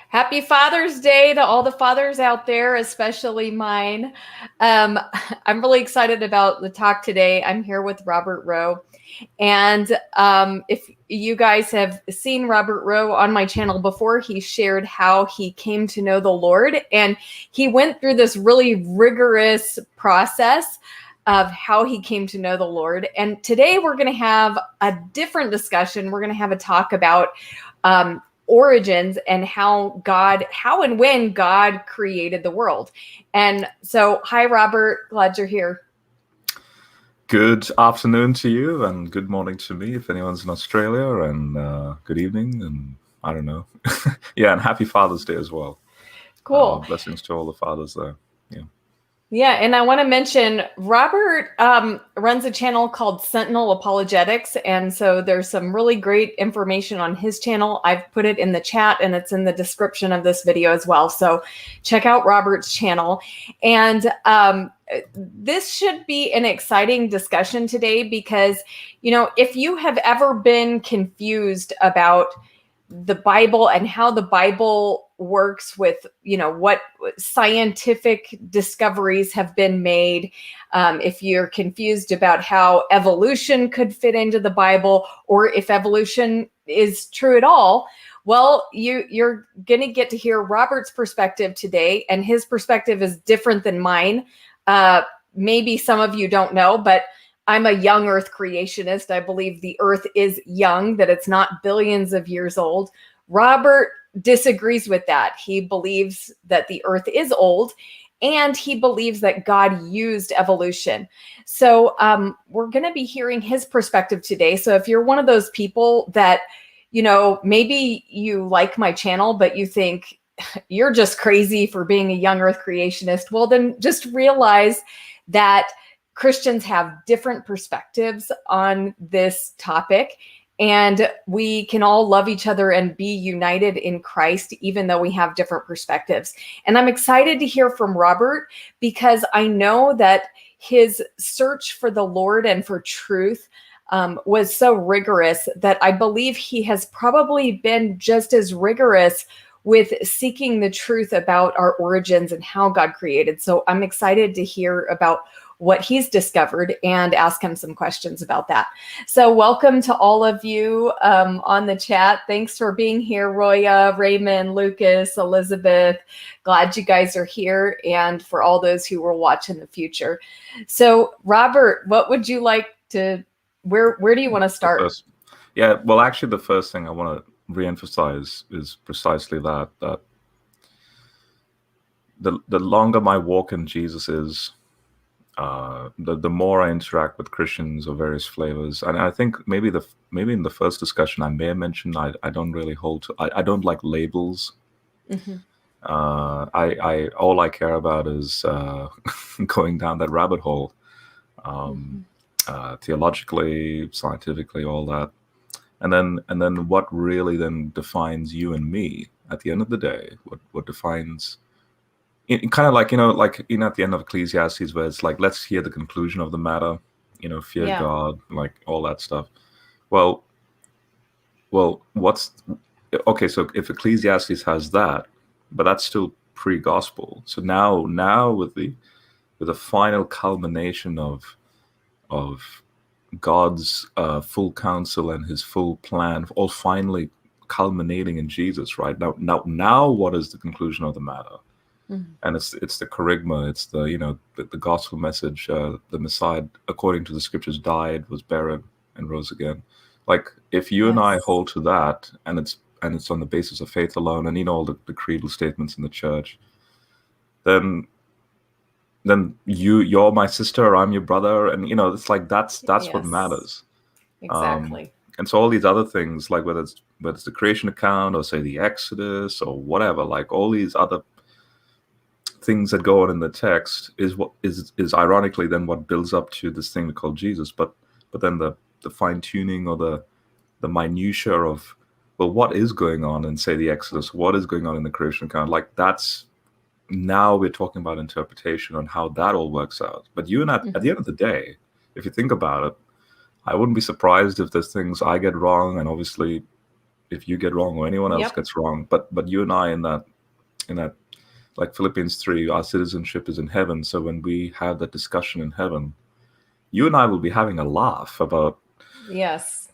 Happy Father's Day to all the fathers out there, especially mine. I'm really excited about the talk today. I'm here with Robert Rowe. And if you guys have seen Robert Rowe on my channel before, he shared how he came to know the Lord. And he went through this really rigorous process of how he came to know the Lord. And today we're going to have a different discussion. We're going to have a talk about origins and how and when God created the world. And so, hi, Robert. Glad you're here. Good afternoon to you, and good morning to me if anyone's in Australia, and good evening, and I don't know. Yeah, and happy Father's Day as well. Cool. Blessings to all the fathers there. Yeah, and I want to mention Robert runs a channel called Sentinel Apologetics, and so there's some really great information on his channel. I've put it in the chat, and it's in the description of this video as well. So check out Robert's channel. And this should be an exciting discussion today because, if you have ever been confused about the Bible and how the Bible works with, what scientific discoveries have been made. If you're confused about how evolution could fit into the Bible, or if evolution is true at all, well, you're going to get to hear Robert's perspective today, and his perspective is different than mine. Maybe some of you don't know, but I'm a young Earth creationist. I believe the Earth is young, that it's not billions of years old. Robert disagrees with that. He believes that the Earth is old, and he believes that God used evolution. So we're going to be hearing his perspective today. So if you're one of those people that, maybe you like my channel, but you think you're just crazy for being a young Earth creationist, well, then just realize that Christians have different perspectives on this topic, and we can all love each other and be united in Christ, even though we have different perspectives. And I'm excited to hear from Robert because I know that his search for the Lord and for truth was so rigorous that I believe he has probably been just as rigorous with seeking the truth about our origins and how God created. So I'm excited to hear about what he's discovered and ask him some questions about that. So welcome to all of you on the chat. Thanks for being here, Roya, Raymond, Lucas, Elizabeth. Glad you guys are here, and for all those who will watch in the future. So Robert, what would you like to, where do you want to start? Yeah, well, actually the first thing I want to reemphasize is precisely that the longer my walk in Jesus is, the more I interact with Christians of various flavors. And I think maybe in the first discussion I may have mentioned I don't really hold to, I don't like labels. Mm-hmm. I all I care about is going down that rabbit hole, theologically, scientifically, all that. And then what really then defines you and me at the end of the day, what defines, kind of like, at the end of Ecclesiastes, where it's like, let's hear the conclusion of the matter, fear God, like all that stuff. Well, okay, so if Ecclesiastes has that, but that's still pre-gospel. So now with the final culmination of God's full counsel and his full plan, all finally culminating in Jesus, right? Now what is the conclusion of the matter? Mm-hmm. And it's the charisma, it's the gospel message. The Messiah, according to the scriptures, died, was buried, and rose again. Like, if you and I hold to that, and it's on the basis of faith alone, and all the creedal statements in the church, then you're my sister, I'm your brother, and it's like that's what matters. Exactly. And so all these other things, like whether it's the creation account, or say the Exodus, or whatever, like all these other things that go on in the text is what is ironically then what builds up to this thing called Jesus. But then the fine tuning, or the minutia of, well, what is going on in, say, the Exodus, what is going on in the creation account, like that's, now we're talking about interpretation on how that all works out. But you and I, at the end of the day, if you think about it, I wouldn't be surprised if there's things I get wrong, and obviously if you get wrong or anyone else Yep. gets wrong. But you and I in that like Philippians 3, our citizenship is in heaven. So when we have that discussion in heaven, you and I will be having a laugh about, Yes.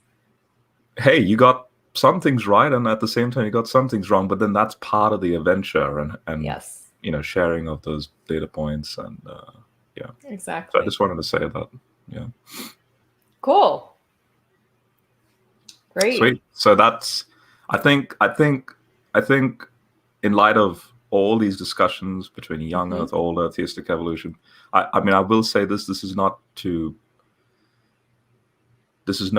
hey, you got some things right, and at the same time you got some things wrong. But then that's part of the adventure, and Yes. sharing of those data points, and yeah. Exactly. So I just wanted to say that. Yeah. Cool. Great. Sweet. So that's, I think in light of all these discussions between young Earth, old Earth, theistic evolution, I mean, I will say this is no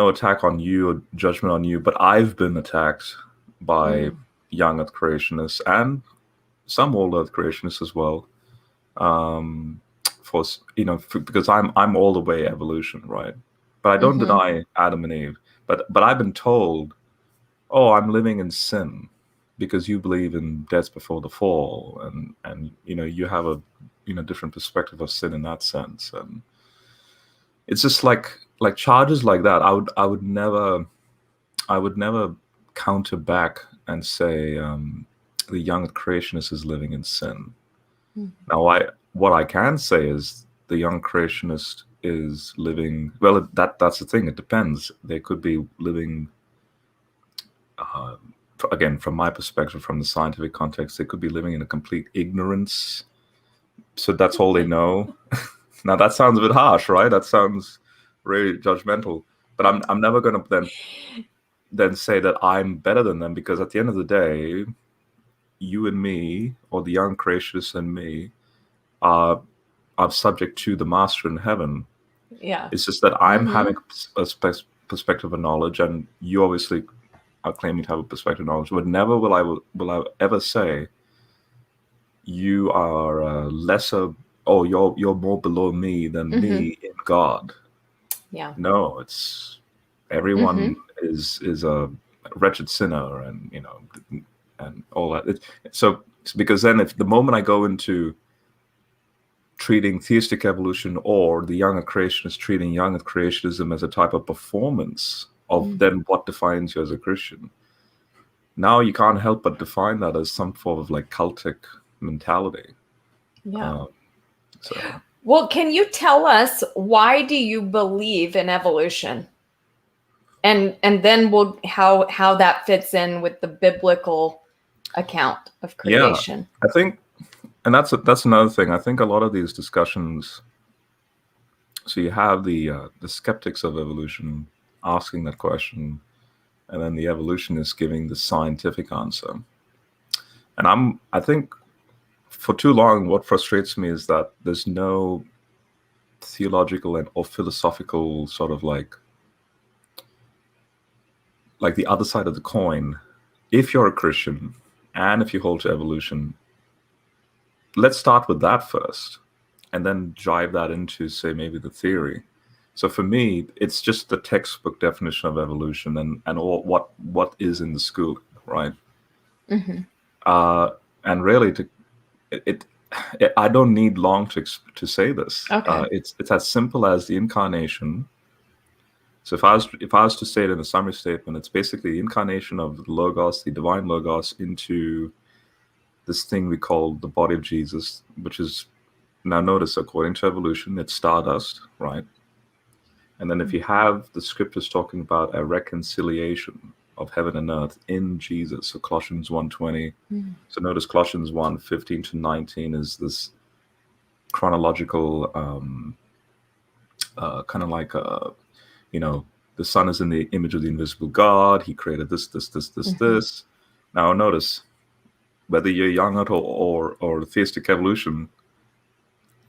attack on you or judgment on you, but I've been attacked by young Earth creationists and some old Earth creationists as well, because I'm all the way evolution, right? But I don't deny Adam and Eve. But I've been told, oh, I'm living in sin because you believe in death before the fall, and you have a different perspective of sin in that sense, and it's just like charges like that. I would never counter back and say the young creationist is living in sin. Now, what I can say is the young creationist is living, well, that's the thing. It depends. They could be living, again, from my perspective, from the scientific context, they could be living in a complete ignorance. So that's all they know. Now that sounds a bit harsh, right? That sounds really judgmental. But I'm never going to then say that I'm better than them, because at the end of the day, you and me, or the young creationists and me, are subject to the master in heaven. Yeah. It's just that I'm having a perspective of knowledge, and you obviously are claiming to have a perspective of knowledge. But never will I ever say you are lesser, or you're more below me than me in God. Yeah. No, it's everyone is a wretched sinner, and and all that. So because then, if the moment I go into treating theistic evolution, or the young Earth creationists treating young Earth creationism as a type of performance of then what defines you as a Christian, now you can't help but define that as some form of like cultic mentality. Yeah. So, well, can you tell us, why do you believe in evolution? And then how that fits in with the biblical account of creation. Yeah, I think, and that's another thing. I think a lot of these discussions, so you have the skeptics of evolution asking that question, and then the evolutionists giving the scientific answer. And I think for too long, what frustrates me is that there's no theological or philosophical sort of like the other side of the coin. If you're a Christian and if you hold to evolution, let's start with that first, and then drive that into, say, maybe the theory. So for me, it's just the textbook definition of evolution, and all what is in the school, right? And really, I don't need long to say this. Okay. It's as simple as the incarnation. So if I was to say it in a summary statement, it's basically the incarnation of the Logos, the divine Logos, into this thing we call the body of Jesus, which is, now notice, according to evolution, it's stardust, right? And then if you have the scriptures talking about a reconciliation of heaven and earth in Jesus, so Colossians 1:20. So notice Colossians 1:15 to 19 is this chronological kind of like the Son is in the image of the invisible God. He created this. Now notice, whether you're young or theistic evolution,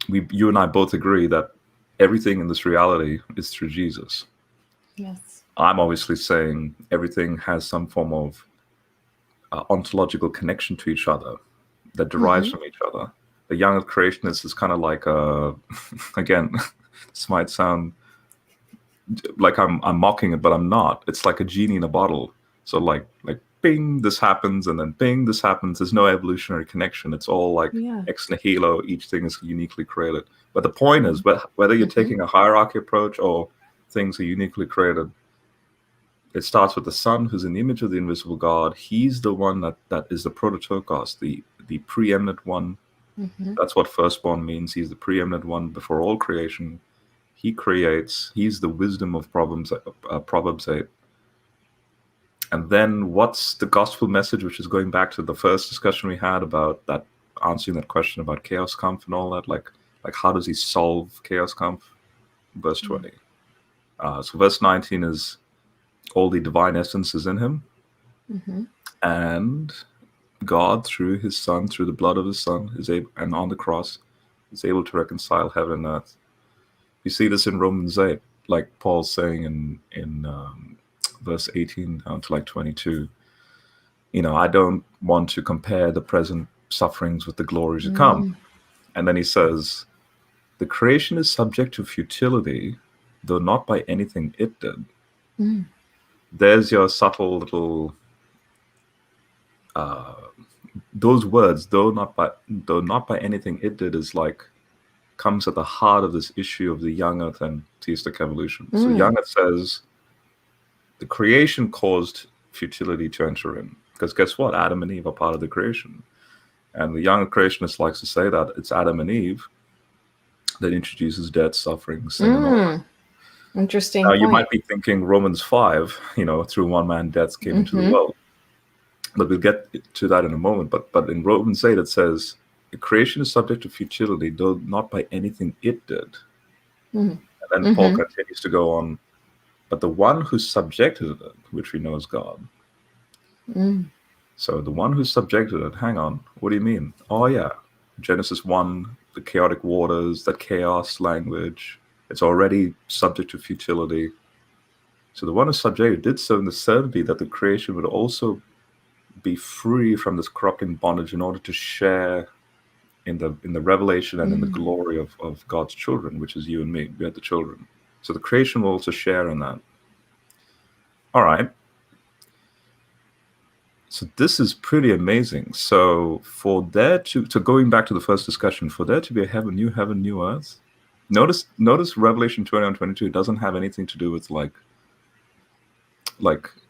you and I both agree that everything in this reality is through Jesus. Yes. I'm obviously saying everything has some form of ontological connection to each other that derives from each other. The young Earth creationist is kind of like again, this might sound like I'm mocking it, but I'm not. It's like a genie in a bottle. So like bing, this happens, and then bing, this happens. There's no evolutionary connection. It's all like ex nihilo. Each thing is uniquely created. But the point is, whether you're taking a hierarchy approach or things are uniquely created, it starts with the Son, who's in the image of the invisible God. He's the one that is the prototokos, the preeminent one. That's what firstborn means. He's the preeminent one before all creation. He creates. He's the wisdom of Proverbs 8. And then what's the gospel message, which is going back to the first discussion we had about that, answering that question about Chaos Kampf and all that, like how does he solve Chaos Kampf? Verse 20. So verse 19 is all the divine essence is in him. And God, through his Son, through the blood of his Son, is able, and on the cross, is able to reconcile heaven and earth. You see this in Romans 8, like Paul's saying in verse 18 down to like 22. I don't want to compare the present sufferings with the glories to come. And then he says, the creation is subject to futility, though not by anything it did. There's your subtle little those words, though not by anything it did, is like comes at the heart of this issue of the young earth and theistic evolution. So young earth says the creation caused futility to enter in, because guess what? Adam and Eve are part of the creation. And the young creationist likes to say that it's Adam and Eve that introduces death, suffering, sin, and all that. Interesting. Now, you might be thinking Romans 5, through one man death came into the world. But we'll get to that in a moment. But in Romans 8, it says, the creation is subject to futility, though not by anything it did. And then Paul continues to go on, but the one who subjected it, which we know is God. So the one who subjected it, hang on, what do you mean? Oh yeah, Genesis 1, the chaotic waters, that chaos language, it's already subject to futility. So the one who subjected did so in the certainty that the creation would also be free from this corrupting bondage in order to share in the revelation and in the glory of God's children, which is you and me. We are the children. So the creation will also share in that. All right. So this is pretty amazing. So for there to going back to the first discussion, for there to be a new heaven, new earth, notice Revelation 21:22 doesn't have anything to do with like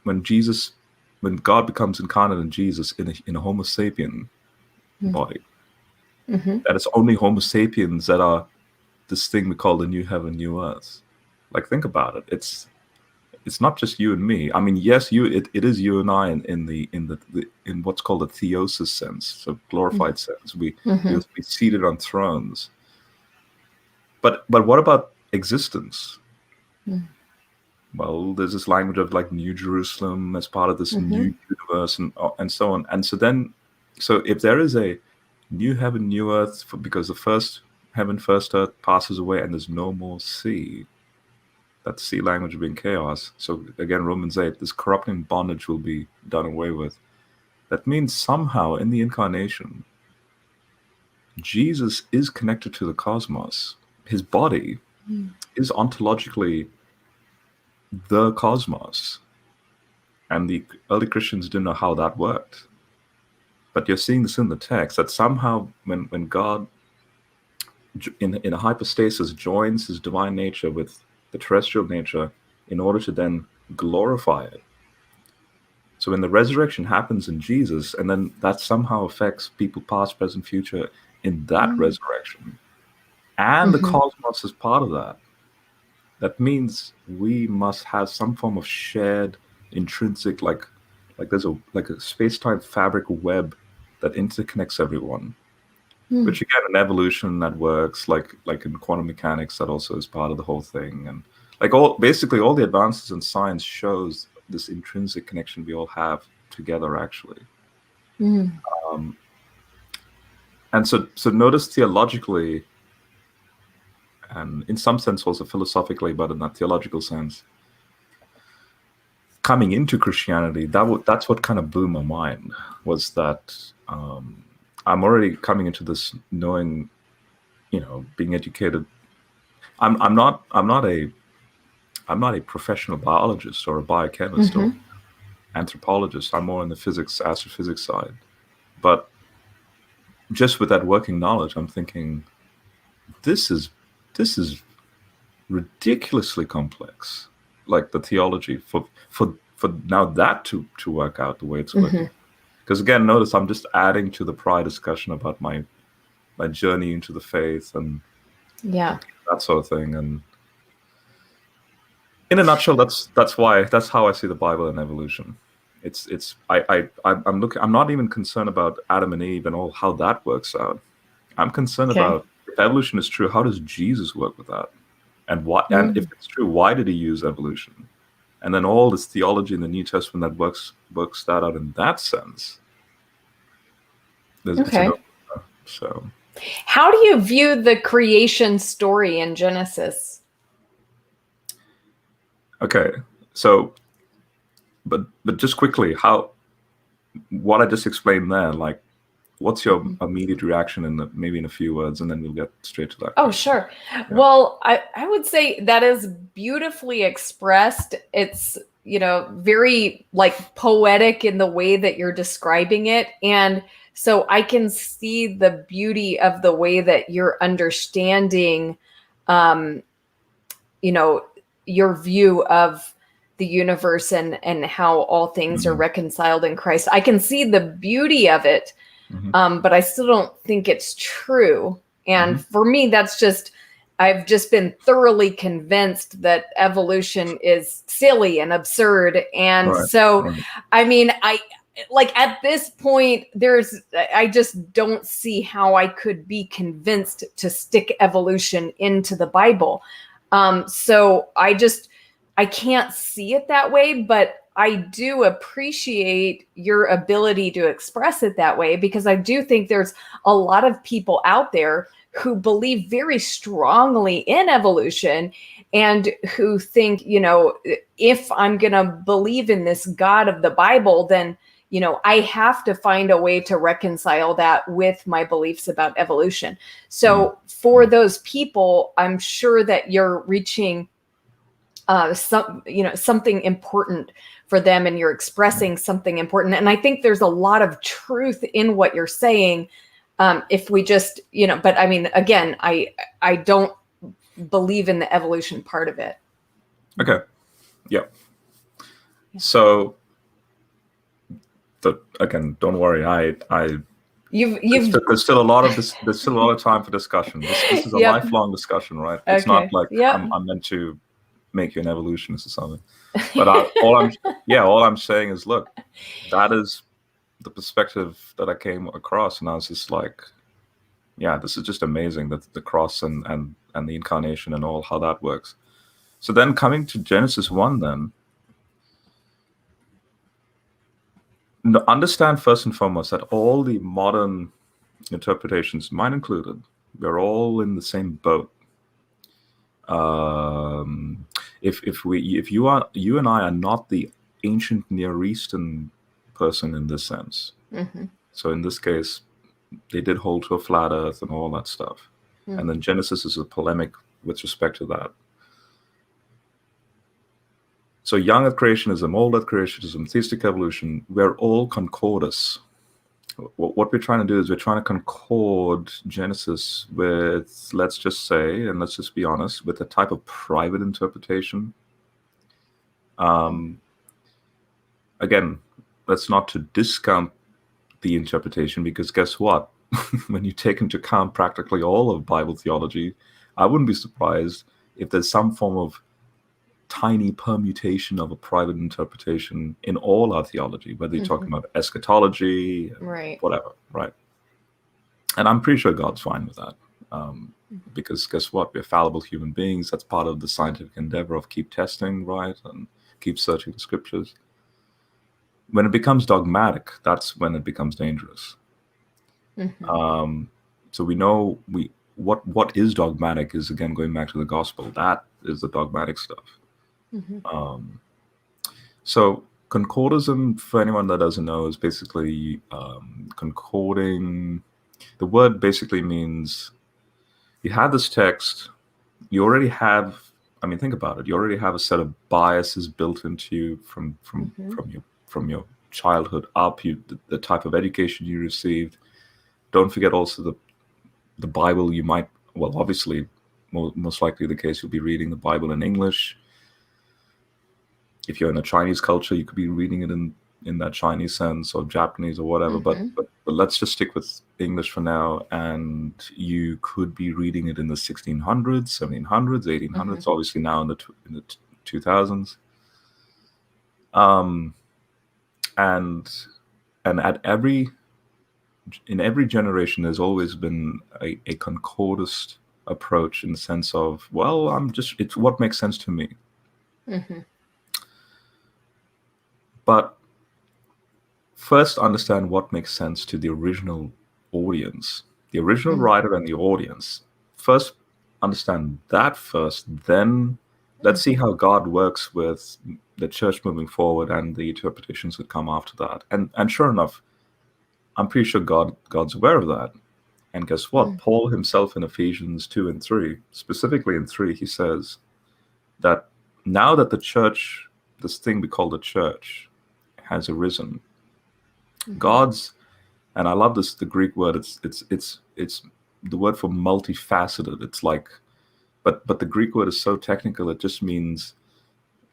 when God becomes incarnate in Jesus in a Homo sapien body. That it's only Homo sapiens that are this thing we call the new heaven, new earth. Like, think about it. It's not just you and me. I mean, yes, it is you and I in what's called a theosis sense, so glorified sense. We'll be seated on thrones. But what about existence? Well, there's this language of like New Jerusalem as part of this new universe and so on. And so if there is a new heaven, new earth, because the first heaven, first earth passes away and there's no more sea, that sea language being chaos. So again, Romans 8, this corrupting bondage will be done away with. That means somehow in the incarnation, Jesus is connected to the cosmos. His body is ontologically the cosmos. And the early Christians didn't know how that worked. But you're seeing this in the text, that somehow when God in a hypostasis joins his divine nature with the terrestrial nature in order to then glorify it. So when the resurrection happens in Jesus, and then that somehow affects people past, present, future in that resurrection, and the cosmos is part of that, that means we must have some form of shared intrinsic, like there's a space-time fabric web that interconnects everyone. Which again, in evolution that works, like in quantum mechanics, that also is part of the whole thing. And like basically all the advances in science shows this intrinsic connection we all have together, actually. And so notice theologically, and in some sense also philosophically, but in that theological sense, coming into Christianity, that's what kind of blew my mind, was that I'm already coming into this knowing, being educated. I'm not a professional biologist or a biochemist or anthropologist. I'm more in the astrophysics side. But just with that working knowledge, I'm thinking, this is ridiculously complex. Like the theology for for now that to work out the way it's working. Because again, notice I'm just adding to the prior discussion about my journey into the faith and that sort of thing. And in a nutshell, that's how I see the Bible and evolution. I'm not even concerned about Adam and Eve and all how that works out. I'm concerned about, if evolution is true, how does Jesus work with that? And what? And if it's true, why did he use evolution? And then all this theology in the New Testament that works that out in that sense. So, how do you view the creation story in Genesis? Okay, so, but just quickly, what I just explained there, like, what's your immediate reaction maybe in a few words, and then we'll get straight to that. Oh, sure. Yeah. Well, I would say that is beautifully expressed. It's, very like poetic in the way that you're describing it. And so I can see the beauty of the way that you're understanding, your view of the universe and how all things are reconciled in Christ. I can see the beauty of it. But I still don't think it's true. And for me, I've just been thoroughly convinced that evolution is silly and absurd. And I mean, at this point, I just don't see how I could be convinced to stick evolution into the Bible. So I can't see it that way, but I do appreciate your ability to express it that way, because I do think there's a lot of people out there who believe very strongly in evolution and who think, if I'm going to believe in this God of the Bible, then, I have to find a way to reconcile that with my beliefs about evolution. So for those people, I'm sure that you're reaching something important for them, and you're expressing something important. And I think there's a lot of truth in what you're saying. If we just, but I mean, again, I don't believe in the evolution part of it. Okay. Yeah. So, again, don't worry. There's still a lot of time for discussion. This is a lifelong discussion, right? Okay. It's not like I'm meant to make you an evolutionist or something. But all I'm saying is, look, that is the perspective that I came across, and I was just like, this is just amazing, that the cross and the incarnation and all, how that works. So then coming to Genesis 1, then understand first and foremost that all the modern interpretations, mine included, we're all in the same boat. If you and I are not the ancient Near Eastern person in this sense. So in this case, they did hold to a flat earth and all that stuff. And then Genesis is a polemic with respect to that. So young earth creationism, old earth creationism, theistic evolution, we're all concordus. What we're trying to do is we're trying to concord Genesis with, let's just say, and let's just be honest, with a type of private interpretation. Again, that's not to discount the interpretation, because guess what? When you take into account practically all of Bible theology, I wouldn't be surprised if there's some form of tiny permutation of a private interpretation in all our theology, whether you're talking about eschatology, whatever, right? And I'm pretty sure God's fine with that, because guess what? We're fallible human beings. That's part of the scientific endeavor of keep testing, right? And keep searching the scriptures. When it becomes dogmatic, that's when it becomes dangerous. So we know what is dogmatic is, again, going back to the gospel. That is the dogmatic stuff. So concordism, for anyone that doesn't know, is basically concording. The word basically means you have this text, you already have, I mean, think about it, you already have a set of biases built into you from your childhood up, the type of education you received. Don't forget also the Bible. You might, well, obviously, most likely the case, you'll be reading the Bible in English. If you're in a Chinese culture, you could be reading it in that Chinese sense, or Japanese, or whatever. Mm-hmm. But let's just stick with English for now. And you could be reading it in the 1600s, 1700s, 1800s. Mm-hmm. Obviously now in the 2000s. And in every generation, there's always been a concordist approach, in the sense of, well, it's what makes sense to me. Mm-hmm. But first, understand what makes sense to the original audience, the original writer and the audience. First, understand that first, then let's see how God works with the church moving forward and the interpretations that come after that. And sure enough, I'm pretty sure God's aware of that. And guess what? Paul himself in Ephesians 2 and 3, specifically in 3, he says that now that the church, this thing we call the church, has arisen, God's, and I love this, the Greek word, it's the word for multifaceted. It's like, but the Greek word is so technical, it just means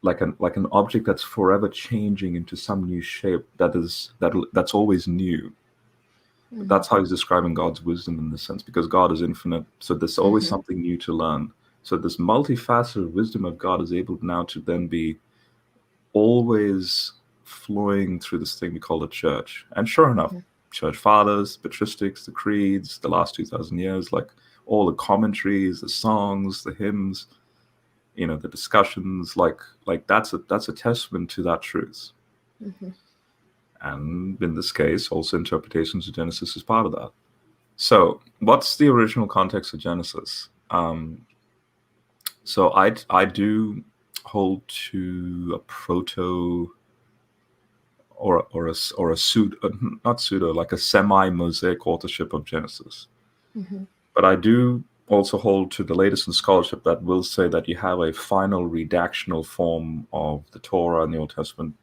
like an object that's forever changing into some new shape that's always new. That's how he's describing God's wisdom in this sense, because God is infinite. So there's always something new to learn. So this multifaceted wisdom of God is able now to then be always flowing through this thing we call the church. And sure enough, church fathers, patristics, the creeds, the last 2,000 years, like all the commentaries, the songs, the hymns, the discussions, like that's a testament to that truth. And in this case, also interpretations of Genesis is part of that. So what's the original context of Genesis? So I do hold to a proto or a pseudo, not pseudo, like a semi-Mosaic authorship of Genesis. But I do also hold to the latest in scholarship that will say that you have a final redactional form of the Torah in the Old Testament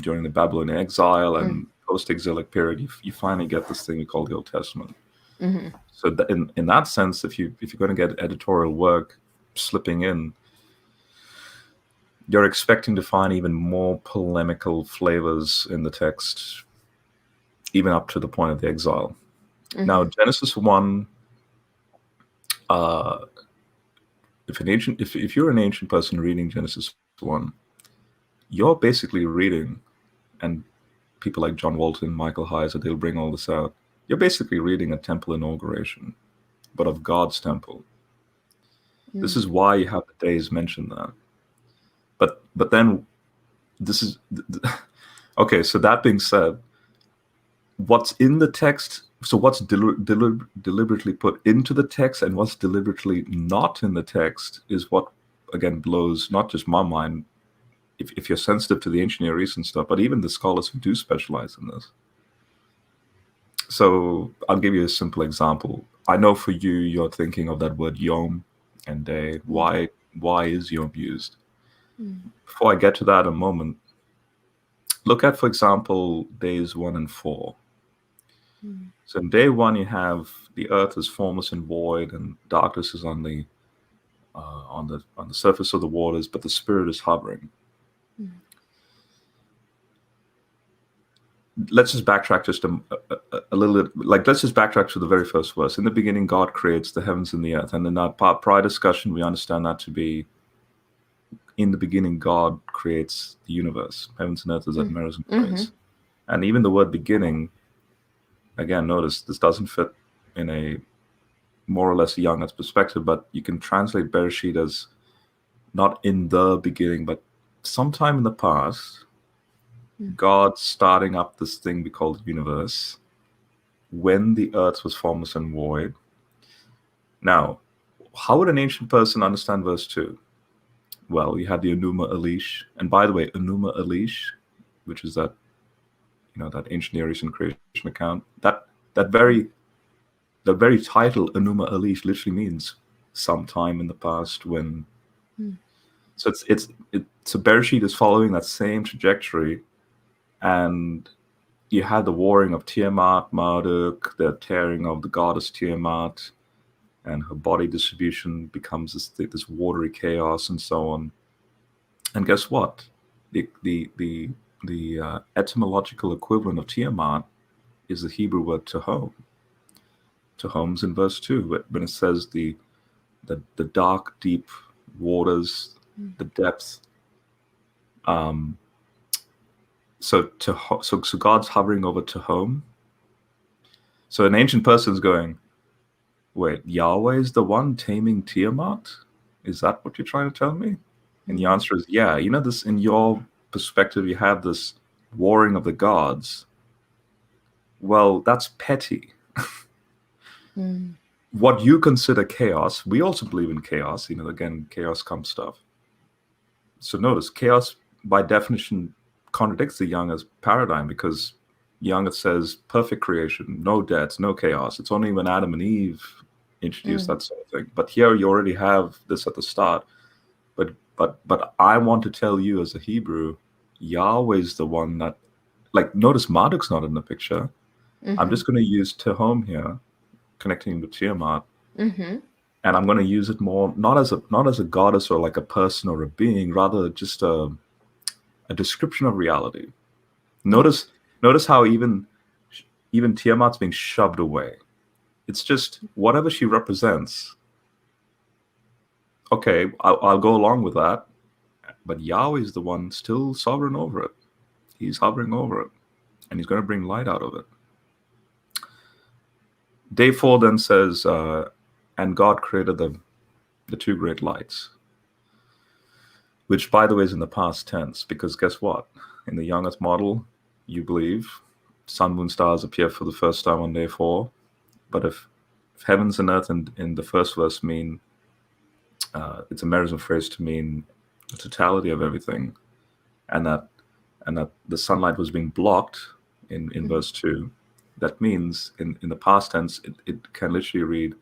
during the Babylonian exile and post-exilic period. You finally get this thing we call the Old Testament. So in that sense, if you're going to get editorial work slipping in, you're expecting to find even more polemical flavors in the text, even up to the point of the exile. Now, Genesis 1, if you're an ancient person reading Genesis 1, you're basically reading, and people like John Walton, Michael Heiser, they'll bring all this out. You're basically reading a temple inauguration, but of God's temple. This is why you have the days mentioned there. But then this is okay. So that being said, what's in the text? So what's deliberately put into the text and what's deliberately not in the text is what again blows not just my mind. If you're sensitive to the ancient Near Eastern stuff, but even the scholars who do specialize in this. So I'll give you a simple example. I know for you, you're thinking of that word yom and day. Why is yom used? Before I get to that in a moment, look at, for example, days 1 and 4. So in day 1, you have the earth is formless and void, and darkness is on the surface of the waters, but the Spirit is hovering. Let's just backtrack just a little bit. Let's just backtrack to the very first verse. In the beginning, God creates the heavens and the earth. And in our prior discussion, we understand that to be, in the beginning, God creates the universe. Heavens and earth is that mirrors and praise. And even the word beginning, again, notice this doesn't fit in a more or less young earth perspective, but you can translate Bereshit as not in the beginning, but sometime in the past, God starting up this thing we call the universe when the earth was formless and void. Now, how would an ancient person understand verse 2? Well, you had the Enuma Elish. And by the way, Enuma Elish, which is that, that ancient Near Eastern creation account, that very title, Enuma Elish, literally means sometime in the past when. So so Bereshit is following that same trajectory. And you had the warring of Tiamat, Marduk, the tearing of the goddess Tiamat, and her body distribution becomes this watery chaos and so on. And guess what? the etymological equivalent of Tiamat is the Hebrew word Tehom. Tehom's in verse 2, when it says the dark, deep waters, the depth. So God's hovering over Tehom. So an ancient person's going, wait, Yahweh is the one taming Tiamat? Is that what you're trying to tell me? And the answer is, yeah. You know, this, in your perspective, you have this warring of the gods. Well, that's petty. What you consider chaos, we also believe in chaos. You know, again, chaos comes stuff. So notice, chaos by definition contradicts the Young's paradigm, because Young says perfect creation, no deaths, no chaos. It's only when Adam and Eve introduced that sort of thing. But here you already have this at the start. But I want to tell you, as a Hebrew, Yahweh's the one that, like, notice Marduk's not in the picture. I'm just going to use Tehom here, connecting with Tiamat, and I'm going to use it more not as a goddess or like a person or a being, rather just a description of reality. Notice how even Tiamat's being shoved away. It's just whatever she represents. Okay, I'll go along with that, but Yahweh is the one still sovereign over it. He's hovering over it, and he's going to bring light out of it. Day 4 then says, and God created the two great lights, which, by the way, is in the past tense, because guess what? In the Youngest model, you believe sun, moon, stars appear for the first time on day 4, but if heavens and earth in the first verse mean, it's a merism phrase to mean the totality of everything, and that the sunlight was being blocked in verse 2, that means in the past tense it can literally read,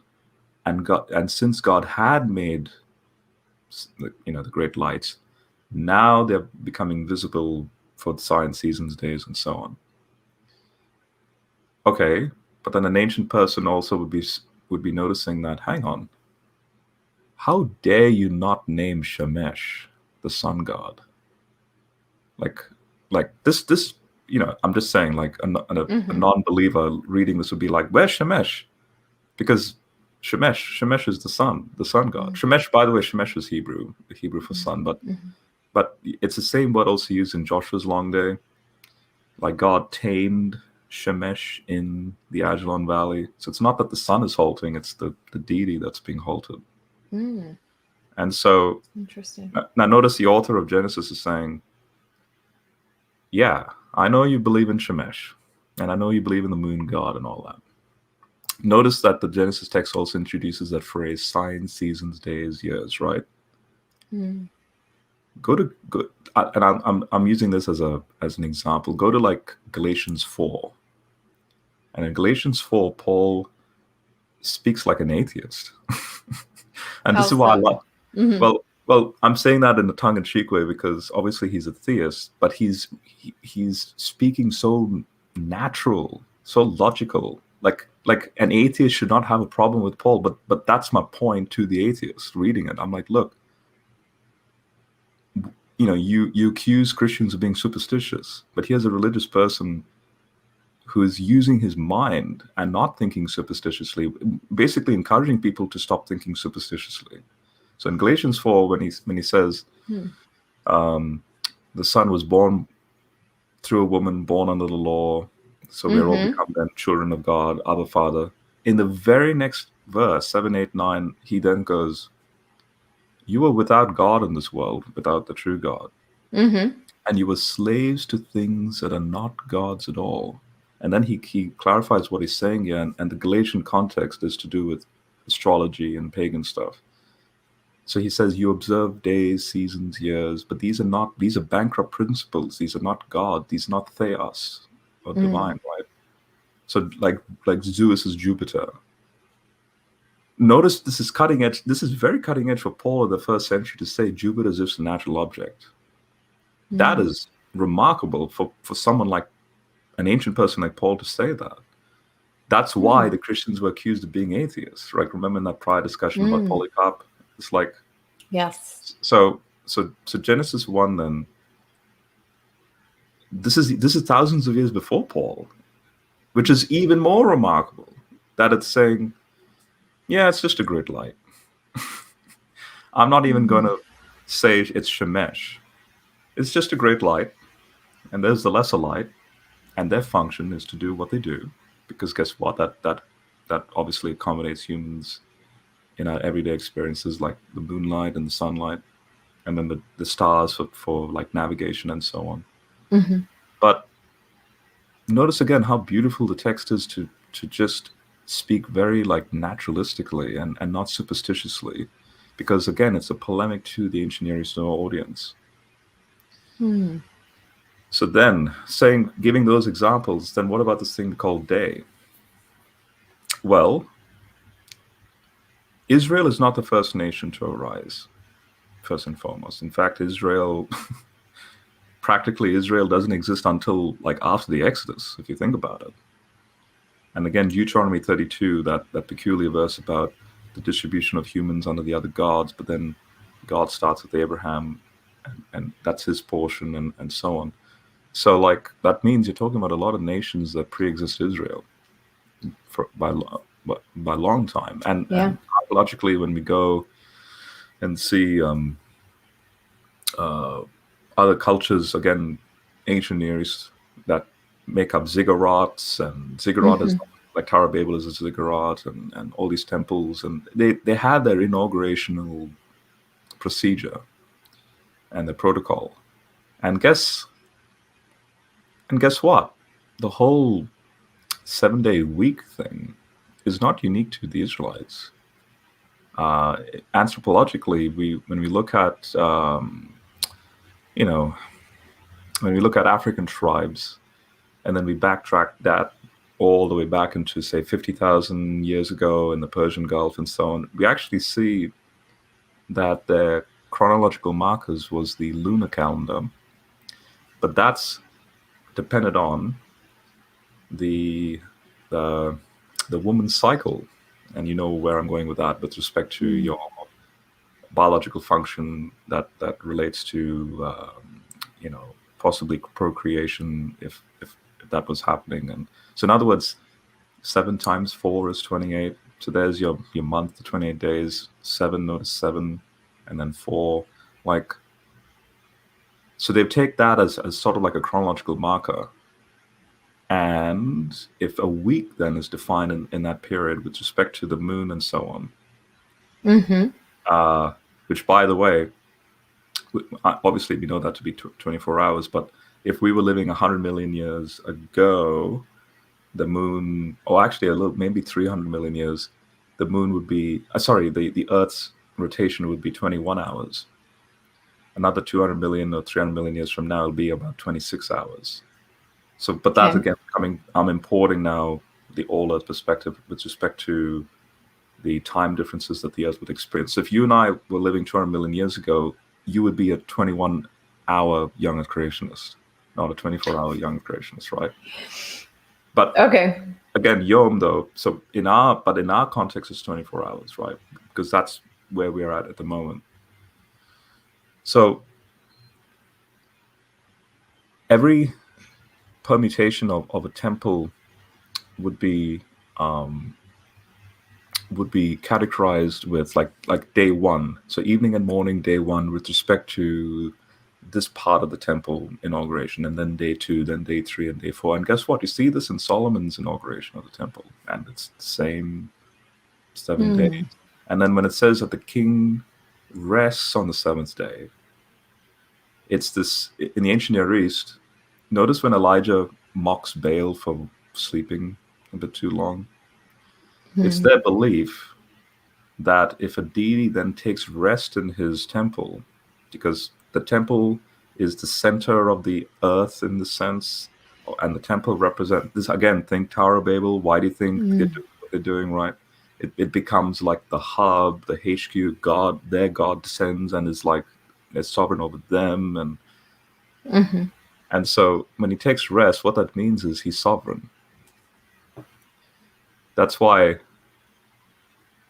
and since God had made the great lights, now they're becoming visible for the signs, seasons, days, and so on. Okay, but then an ancient person also would be noticing that, hang on, how dare you not name Shemesh the sun god? Like this, I'm just saying, like a non-believer reading this would be like, where's Shemesh? Because Shemesh is the sun god. Shemesh, by the way, Shemesh is Hebrew for sun, but it's the same word also used in Joshua's long day. Like, God tamed Shemesh in the Ajalon Valley. So it's not that the sun is halting, it's the deity that's being halted. And so, interesting. Now notice the author of Genesis is saying, yeah, I know you believe in Shemesh, and I know you believe in the moon god and all that. Notice that the Genesis text also introduces that phrase, signs, seasons, days, years, right? Go, and I'm using this as an example. Go to like Galatians 4. And in Galatians 4, Paul speaks like an atheist. And this is why I love. Well, I'm saying that in a tongue-in-cheek way, because obviously he's a theist, but he's speaking so natural, so logical. Like an atheist should not have a problem with Paul, but that's my point to the atheist reading it. I'm like, look, you accuse Christians of being superstitiously, but here's a religious person who is using his mind and not thinking superstitiously, basically encouraging people to stop thinking superstitiously. So in Galatians 4, when he says the son was born through a woman, born under the law, so we're all become then children of God, Abba Father. In the very next verse, 7, 8, 9, he then goes, you were without God in this world, without the true God. And you were slaves to things that are not gods at all. And then he clarifies what he's saying here, and the Galatian context is to do with astrology and pagan stuff. So he says, you observe days, seasons, years, but these are bankrupt principles. These are not God. These are not theos or divine, right? So like Zeus is Jupiter. Notice this is cutting edge. This is very cutting edge for Paul in the first century to say Jupiter is just a natural object. That is remarkable for someone like an ancient person like Paul to say that. That's why the Christians were accused of being atheists, right? Remember in that prior discussion about Polycarp? It's like, yes. So Genesis 1 then this is thousands of years before Paul, which is even more remarkable that it's saying, yeah, it's just a great light. I'm not even going to say it's Shemesh. It's just a great light, and there's the lesser light, and their function is to do what they do, because guess what? That obviously accommodates humans in our everyday experiences, like the moonlight and the sunlight, and then the stars for like navigation and so on. Mm-hmm. But notice again how beautiful the text is to just speak very like naturalistically and not superstitiously, because again it's a polemic to the ancient Near Eastern audience. So then giving those examples, then what about this thing called day? Well, Israel is not the first nation to arise, first and foremost. In fact, practically Israel doesn't exist until like after the Exodus, if you think about it. And again, Deuteronomy 32, that peculiar verse about the distribution of humans under the other gods, but then God starts with Abraham, and that's his portion, and so on. So like that means you're talking about a lot of nations that pre-exist Israel by long time. And archaeologically, when we go and see other cultures, again, ancient Near East, that make up ziggurats, and ziggurat is like Tower of Babel is a ziggurat, and all these temples, and they had their inaugurational procedure and the protocol. And guess what? The whole 7-day week thing is not unique to the Israelites. Anthropologically, when we look at when we look at African tribes, and then we backtrack that all the way back into, say, 50,000 years ago in the Persian Gulf and so on, we actually see that their chronological markers was the lunar calendar, but that's depended on the woman's cycle. And you know where I'm going with that with respect to your biological function that relates to possibly procreation if that was happening. And so in other words, 7 times 4 is 28. So there's your month, the 28 days. 7, notice 7, and then 4. Like, so they take that as sort of like a chronological marker. And if a week then is defined in that period with respect to the moon and so on, which, by the way, obviously we know that to be 24 hours, but if we were living 100 million years ago, the moon, or actually maybe 300 million years, the moon would be, the Earth's rotation would be 21 hours. Another 200 million or 300 million years from now will be about 26 hours. So, but that again, I'm importing now the all Earth perspective with respect to the time differences that the Earth would experience. So if you and I were living 200 million years ago, you would be a 21-hour young Earth creationist, not a 24-hour young creationist, right? But again, Yom though, so in our context, it's 24 hours, right? Because that's where we're at the moment. So every permutation of a temple would be categorized with like day 1, so evening and morning, day 1 with respect to this part of the temple inauguration, and then day 2, then day 3, and day 4. And guess what? You see this in Solomon's inauguration of the temple, and it's the same 7 days. And then when it says that the king rests on the 7th day, it's this in the ancient Near East. Notice when Elijah mocks Baal for sleeping a bit too long. It's their belief that if a deity then takes rest in his temple, because the temple is the center of the earth in the sense, and the temple represents this, again, think Tower of Babel. Why do you think they're doing what they're doing, right? It becomes like the hub, the HQ. Their God descends and is like is sovereign over them, and so when he takes rest, what that means is he's sovereign. That's why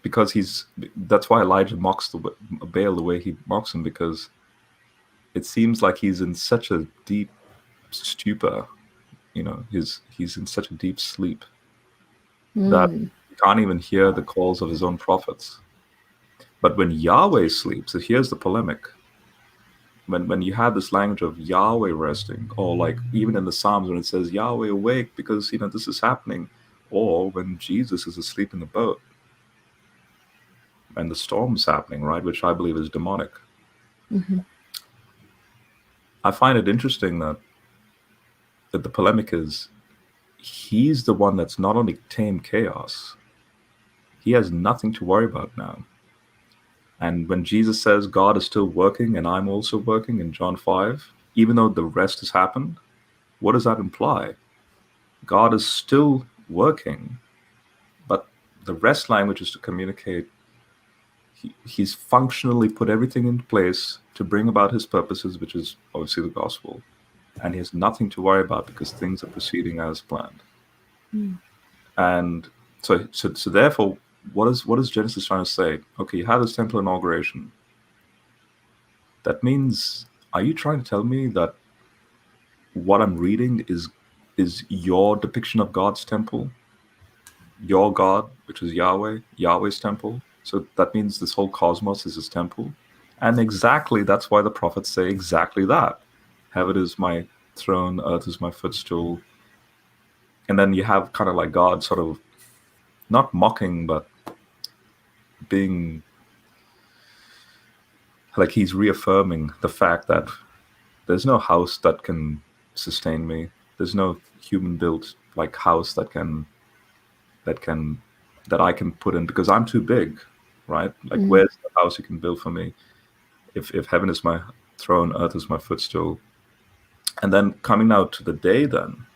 Elijah mocks Baal the way he mocks him, because it seems like he's in such a deep stupor. He's in such a deep sleep that he can't even hear the calls of his own prophets. But when Yahweh sleeps, so here's the polemic. When you have this language of Yahweh resting, or like even in the Psalms when it says Yahweh awake because this is happening, or when Jesus is asleep in the boat and the storm's happening, right, which I believe is demonic. I find it interesting that the polemic is he's the one that's not only tamed chaos, he has nothing to worry about now. And when Jesus says God is still working and I'm also working in John 5, even though the rest has happened, what does that imply? God is still working, but the rest language is to communicate he's functionally put everything in place to bring about his purposes, which is obviously the gospel. And he has nothing to worry about because things are proceeding as planned. And so therefore, what is Genesis trying to say? Okay, you have this temple inauguration. That means, are you trying to tell me that what I'm reading is your depiction of God's temple? Your God, which is Yahweh's temple? So that means this whole cosmos is his temple? And exactly that's why the prophets say exactly that. Heaven is my throne, earth is my footstool. And then you have kind of like God sort of not mocking, but being like he's reaffirming the fact that there's no house that can sustain me. There's no human built like house that I can put in because I'm too big, right? Like where's the house you can build for me? If heaven is my throne, earth is my footstool. And then coming now to the day then.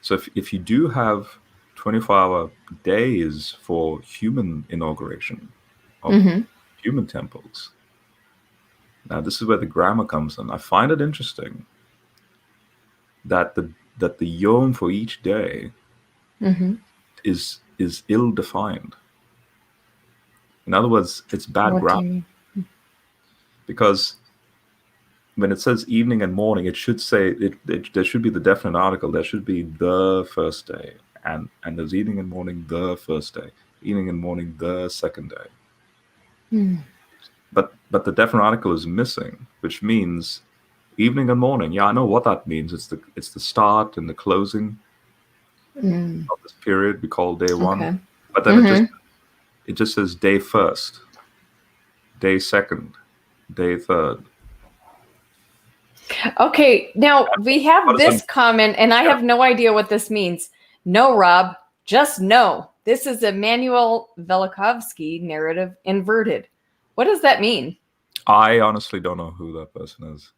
So if you do have 24-hour days for human inauguration of human temples, now this is where the grammar comes in. I find it interesting that the yom for each day is ill-defined. In other words, it's bad grammar. Because when it says evening and morning, it should say there should be the definite article. There should be the first day, and there's evening and morning the first day, evening and morning the second day. But the definite article is missing, which means evening and morning. Yeah, I know what that means. It's the start and the closing of this period we call day one. But then it just says day first, day second, day third. Okay, now we have this comment, and I have no idea what this means. No, Rob, just no. This is Immanuel Velikovsky narrative inverted. What does that mean? I honestly don't know who that person is.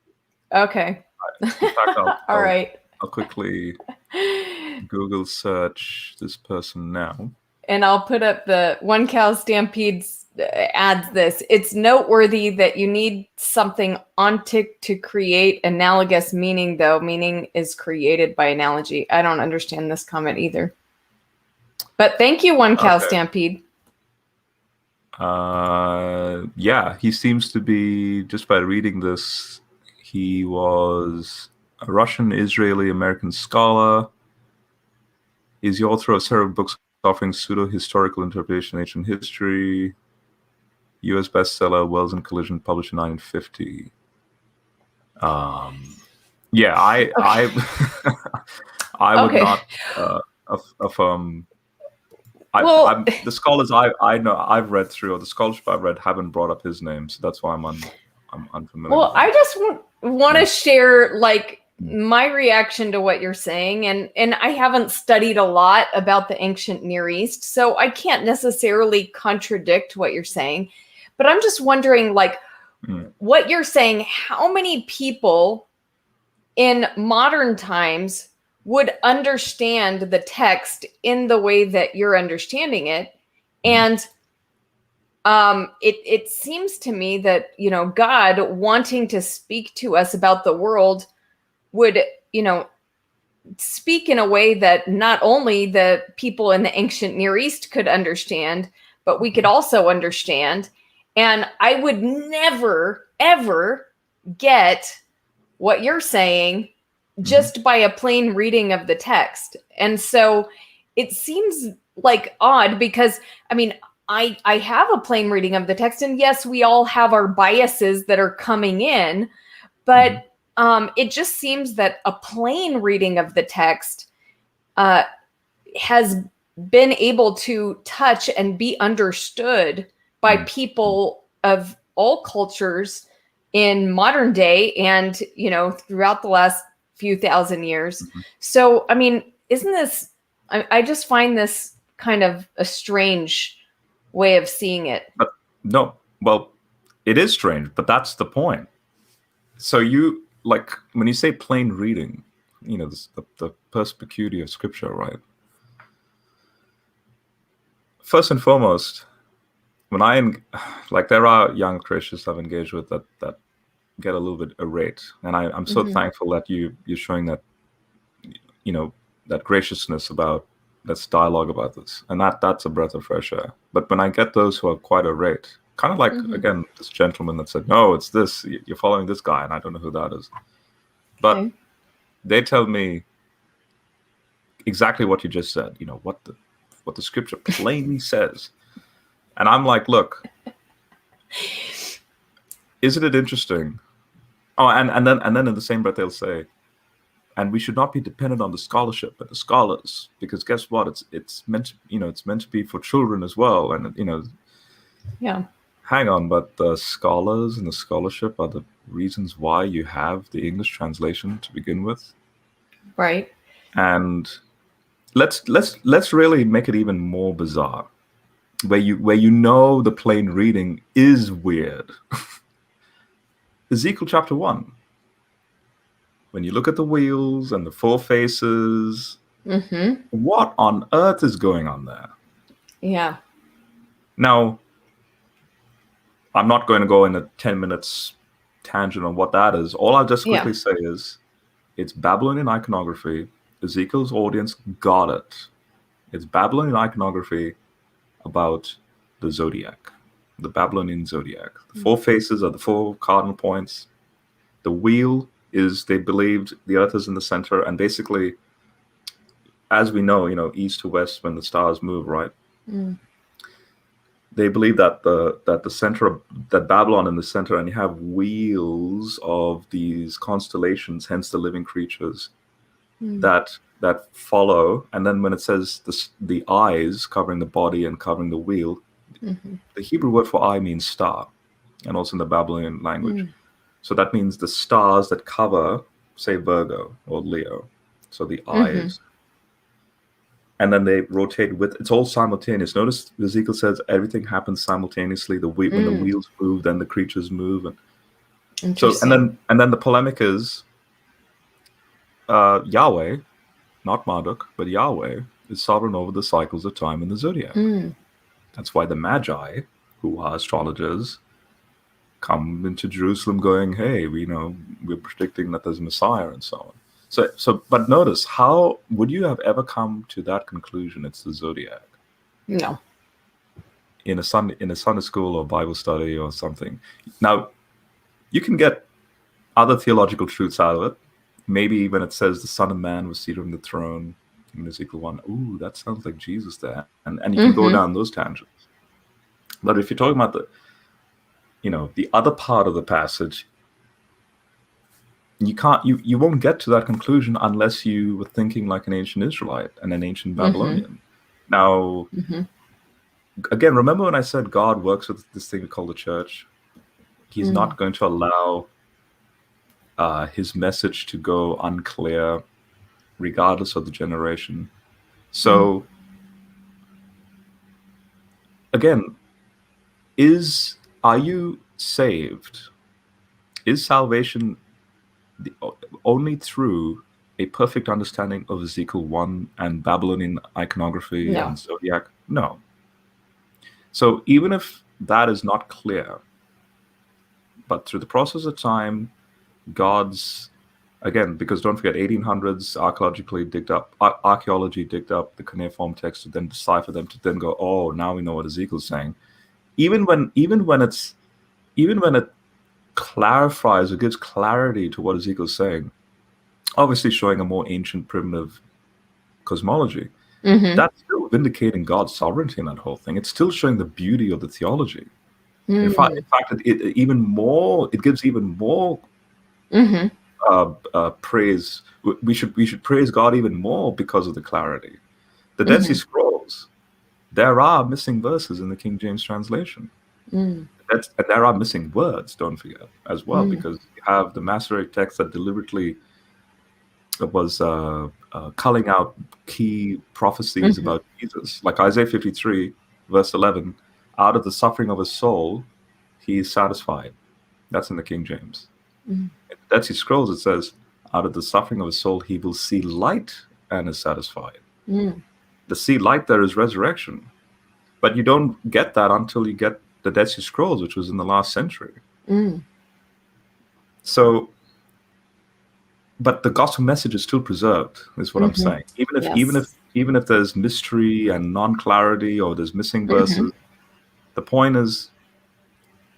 Okay. In fact, All right. I'll quickly Google search this person now. And I'll put up the One Cow Stampedes adds this. It's noteworthy that you need something ontic to create analogous meaning, though. Meaning is created by analogy. I don't understand this comment either. But thank you, One Cow Stampede. Yeah, he seems to be, just by reading this, he was a Russian, Israeli, American scholar. He's the author of several books offering pseudo-historical interpretation of ancient history. U.S. bestseller, Wells and Collision, published in 1950. Yeah, I would not affirm. The scholars I know I've read through, or the scholarship I've read, haven't brought up his name, so that's why I'm unfamiliar. Well, I just want to share like my reaction to what you're saying, and I haven't studied a lot about the ancient Near East, so I can't necessarily contradict what you're saying. But I'm just wondering, like, what you're saying, how many people in modern times would understand the text in the way that you're understanding it? And it seems to me that, God wanting to speak to us about the world would, speak in a way that not only the people in the ancient Near East could understand, but we could also understand. And I would never, ever get what you're saying just by a plain reading of the text. And so it seems like odd because, I mean, I have a plain reading of the text, and yes, we all have our biases that are coming in, but it just seems that a plain reading of the text has been able to touch and be understood by people of all cultures in modern day and, throughout the last few thousand years. So, I mean, isn't this, I just find this kind of a strange way of seeing it. But no, well, it is strange, but that's the point. So you, like, when you say plain reading, the perspicuity of scripture, right? First and foremost, when there are young Christians I've engaged with that get a little bit irate, and I'm so thankful that you're showing that, that graciousness about let's dialogue about this, and that's a breath of fresh air. But when I get those who are quite irate, kind of like again this gentleman that said, "No, it's this. You're following this guy," and I don't know who that is, but they tell me exactly what you just said. What the scripture plainly says. And I'm like, look, isn't it interesting? Oh, and then in the same breath they'll say, and we should not be dependent on the scholarship, but the scholars, because guess what? It's meant to be for children as well. And hang on, but the scholars and the scholarship are the reasons why you have the English translation to begin with, right? And let's really make it even more bizarre. Where the plain reading is weird. Ezekiel chapter 1. When you look at the wheels and the four faces, what on earth is going on there? Yeah. Now, I'm not going to go in a 10 minutes tangent on what that is. All I'll just quickly say is it's Babylonian iconography. Ezekiel's audience got it. It's Babylonian iconography about the zodiac, the Babylonian zodiac. The four faces are the four cardinal points. The wheel is, they believed the earth is in the center, and basically, as we know, east to west when the stars move, right? They believe that the center, that Babylon in the center, and you have wheels of these constellations, hence the living creatures that follow. And then when it says the eyes covering the body and covering the wheel, the Hebrew word for eye means star, and also in the Babylonian language. So that means the stars that cover, say, Virgo or Leo. So the eyes. And then they rotate it's all simultaneous. Notice Ezekiel says everything happens simultaneously. When the wheels move, then the creatures move. And so, and then the polemic is Yahweh, not Marduk, but Yahweh is sovereign over the cycles of time in the zodiac. That's why the Magi, who are astrologers, come into Jerusalem going, hey, we're predicting that there's a Messiah and so on. So, but notice, how would you have ever come to that conclusion? It's the zodiac. No. In a Sunday school or Bible study or something. Now, you can get other theological truths out of it. Maybe when it says the Son of Man was seated on the throne in Ezekiel 1, ooh, that sounds like Jesus there. And you can go down those tangents. But if you're talking about the other part of the passage, you won't get to that conclusion unless you were thinking like an ancient Israelite and an ancient Babylonian. Now, again, remember when I said God works with this thing called the church? He's not going to allow his message to go unclear, regardless of the generation. So, again, are you saved? Is salvation only through a perfect understanding of Ezekiel 1 and Babylonian iconography and zodiac? No. So even if that is not clear, but through the process of time, God's, again, because don't forget, 1800s archaeology digged up the cuneiform text to then decipher them, to then go, oh, now we know what Ezekiel's saying. Even when it clarifies or gives clarity to what Ezekiel's saying, obviously showing a more ancient, primitive cosmology. Mm-hmm. That's still vindicating God's sovereignty in that whole thing. It's still showing the beauty of the theology. In fact, it gives even more praise. We should praise God even more because of the clarity. The Dead Sea Scrolls, there are missing verses in the King James translation. And there are missing words, don't forget, as well, because you have the Masoretic text that deliberately was culling out key prophecies about Jesus, like Isaiah 53, verse 11, out of the suffering of his soul, he is satisfied. That's in the King James. In the Dead Sea Scrolls, it says, out of the suffering of his soul, he will see light and is satisfied. The see light there is resurrection. But you don't get that until you get the Dead Sea Scrolls, which was in the last century. So, but the gospel message is still preserved, is what I'm saying. Even if there's mystery and non-clarity or there's missing verses, the point is,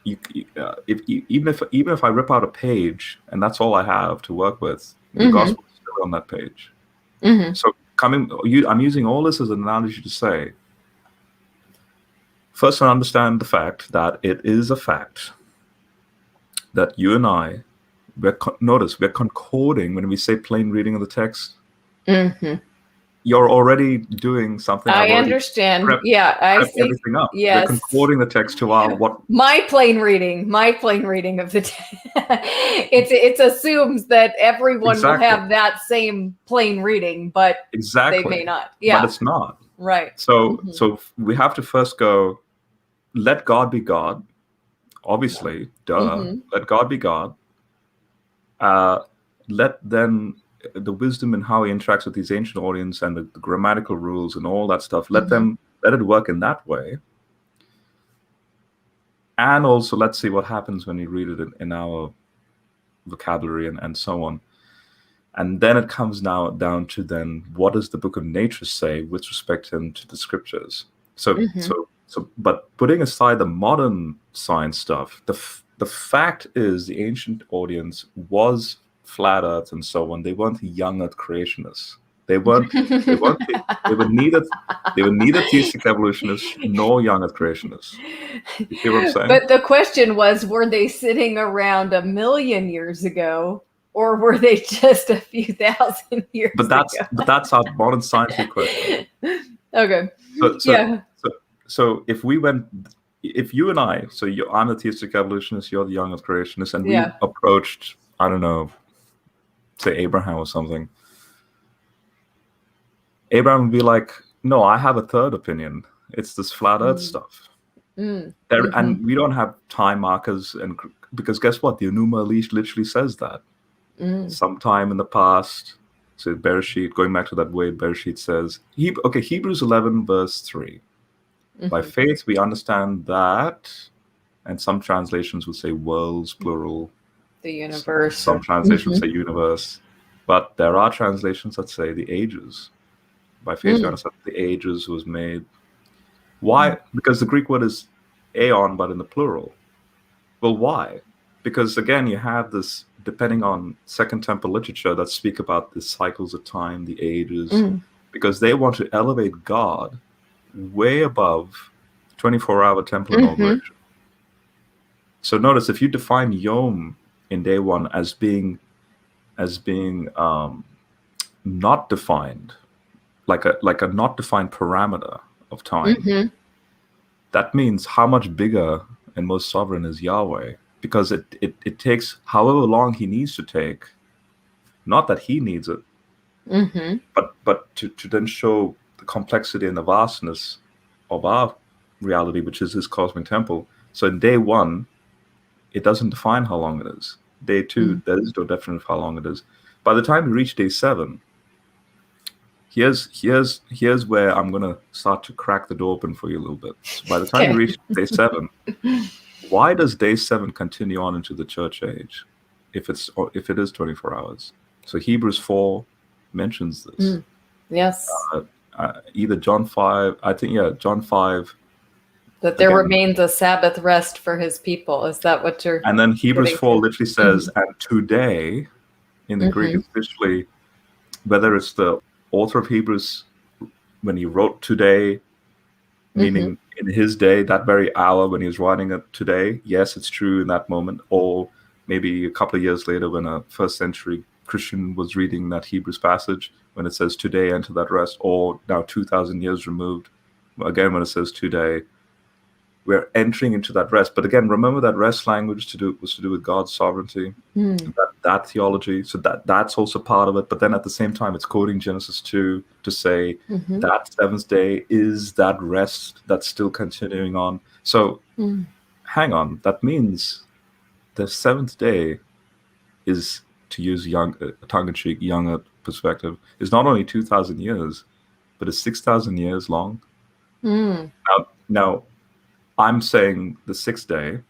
even if I rip out a page and that's all I have to work with, the gospel is still on that page. So I'm using all this as an analogy to say, first, I understand the fact that it is a fact that you and I, notice we're concording when we say plain reading of the text. You're already doing something. I understand. I see. Everything up. Yes. We're concording the text to our what? My plain reading of the text. it assumes that everyone will have that same plain reading, but they may not. But it's not. Right. So we have to first go, let God be God. Obviously, let God be God. Let then the wisdom in how he interacts with these ancient audience and the grammatical rules and all that stuff, let it work in that way. And also let's see what happens when we read it in our vocabulary and so on. And then it comes now down to then what does the book of nature say with respect to the scriptures? But putting aside the modern science stuff, the fact is the ancient audience was flat Earth and so on. They weren't young Earth creationists. They were neither theistic evolutionists nor young Earth creationists. You see what I'm saying? But the question was, were they sitting around 1 million years ago, or were they just a few thousand years ago? But that's our modern scientific question. Okay. So if you and I, I'm the theistic evolutionist, you're the young Earth creationist, and we approached, I don't know, say Abraham or something, Abraham would be like, no, I have a third opinion. It's this flat Earth stuff. And we don't have time markers, because guess what? The Enuma Elish literally says that. Sometime in the past, so Bereshit, going back to that way, Bereshit says, Hebrews 11, verse 3. By faith, we understand that, and some translations would say worlds, plural. The universe. Some translations say universe. But there are translations that say the ages. By faith, we understand the ages was made. Why? Because the Greek word is aeon, but in the plural. Well, why? Because, again, you have this, depending on Second Temple literature, that speak about the cycles of time, the ages, because they want to elevate God way above 24-hour temple inauguration. So notice, if you define Yom in day one as being not defined, like a not defined parameter of time, that means how much bigger and most sovereign is Yahweh, because it takes however long he needs to take, not that he needs it, but to then show the complexity and the vastness of our reality, which is this cosmic temple. So in day one, it doesn't define how long it is. Day two, there is no definition of how long it is. By the time we reach day 7, here's where I'm going to start to crack the door open for you a little bit. So by the time you reach day 7, why does day 7 continue on into the church age if it is 24 hours? So Hebrews 4 mentions this. Yes. Either John 5, I think, John 5. That there remains a Sabbath rest for his people. Is that what you're... And then Hebrews 4 literally says, and today in the Greek, especially whether it's the author of Hebrews when he wrote today, meaning in his day, that very hour when he was writing it today. Yes, it's true in that moment. Or maybe a couple of years later when a first century Christian was reading that Hebrews passage, when it says today enter that rest, or now 2,000 years removed, again, when it says today, we're entering into that rest. But again, remember that rest language was to do with God's sovereignty, that theology. So that's also part of it. But then at the same time, it's quoting Genesis 2 to say that seventh day is that rest that's still continuing on. So hang on, that means the seventh day is, to use a tongue-in-cheek, younger perspective, is not only 2,000 years, but is 6,000 years long. Now, I'm saying the sixth day.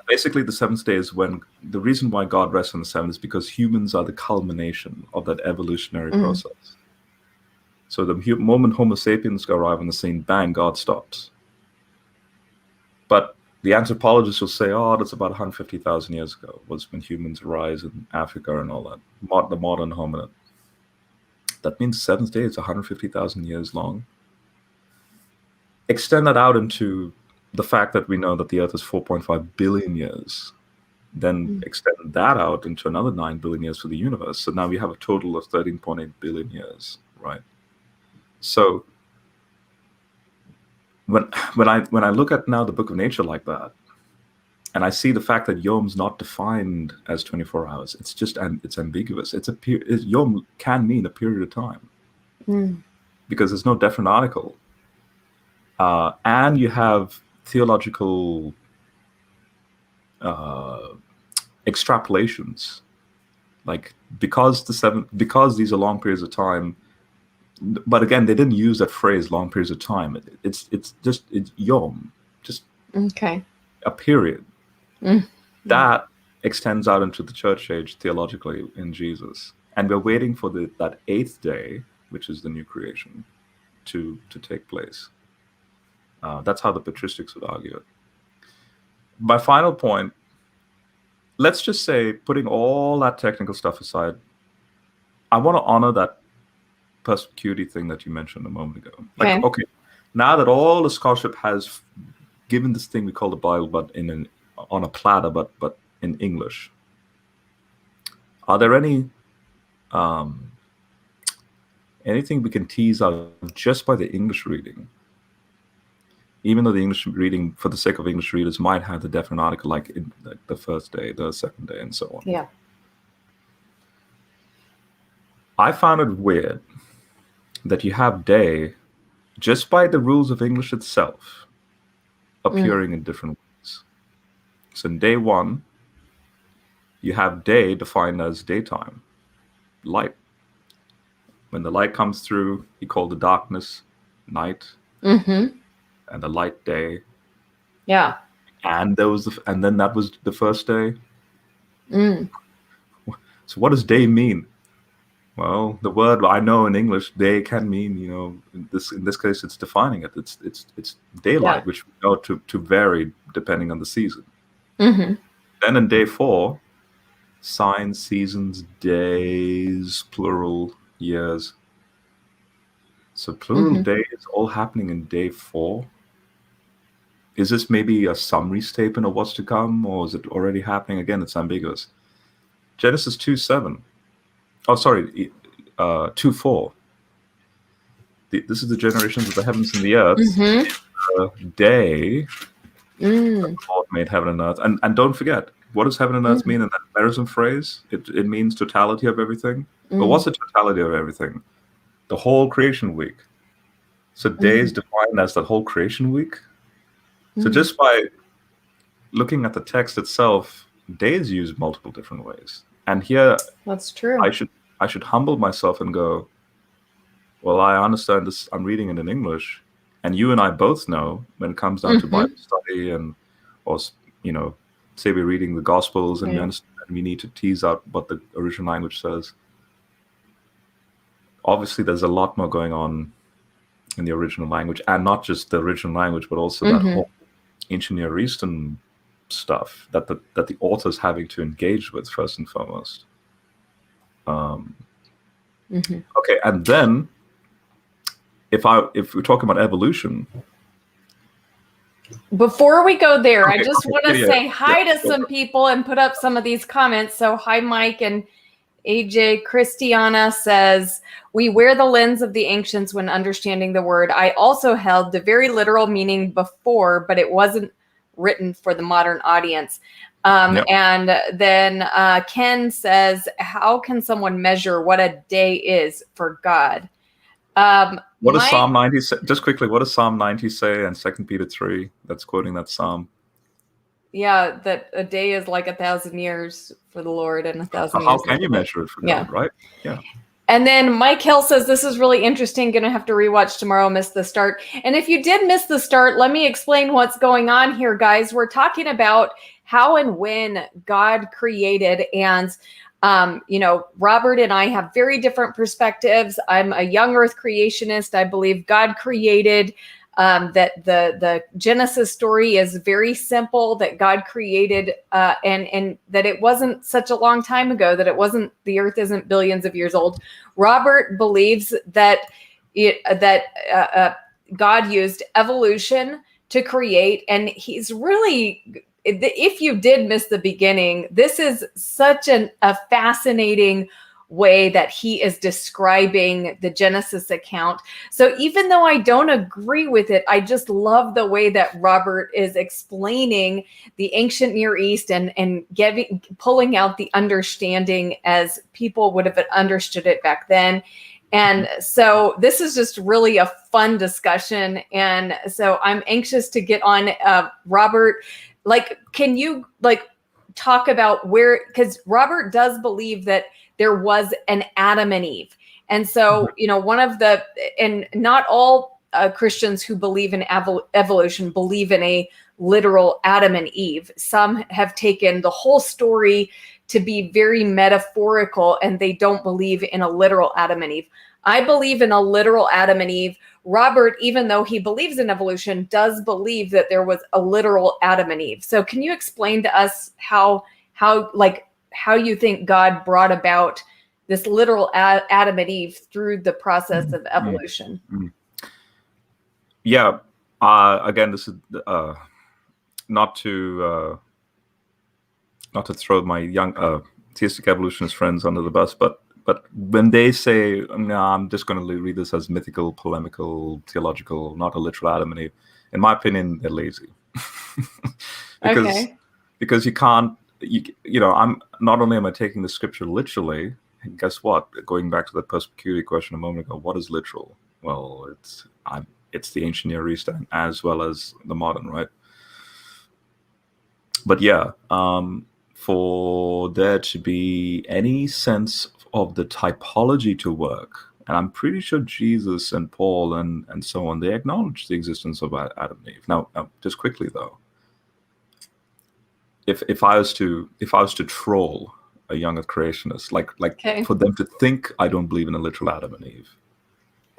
Basically, the seventh day is when the reason why God rests on the seventh is because humans are the culmination of that evolutionary process. So the moment Homo sapiens arrive on the scene, bang, God stops. But the anthropologists will say, oh, that's about 150,000 years ago, was when humans arise in Africa and all that, the modern hominid. That means the seventh day is 150,000 years long. Extend that out into the fact that we know that the Earth is 4.5 billion years, then extend that out into another 9 billion years for the universe. So now we have a total of 13.8 billion years, right? So when I look at now the Book of Nature like that, and I see the fact that Yom's not defined as 24 hours, it's ambiguous. Yom can mean a period of time because there's no definite article. And you have theological extrapolations, like because these are long periods of time. But again, they didn't use that phrase "long periods of time." It's yom, just a period that extends out into the church age theologically in Jesus, and we're waiting for that eighth day, which is the new creation, to take place. That's how the patristics would argue it. My final point, let's just say, putting all that technical stuff aside, I want to honor that perspicuity thing that you mentioned a moment ago. Like, okay, now that all the scholarship has given this thing we call the Bible, but on a platter, but in English, are there anything we can tease out just by the English reading? Even though the English reading, for the sake of English readers, might have the definite article, like in the first day, the second day, and so on. Yeah. I found it weird that you have day, just by the rules of English itself, appearing in different ways. So in day one, you have day defined as daytime, light. When the light comes through, you call the darkness night. And the light day. Yeah. And then that was the first day. So what does day mean? Well, the word I know in English, day can mean, in this case, it's defining it. It's daylight, which we know to vary depending on the season. Then in day 4, signs, seasons, days, plural, years. So plural day is all happening in day 4. Is this maybe a summary statement of what's to come, or is it already happening? Again, it's ambiguous. Genesis 2:7. Oh, sorry, 2:4. This is the generations of the heavens and the earth. The day the Lord made heaven and earth. And don't forget, what does heaven and earth mean in that merism phrase? It means totality of everything. But what's the totality of everything? The whole creation week. So day is defined as the whole creation week. So just by looking at the text itself, days used multiple different ways. And here, that's true. I should humble myself and go, well, I understand this. I'm reading it in English, and you and I both know when it comes down to Bible study or say we're reading the Gospels and we understand we need to tease out what the original language says. Obviously, there's a lot more going on in the original language, and not just the original language, but also that whole ancient Near Eastern stuff that the author's having to engage with first and foremost. Okay, and then if we're talking about evolution. Before we go there, Okay, I just want to say hi to some sure. people and put up some of these comments. So hi, Mike and AJ. Christiana says, we wear the lens of the ancients when understanding the word. I also held the very literal meaning before, but it wasn't written for the modern audience. And then Ken says, how can someone measure what a day is for God? What does Psalm 90 say? Just quickly, what does Psalm 90 say and 2 Peter 3? That's quoting that psalm. Yeah, that a day is like 1,000 years for the Lord and 1,000 years. How can you measure it for God, right? Yeah. And then Mike Hill says, this is really interesting. Going to have to rewatch tomorrow, missed the start. And if you did miss the start, let me explain what's going on here, guys. We're talking about how and when God created. And, Robert and I have very different perspectives. I'm a young earth creationist. I believe God created, that the Genesis story is very simple, that God created, and that it wasn't such a long time ago, that the earth isn't billions of years old. Robert believes that God used evolution to create, and he's really, if you did miss the beginning, this is such a fascinating way that he is describing the Genesis account. So even though I don't agree with it, I just love the way that Robert is explaining the ancient Near East and pulling out the understanding as people would have understood it back then. And so this is just really a fun discussion. And so I'm anxious to get on. Robert, can you talk about where, because Robert does believe that there was an Adam and Eve. And so, and not all Christians who believe in evolution believe in a literal Adam and Eve. Some have taken the whole story to be very metaphorical, and they don't believe in a literal Adam and Eve. I believe in a literal Adam and Eve. Robert, even though he believes in evolution, does believe that there was a literal Adam and Eve. So can you explain to us how you think God brought about this literal Adam and Eve through the process of evolution? Yeah. Again, this is not to throw my young theistic evolutionist friends under the bus, but when they say, no, I'm just going to read this as mythical, polemical, theological, not a literal Adam and Eve, in my opinion, they're lazy. Because you can't, I'm not only am I taking the scripture literally, and guess what? Going back to the perspicuity question a moment ago, what is literal? Well, it's the ancient Near East as well as the modern, right? But yeah, for there to be any sense of the typology to work, and I'm pretty sure Jesus and Paul and so on, they acknowledge the existence of Adam and Eve. Now, just quickly though, if I was to troll a younger creationist, for them to think I don't believe in a literal Adam and Eve,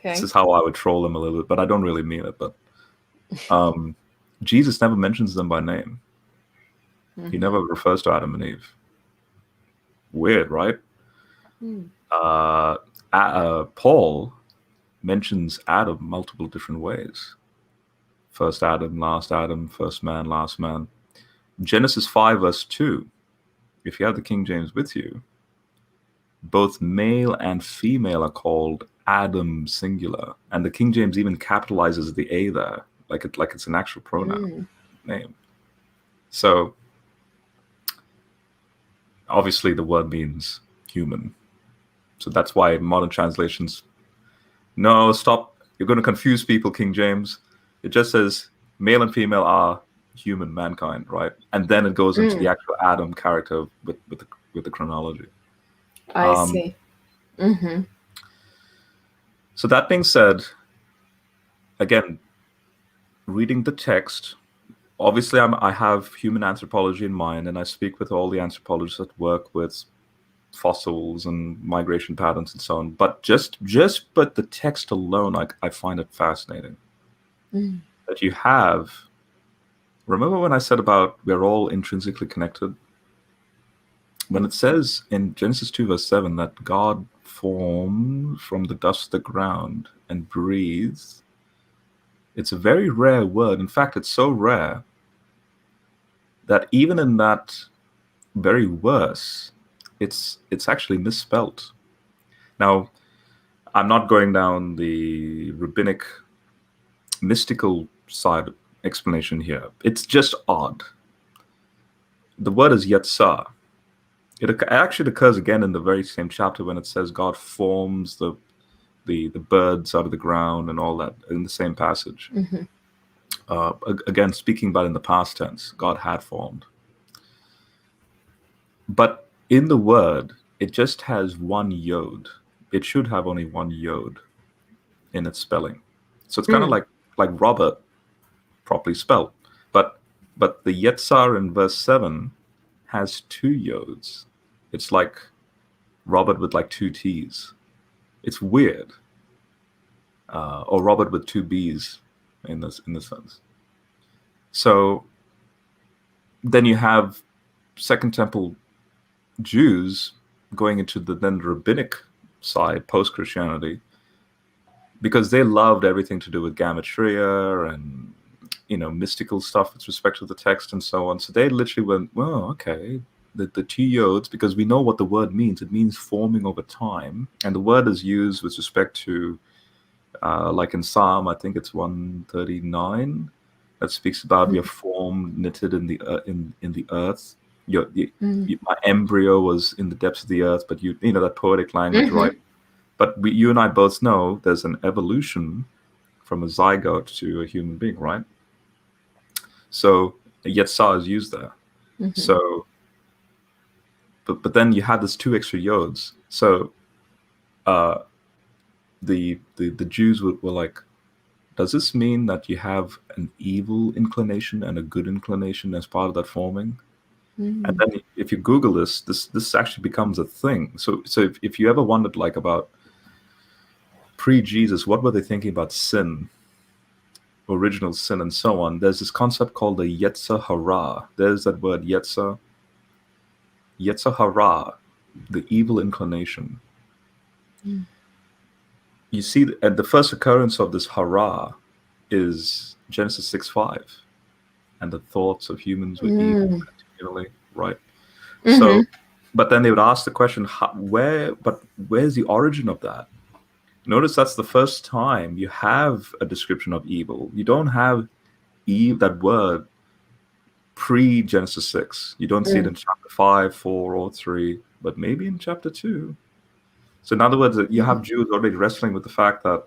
this is how I would troll them a little bit, but I don't really mean it. But Jesus never mentions them by name. He never refers to Adam and Eve. Weird, right? Paul mentions Adam multiple different ways. First Adam, last Adam, first man, last man. Genesis 5 verse 2, if you have the King James with you, both male and female are called Adam singular, and the King James even capitalizes the A there, like it's an actual pronoun name. So obviously the word means human. So that's why modern translations, no, stop, you're going to confuse people, King James. It just says male and female are human, mankind, right? And then it goes into the actual Adam character with the chronology. I see. So that being said, again, reading the text, obviously I have human anthropology in mind, and I speak with all the anthropologists that work with fossils and migration patterns and so on. But but the text alone, I find it fascinating that you have. Remember when I said about we're all intrinsically connected? when it says in Genesis 2 verse 7 that God formed from the dust of the ground and breathes, it's a very rare word. In fact, it's so rare that even in that very verse, it's actually misspelt. Now, I'm not going down the rabbinic mystical side explanation here. It's just odd. The word is Yetzer. It actually occurs again in the very same chapter when it says God forms the birds out of the ground and all that in the same passage. Again, speaking about in the past tense, God had formed. But in the word, it just has one yod. It should have only one yod in its spelling. So it's kind of like Robert properly spelled. But the Yetzer in verse 7 has two yods. It's like Robert with like two T's. It's weird. Or Robert with two B's in this sense. So then you have Second Temple Jews going into the then rabbinic side, post-Christianity, because they loved everything to do with gematria and mystical stuff with respect to the text and so on. So they literally went, well, okay, the two yods, because we know what the word means. It means forming over time, and the word is used with respect to, like in Psalm, I think it's 139, that speaks about we are formed, knitted in the earth. My embryo was in the depths of the earth, but that poetic language, right? But you and I both know there's an evolution from a zygote to a human being, right? So Yetzer is used there. So, but then you had this two extra yods. So the Jews were like, does this mean that you have an evil inclination and a good inclination as part of that forming? And then if you Google this actually becomes a thing. So if you ever wondered like about pre-Jesus, what were they thinking about sin, original sin, and so on? There's this concept called the Yetzer Hara. There's that word Yetzer Hara, the evil inclination. You see, and the first occurrence of this Hara is Genesis 6:5, and the thoughts of humans were evil continually, right? So, but then they would ask the question, where's the origin of that? Notice that's the first time you have a description of evil. You don't have that word pre-Genesis 6. You don't see it in chapter 5, 4, or 3, but maybe in chapter 2. So in other words, you have Jews already wrestling with the fact that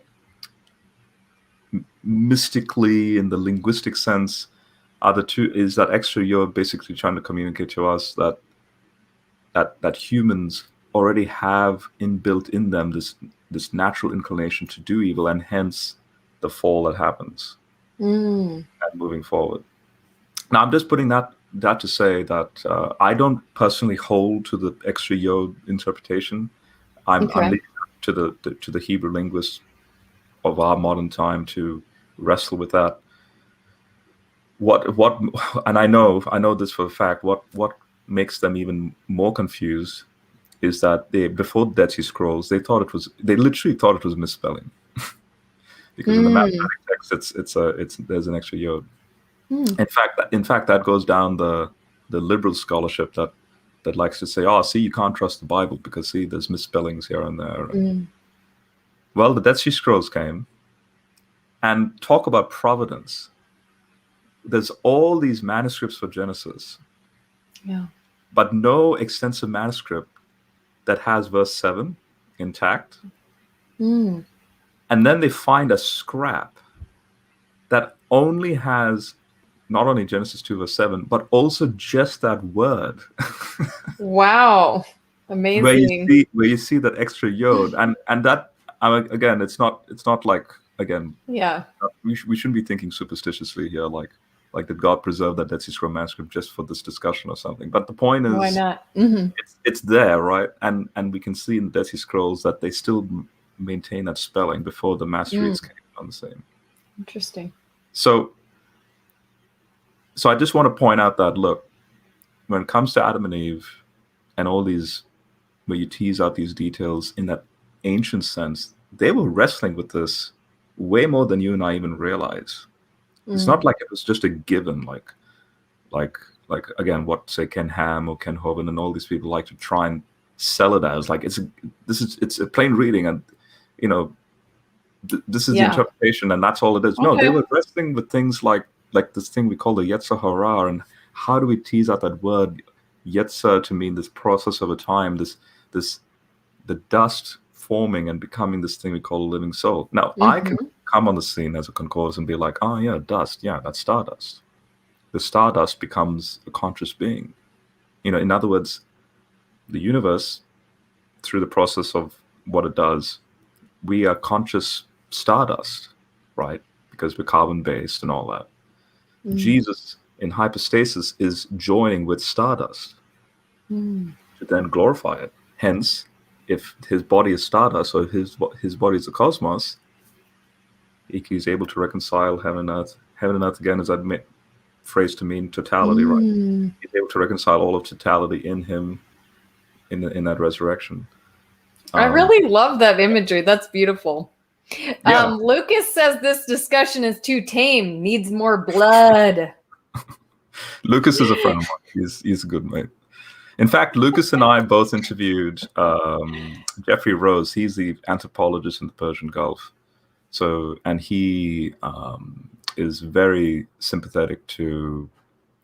mystically, in the linguistic sense, is that extra yod basically trying to communicate to us that humans already have inbuilt in them this natural inclination to do evil, and hence the fall that happens and moving forward. Now, I'm just putting that to say that I don't personally hold to the extra yod interpretation. I'm leaving to the Hebrew linguists of our modern time to wrestle with that. What and I know this for a fact. What makes them even more confused is that before the Dead Sea Scrolls, they literally thought it was misspelling, because in the mathematic text there's an extra yod. In fact, that goes down the liberal scholarship that likes to say, see, you can't trust the Bible because see, there's misspellings here and there. Well, the Dead Sea Scrolls came, and talk about providence. There's all these manuscripts for Genesis, but no extensive manuscript that has verse 7 intact. And then they find a scrap that only has not only Genesis 2 verse 7, but also just that word. Wow. Amazing. Where you see that extra yod, and that, again, it's not like, again, we shouldn't be thinking superstitiously here, like did God preserve that Dead Sea Scroll manuscript just for this discussion or something? But the point is, why not? It's there, right? And we can see in the Dead Sea Scrolls that they still maintain that spelling before the Masoretes came on the same. Interesting. So I just want to point out that, look, when it comes to Adam and Eve, and all these, where you tease out these details in that ancient sense, they were wrestling with this way more than you and I even realize. It's not like it was just a given, like again, what say Ken Ham or Ken Hovind and all these people like to try and sell it as like it's a plain reading, and this is the interpretation, and that's all it is. No, they were wrestling with things like this thing we call the Yetzer Hara, and how do we tease out that word Yetzer to mean this process over time, the dust forming and becoming this thing we call a living soul. Now, I can come on the scene as a concordance and be like, oh yeah, dust, yeah, that's stardust. The stardust becomes a conscious being. In other words, the universe, through the process of what it does, we are conscious stardust, right? Because we're carbon-based and all that. Jesus in hypostasis is joining with stardust to then glorify it. Hence, if his body is stardust, or if his body is the cosmos, he's able to reconcile heaven and earth. Heaven and earth, again, is that phrase to mean totality, right? He's able to reconcile all of totality in him in that resurrection. I really love that imagery. That's beautiful. Yeah. Lucas says this discussion is too tame, needs more blood. Lucas is a friend of mine. He's a good mate. In fact, Lucas and I both interviewed Jeffrey Rose. He's the anthropologist in the Persian Gulf. And he is very sympathetic to,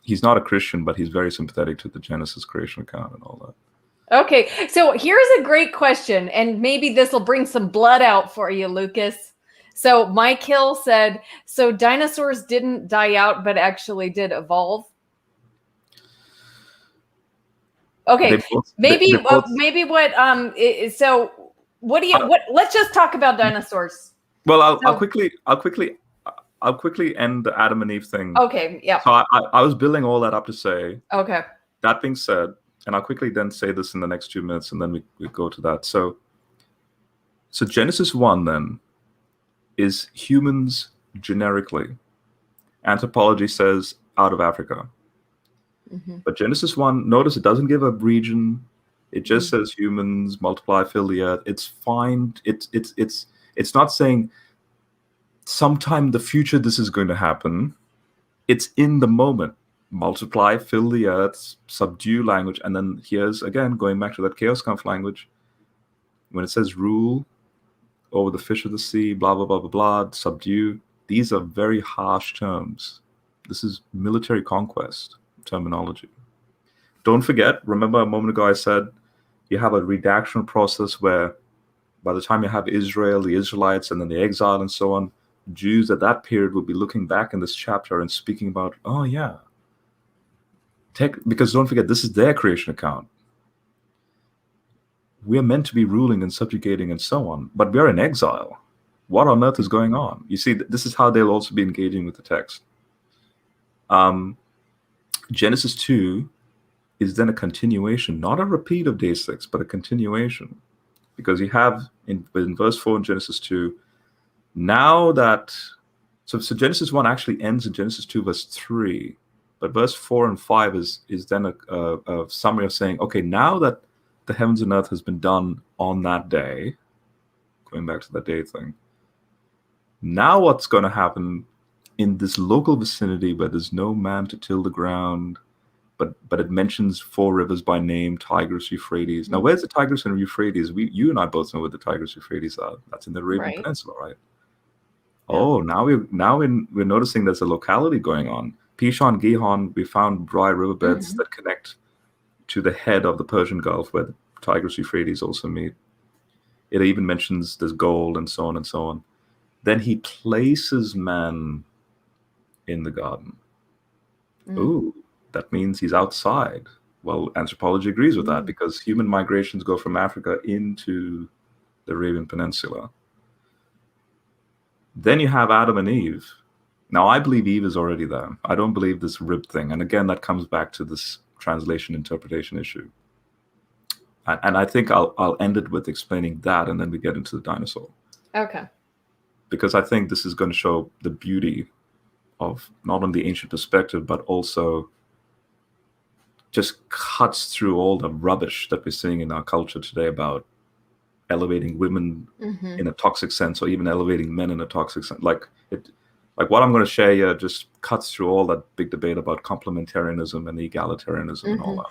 he's not a Christian, but he's very sympathetic to the Genesis creation account and all that. Okay, so here's a great question, and maybe this will bring some blood out for you, Lucas. So Mike Hill said, so dinosaurs didn't die out, but actually did evolve? Okay, maybe what let's just talk about dinosaurs. Well, I'll quickly end the Adam and Eve thing. Okay, yeah. So I was building all that up to say, okay. That being said, and I'll quickly then say this in the next 2 minutes, and then we go to that. So Genesis 1 then is humans generically. Anthropology says out of Africa. But Genesis 1, notice it doesn't give a region. It just says humans, multiply, fill the earth. It's fine. It's not saying sometime in the future this is going to happen. It's in the moment. Multiply, fill the earth, subdue language. And then here's, again, going back to that Chaos Conf language. When it says rule over the fish of the sea, blah, blah, blah, blah, blah, subdue. These are very harsh terms. This is military conquest terminology. Don't forget, remember a moment ago I said you have a redaction process where by the time you have Israel, the Israelites, and then the exile and so on, Jews at that period will be looking back in this chapter and speaking about, oh yeah, because don't forget, this is their creation account. We are meant to be ruling and subjugating and so on, but we're in exile. What on earth is going on? You see, this is how they'll also be engaging with the text. Genesis 2 is then a continuation, not a repeat of day 6, but a continuation. Because you have in verse 4 in Genesis 2, now that, so Genesis 1 actually ends in Genesis 2 verse 3, but verse 4 and 5 is then a summary of saying, okay, now that the heavens and earth has been done on that day, going back to that day thing, now what's going to happen in this local vicinity where there's no man to till the ground, but it mentions 4 rivers by name, Tigris, Euphrates. Now, where's the Tigris and Euphrates? You and I both know where the Tigris, Euphrates are. That's in the Arabian Peninsula, right? Yeah. Oh, now we're noticing there's a locality going on. Pishon, Gihon, we found dry riverbeds that connect to the head of the Persian Gulf where the Tigris, Euphrates also meet. It even mentions there's gold and so on and so on. Then he places man in the garden. Ooh, that means he's outside. Well, anthropology agrees with that because human migrations go from Africa into the Arabian Peninsula. Then you have Adam and Eve. Now, I believe Eve is already there. I don't believe this rib thing. And again, that comes back to this translation interpretation issue. And I think I'll end it with explaining that, and then we get into the dinosaur. Okay. Because I think this is going to show the beauty of not only the ancient perspective, but also just cuts through all the rubbish that we're seeing in our culture today about elevating women in a toxic sense, or even elevating men in a toxic sense. Like what I'm going to share here just cuts through all that big debate about complementarianism and egalitarianism and all that.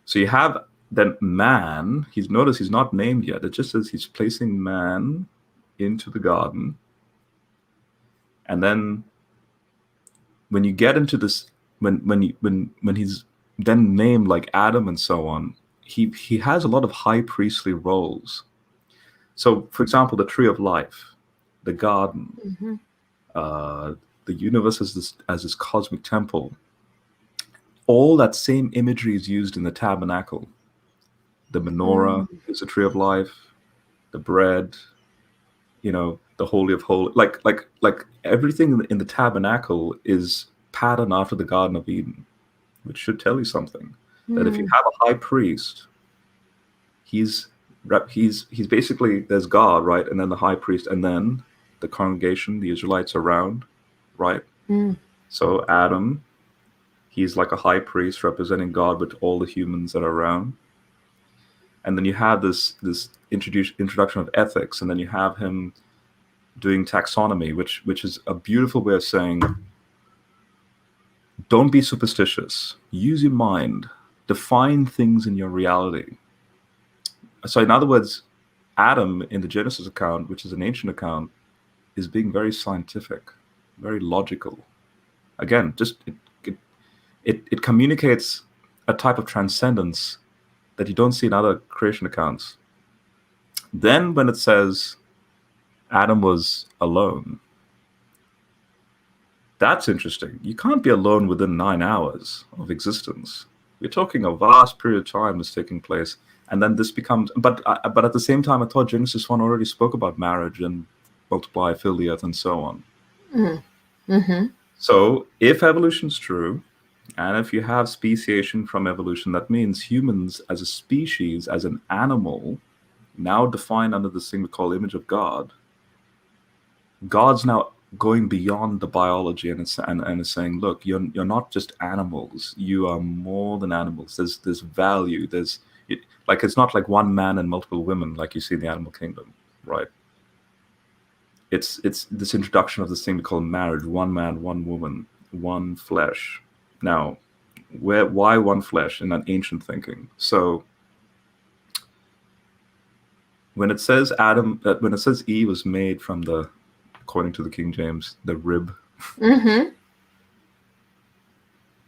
So you have then man. Notice he's not named yet. It just says he's placing man into the garden. And then when you get into this, when he's then named like Adam and so on, he has a lot of high priestly roles. So, for example, the tree of life, the garden, the universe as this cosmic temple. All that same imagery is used in the tabernacle. The menorah is the tree of life. The bread, the holy of holies. Like everything in the tabernacle is patterned after the Garden of Eden, which should tell you something. That if you have a high priest, he's basically, there's God, right? And then the high priest, and then the congregation, the Israelites around, right? So Adam, he's like a high priest representing God with all the humans that are around. And then you have this introduction of ethics, and then you have him doing taxonomy, which is a beautiful way of saying, don't be superstitious. Use your mind. Define things in your reality. So in other words, Adam in the Genesis account, which is an ancient account, is being very scientific, very logical. Again, just it communicates a type of transcendence that you don't see in other creation accounts. Then when it says Adam was alone, that's interesting. You can't be alone within 9 hours of existence. We're talking a vast period of time is taking place. And then this becomes, but at the same time, I thought Genesis 1 already spoke about marriage and multiply, fill the earth, and so on. So if evolution's true, and if you have speciation from evolution, that means humans as a species, as an animal, now defined under this thing we call image of God, God's now going beyond the biology and is saying, look, you're not just animals. You are more than animals. There's value. It's not like one man and multiple women like you see in the animal kingdom, right? It's this introduction of this thing we call marriage: one man, one woman, one flesh. Now, why one flesh in an ancient thinking? So when it says when it says Eve was made from the, according to the King James, the rib.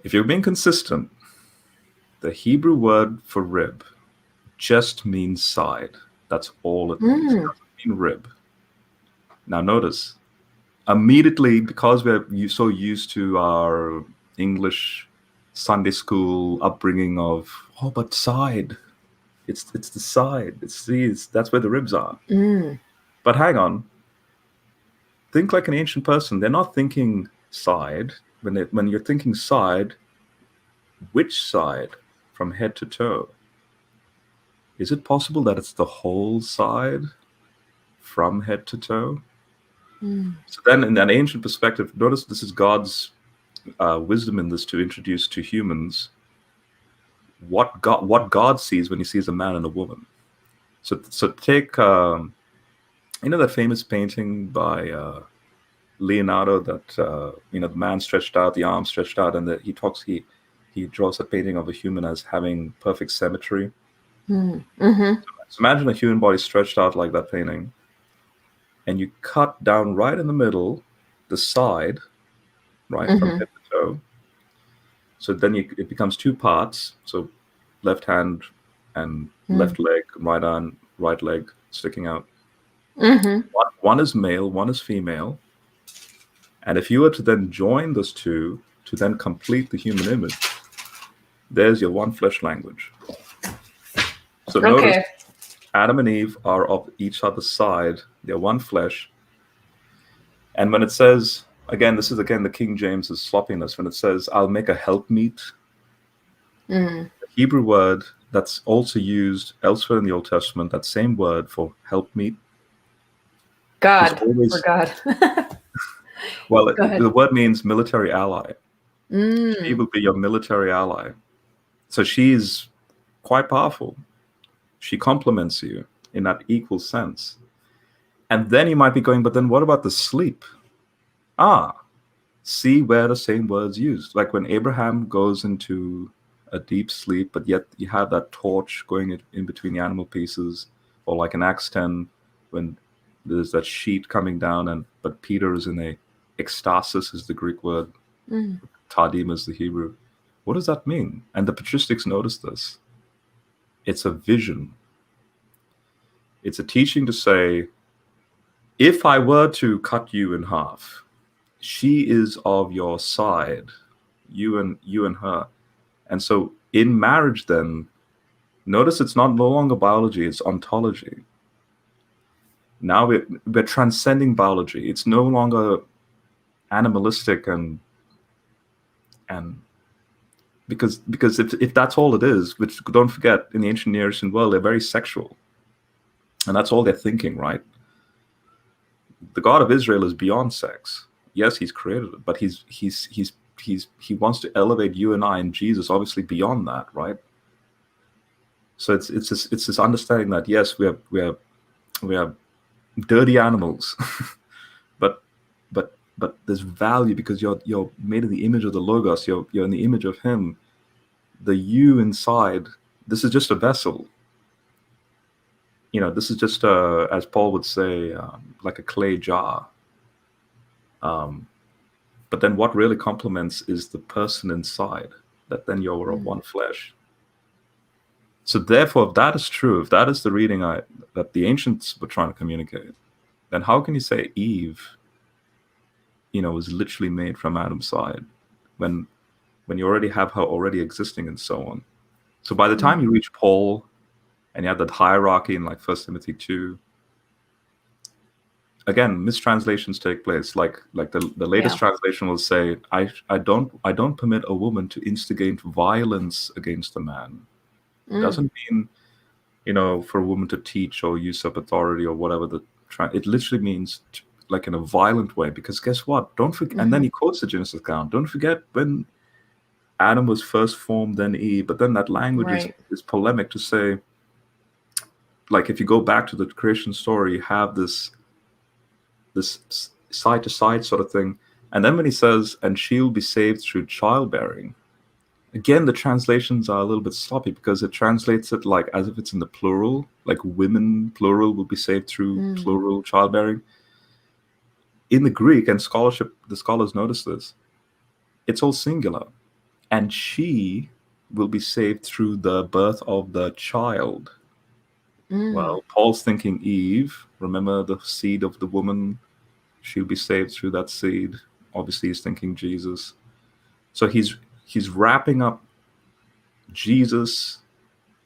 If you're being consistent, the Hebrew word for rib just means side. That's all it means. It doesn't mean rib. Now notice, immediately, because we're so used to our English Sunday school upbringing of, but side. It's the side. That's where the ribs are. But hang on. Think like an ancient person. They're not thinking side. When you're thinking side, which side from head to toe? Is it possible that it's the whole side from head to toe? So then in that ancient perspective, notice this is God's wisdom in this to introduce to humans what God sees when he sees a man and a woman. So take that famous painting by Leonardo that the man stretched out, the arm stretched out, and he draws a painting of a human as having perfect symmetry. So imagine a human body stretched out like that painting, and you cut down right in the middle, the side, right from head to toe. So then it becomes two parts. So left hand and left leg, right arm, right leg sticking out. One is male, one is female. And if you were to then join those two to then complete the human image, there's your one flesh language. So notice Adam and Eve are of each other's side. They're one flesh. And when it says, again, this is the King James's sloppiness, when it says, I'll make a helpmeet, the Hebrew word that's also used elsewhere in the Old Testament, that same word for helpmeet. God, for God. Well, the word means military ally. She will be your military ally. So she's quite powerful. She complements you in that equal sense. And then you might be going, but then what about the sleep? See where the same word's used. Like when Abraham goes into a deep sleep, but yet you have that torch going in between the animal pieces, or like in Acts 10, when there's that sheet coming down, but Peter is in a ecstasis is the Greek word, Tardim is the Hebrew. What does that mean? And the patristics notice this. It's a vision. It's a teaching to say, if I were to cut you in half, she is of your side, you and her. And so in marriage then, notice it's no longer biology, it's ontology. Now we're transcending biology. It's no longer animalistic and because if that's all it is, which don't forget, in the ancient Near Eastern world, they're very sexual. And that's all they're thinking, right? The God of Israel is beyond sex. Yes, he's created it, but he wants to elevate you and I and Jesus obviously beyond that, right? So it's this understanding that yes, we are dirty animals, but there's value because you're made in the image of the Logos. You're in the image of Him. The you inside. This is just a vessel. This is just as Paul would say, like a clay jar. But then what really complements is the person inside. That then you're of one flesh. So therefore, if that is true, if that is the reading that the ancients were trying to communicate, then how can you say Eve, was literally made from Adam's side when you already have her already existing and so on? So by the time you reach Paul and you have that hierarchy in like 1 Timothy 2, again, mistranslations take place. Like the latest translation will say, I don't permit a woman to instigate violence against a man. It doesn't mean, for a woman to teach or usurp authority or whatever. It literally means like in a violent way, because guess what? Don't forget. And then he quotes the Genesis account. Don't forget when Adam was first formed, then Eve. But then that language is polemic to say, like if you go back to the creation story, you have this side to side sort of thing. And then when he says, and she'll be saved through childbearing, again, the translations are a little bit sloppy because it translates it like as if it's in the plural, like women, plural, will be saved through plural childbearing. In the Greek and scholarship, the scholars notice this, it's all singular. And she will be saved through the birth of the child. Well, Paul's thinking Eve, remember the seed of the woman, she'll be saved through that seed. Obviously, he's thinking Jesus. So he's wrapping up Jesus,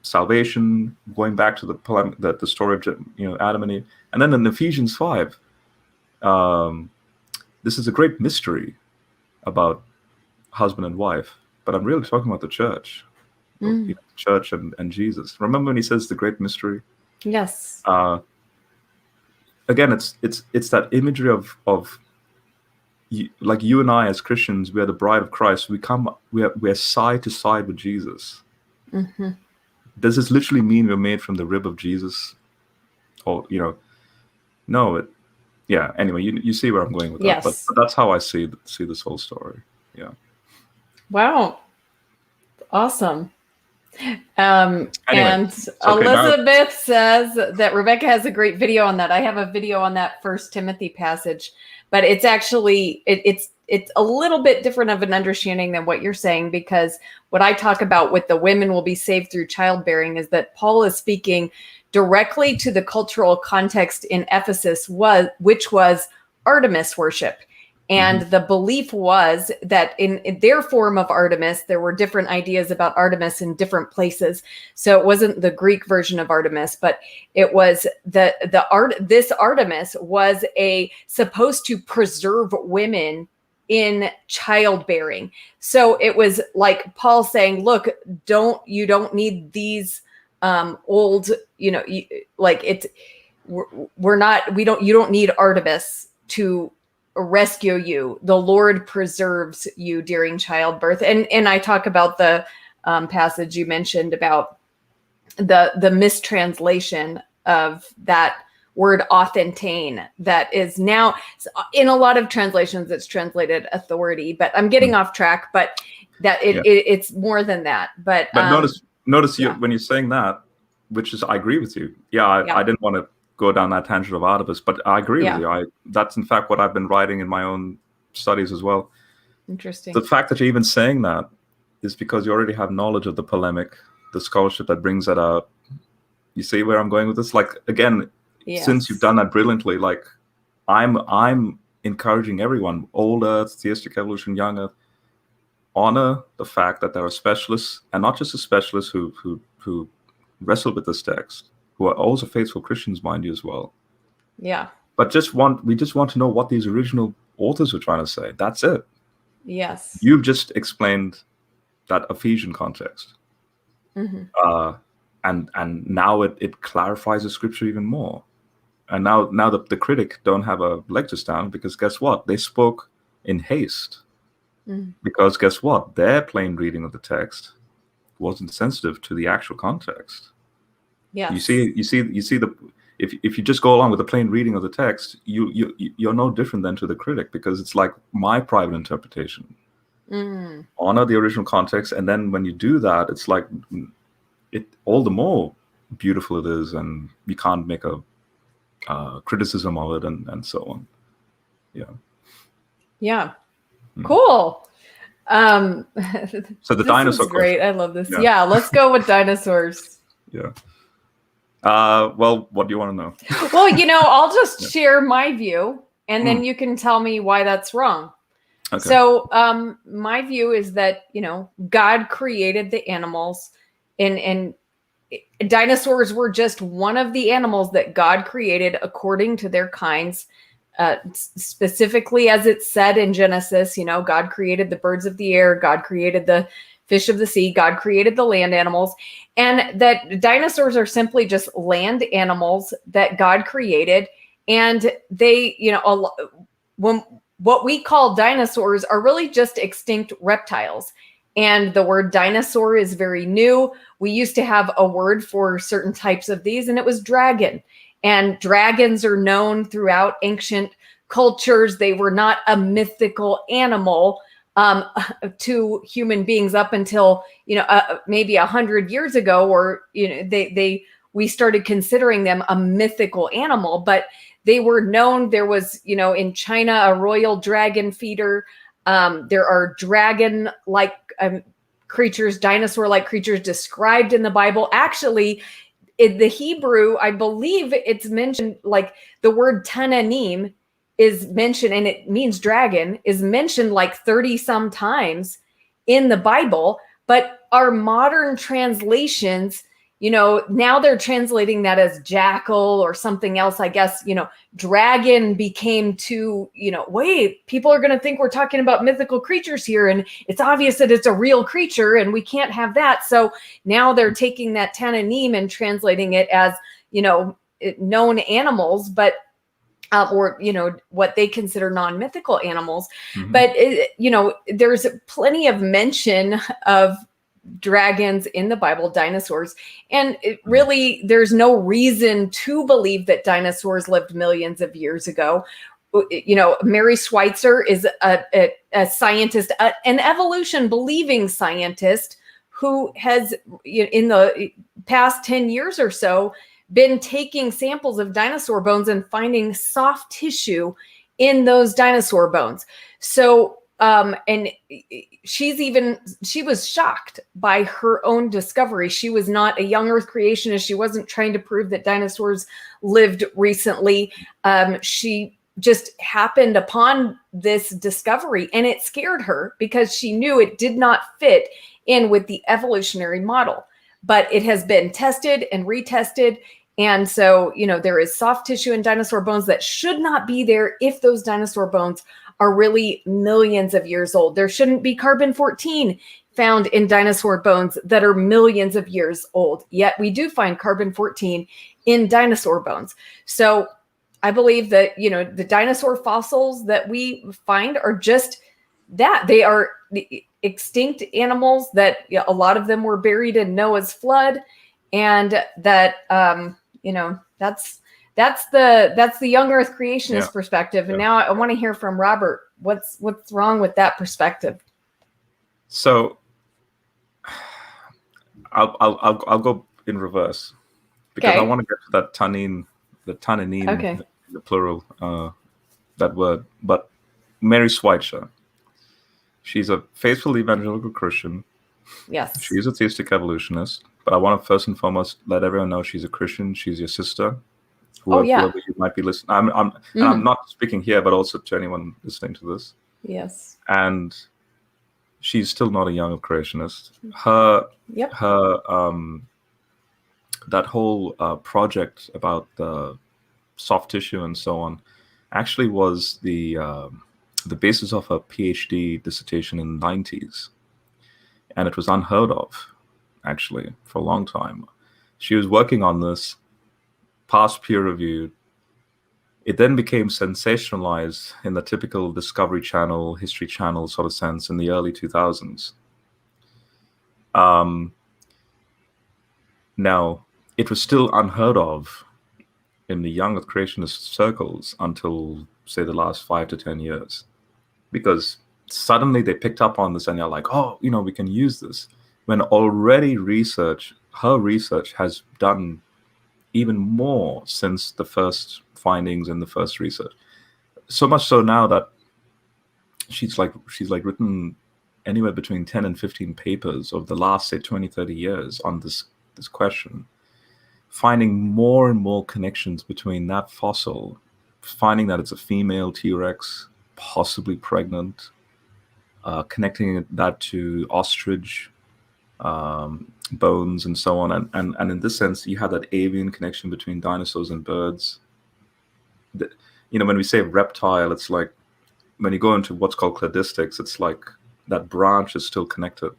salvation, going back to the story of Adam and Eve, and then in Ephesians 5, this is a great mystery about husband and wife, but I'm really talking about the church, church and Jesus. Remember when he says the great mystery? Yes. Again, it's that imagery of like you and I as Christians, we are the bride of Christ. We're side to side with Jesus. Does this literally mean we're made from the rib of Jesus? Or no. Anyway, you see where I'm going with that. But that's how I see this whole story. Yeah. Wow. Awesome. Anyway, and okay, Elizabeth says that Rebecca has a great video on that. I have a video on that 1 Timothy passage, but it's actually it's a little bit different of an understanding than what you're saying, because what I talk about with the women will be saved through childbearing is that Paul is speaking directly to the cultural context in Ephesus, which was Artemis worship. And the belief was that in their form of Artemis, there were different ideas about Artemis in different places. So it wasn't the Greek version of Artemis, but it was this Artemis was supposed to preserve women in childbearing. So it was like Paul saying, look, you don't need these old, you don't need Artemis to rescue you. The Lord preserves you during childbirth. And I talk about the passage you mentioned about the mistranslation of that word authentane, that is now in a lot of translations it's translated authority, but I'm getting off track, but that it's more than that. But notice you when you're saying that, which is, I agree with you. I didn't want to go down that tangent of Artemis, but I agree with you. That's in fact what I've been writing in my own studies as well. Interesting. The fact that you're even saying that is because you already have knowledge of the polemic, the scholarship that brings that out. You see where I'm going with this? Like, again, since you've done that brilliantly, like I'm encouraging everyone, old Earth, theistic evolution, young Earth, honor the fact that there are specialists, and not just the specialists who wrestle with this text, who are also faithful Christians, mind you, as well. Yeah. But we just want to know what these original authors were trying to say. That's it. Yes. You've just explained that Ephesian context. Mm-hmm. And now it clarifies the scripture even more. And now the critic don't have a leg to stand, because guess what? They spoke in haste. Mm. Because guess what? Their plain reading of the text wasn't sensitive to the actual context. Yes. You see the if you just go along with the plain reading of the text, you're no different than to the critic, because it's like my private interpretation. Mm. Honor the original context, and then when you do that, it's like it all the more beautiful it is, and you can't make a criticism of it, and so on. Yeah. Cool. So the dinosaur great question. I love this. Yeah, let's go with dinosaurs. Well, what do you want to know? Well, I'll just share my view, and then you can tell me why that's wrong. Okay. So my view is that God created the animals, and dinosaurs were just one of the animals that God created according to their kinds. Specifically, as it's said in Genesis, God created the birds of the air, God created the fish of the sea, God created the land animals, and that dinosaurs are simply just land animals that God created. And they, when what we call dinosaurs are really just extinct reptiles. And the word dinosaur is very new. We used to have a word for certain types of these, and it was dragon. And dragons are known throughout ancient cultures. They were not a mythical animal to human beings up until, maybe 100 years ago, or, we started considering them a mythical animal, but they were known. There was, in China, a royal dragon feeder. There are dragon-like creatures, dinosaur-like creatures described in the Bible. Actually, in the Hebrew, I believe it's mentioned, like the word Tananim is mentioned, and it means dragon, is mentioned like 30 some times in the Bible. But our modern translations, now they're translating that as jackal or something else. I guess, dragon became too, wait, people are going to think we're talking about mythical creatures here. And it's obvious that it's a real creature and we can't have that. So now they're taking that Tananim and translating it as, known animals, but or, what they consider non-mythical animals. Mm-hmm. But, there's plenty of mention of dragons in the Bible, dinosaurs. And really, there's no reason to believe that dinosaurs lived millions of years ago. Mary Schweitzer is a scientist, an evolution believing scientist who has, in the past 10 years or so, been taking samples of dinosaur bones and finding soft tissue in those dinosaur bones. So, and she was shocked by her own discovery. She was not a young Earth creationist. She wasn't trying to prove that dinosaurs lived recently. She just happened upon this discovery, and it scared her because she knew it did not fit in with the evolutionary model. But it has been tested and retested. And so, there is soft tissue in dinosaur bones that should not be there if those dinosaur bones are really millions of years old. There shouldn't be carbon-14 found in dinosaur bones that are millions of years old. Yet we do find carbon-14 in dinosaur bones. So I believe that, the dinosaur fossils that we find are just that. They are the extinct animals that a lot of them were buried in Noah's flood. And that, that's the young earth creationist perspective. And now I want to hear from Robert. What's wrong with that perspective? So I'll go in reverse, because I want to get to that tannin, the plural, that word. But Mary Schweitzer, she's a faithful evangelical Christian. Yes. She's a theistic evolutionist. But I want to first and foremost let everyone know she's a Christian. She's your sister. Whoever you might be listening. And I'm not speaking here, but also to anyone listening to this. Yes. And she's still not a young creationist. Her that whole project about the soft tissue and so on actually was the basis of her PhD dissertation in the 90s. And it was unheard of, actually, for a long time. She was working on this, past peer-reviewed. It then became sensationalized in the typical Discovery Channel, History Channel sort of sense in the early 2000s. Now, it was still unheard of in the young creationist circles until, say, the last 5 to 10 years. Because suddenly they picked up on this and they're like, oh, we can use this. When already her research has done even more since the first findings and the first research. So much so now that she's written anywhere between 10 and 15 papers over the last, say, 20, 30 years on this question, finding more and more connections between that fossil, finding that it's a female T-Rex, possibly pregnant, connecting that to ostrich bones and so on. And in this sense, you have that avian connection between dinosaurs and birds. When we say reptile, it's like when you go into what's called cladistics, it's like that branch is still connected.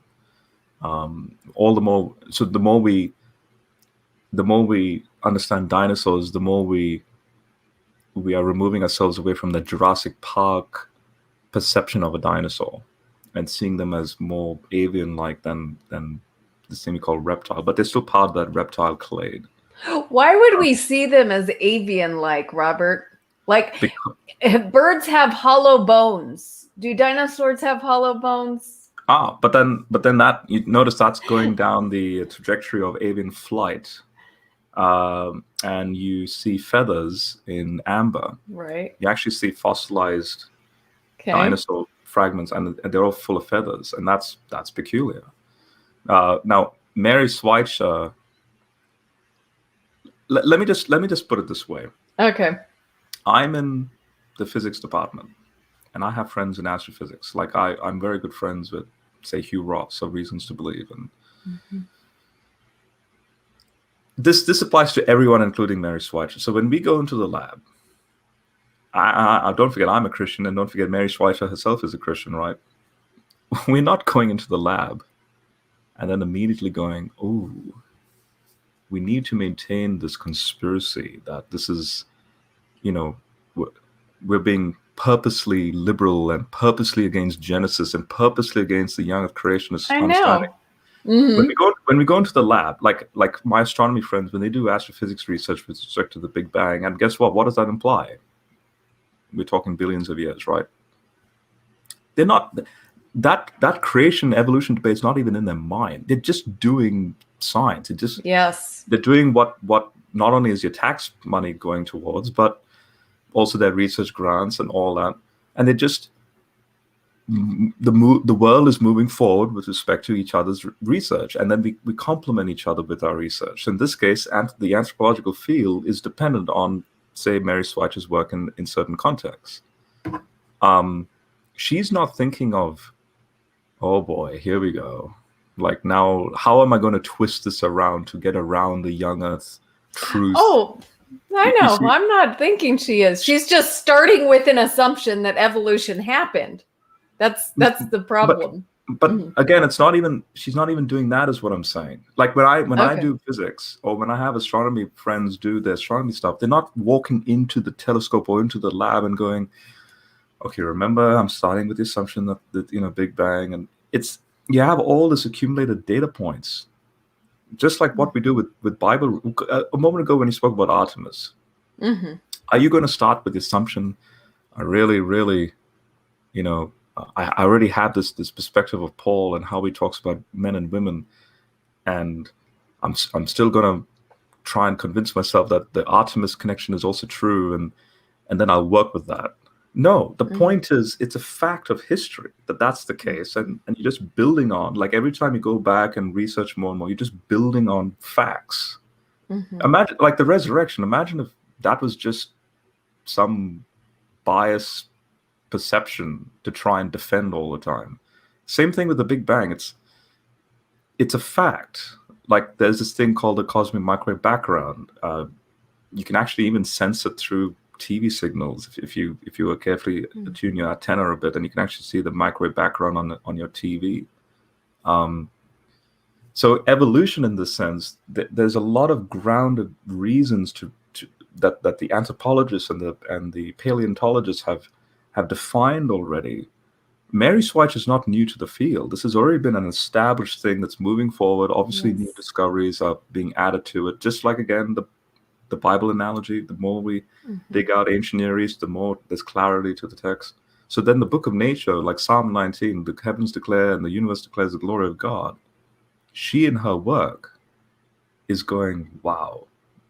All the more, so the more we understand dinosaurs, the more we are removing ourselves away from the Jurassic Park perception of a dinosaur and seeing them as more avian-like than this thing we call reptile. But they're still part of that reptile clade. Why would we see them as avian-like, Robert? Like, birds have hollow bones. Do dinosaurs have hollow bones? But then that, you notice that's going down the trajectory of avian flight. And you see feathers in amber. Right. You actually see fossilized dinosaur fragments, and they're all full of feathers, and that's peculiar. Now, Mary Schweitzer. Let me just put it this way. Okay. I'm in the physics department, and I have friends in astrophysics. Like I'm very good friends with, say, Hugh Ross of Reasons to Believe, and this applies to everyone, including Mary Schweitzer. So when we go into the lab, I don't forget I'm a Christian, and don't forget Mary Schweitzer herself is a Christian, right? We're not going into the lab and then immediately going, oh, we need to maintain this conspiracy that this is, we're being purposely liberal and purposely against Genesis and purposely against the young creationist understanding. When we go into the lab, like my astronomy friends, when they do astrophysics research with respect to the Big Bang, and guess what does that imply? We're talking billions of years, right? They're not, that creation evolution debate is not even in their mind. They're just doing science. They're doing what not only is your tax money going towards, but also their research grants and all that. And they just, the world is moving forward with respect to each other's research, and then we complement each other with our research. In this case, the anthropological field is dependent on, say, Mary Schweitzer's work in certain contexts. She's not thinking of, oh boy, here we go. Like, now, how am I going to twist this around to get around the young Earth truth? Oh, I know. I'm not thinking she is. She's just starting with an assumption that evolution happened. That's the problem. But again, it's not even, she's not even doing that, is what I'm saying. Like when I Okay. do physics, or when I have astronomy friends do their astronomy stuff, they're not walking into the telescope or into the lab and going, okay, remember, I'm starting with the assumption that Big Bang, and it's, you have all this accumulated data points, just like what we do with Bible. A moment ago when you spoke about Artemis, are you going to start with the assumption, I really, really, I already have this perspective of Paul and how he talks about men and women, and I'm still going to try and convince myself that the Artemis connection is also true, and then I'll work with that. No, the point is, it's a fact of history that that's the case, and you're just building on, like every time you go back and research more and more, you're just building on facts. Imagine, like the resurrection, imagine if that was just some biased perception to try and defend all the time. Same thing with the Big Bang. It's a fact. Like there's this thing called the cosmic microwave background. You can actually even sense it through TV signals if you were carefully tune your antenna a bit, and you can actually see the microwave background on your TV. So evolution, in this sense, there's a lot of grounded reasons that the anthropologists and the paleontologists have defined already. Mary Schweitzer is not new to the field. This has already been an established thing that's moving forward. Obviously, new discoveries are being added to it. Just like, again, the Bible analogy, the more we dig out ancient Near East, the more there's clarity to the text. So then the book of nature, like Psalm 19, the heavens declare and the universe declares the glory of God. She in her work is going, wow.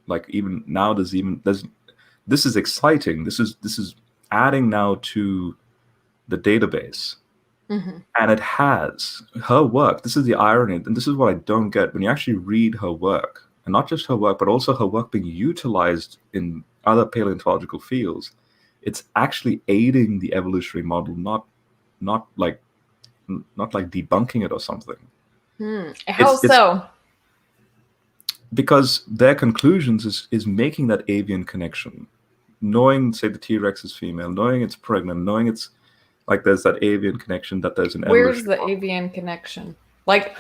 Like even now this is exciting. This is adding now to the database. And it has her work. This is the irony, and this is what I don't get. When you actually read her work, and not just her work, but also her work being utilized in other paleontological fields, it's actually aiding the evolutionary model, not like debunking it or something. How so? Because their conclusions is making that avian connection, knowing, say, the T-Rex is female, knowing it's pregnant, knowing it's like there's that avian connection, that there's an Where's the avian connection? Like,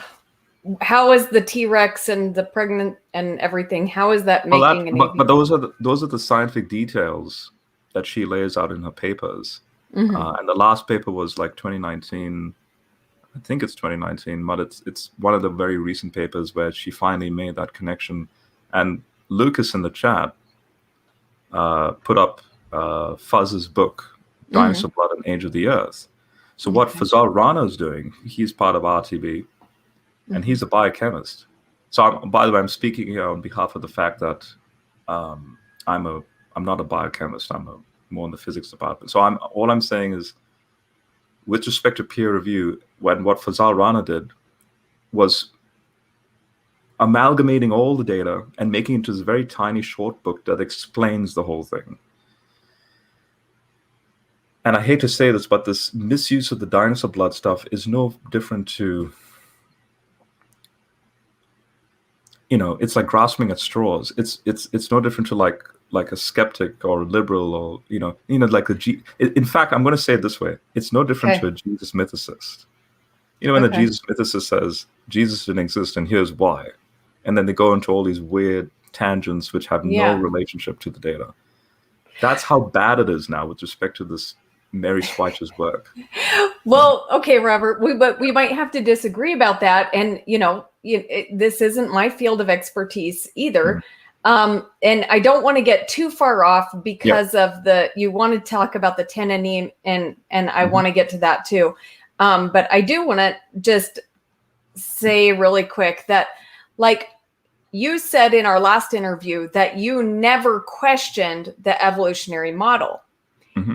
how is the T-Rex and the pregnant and everything? How is that making an avian? But those are the scientific details that she lays out in her papers. And the last paper was like 2019. I think it's 2019, but it's one of the very recent papers where she finally made that connection. And Lucas in the chat put up Fuzz's book, Dinosaur Blood and Age of the Earth. So what Fazal Rana is doing, he's part of RTB, and he's a biochemist. So by the way, I'm speaking here on behalf of the fact that I'm not a biochemist. I'm more in the physics department. So all I'm saying is, with respect to peer review, what Fazal Rana did was amalgamating all the data and making it into this very tiny short book that explains the whole thing. And I hate to say this, but this misuse of the dinosaur blood stuff is no different to, it's like grasping at straws. It's no different to like a skeptic or a liberal or like in fact, I'm going to say it this way: it's no different to a Jesus mythicist. When a Jesus mythicist says Jesus didn't exist and here's why, and then they go into all these weird tangents which have no relationship to the data. That's how bad it is now with respect to this Mary Schweitzer's work. Well, okay, Robert, we might have to disagree about that, and this isn't my field of expertise either. And I don't want to get too far off because of you want to talk about the tenon, and I want to get to that too. But I do want to just say really quick that, like you said in our last interview, that you never questioned the evolutionary model.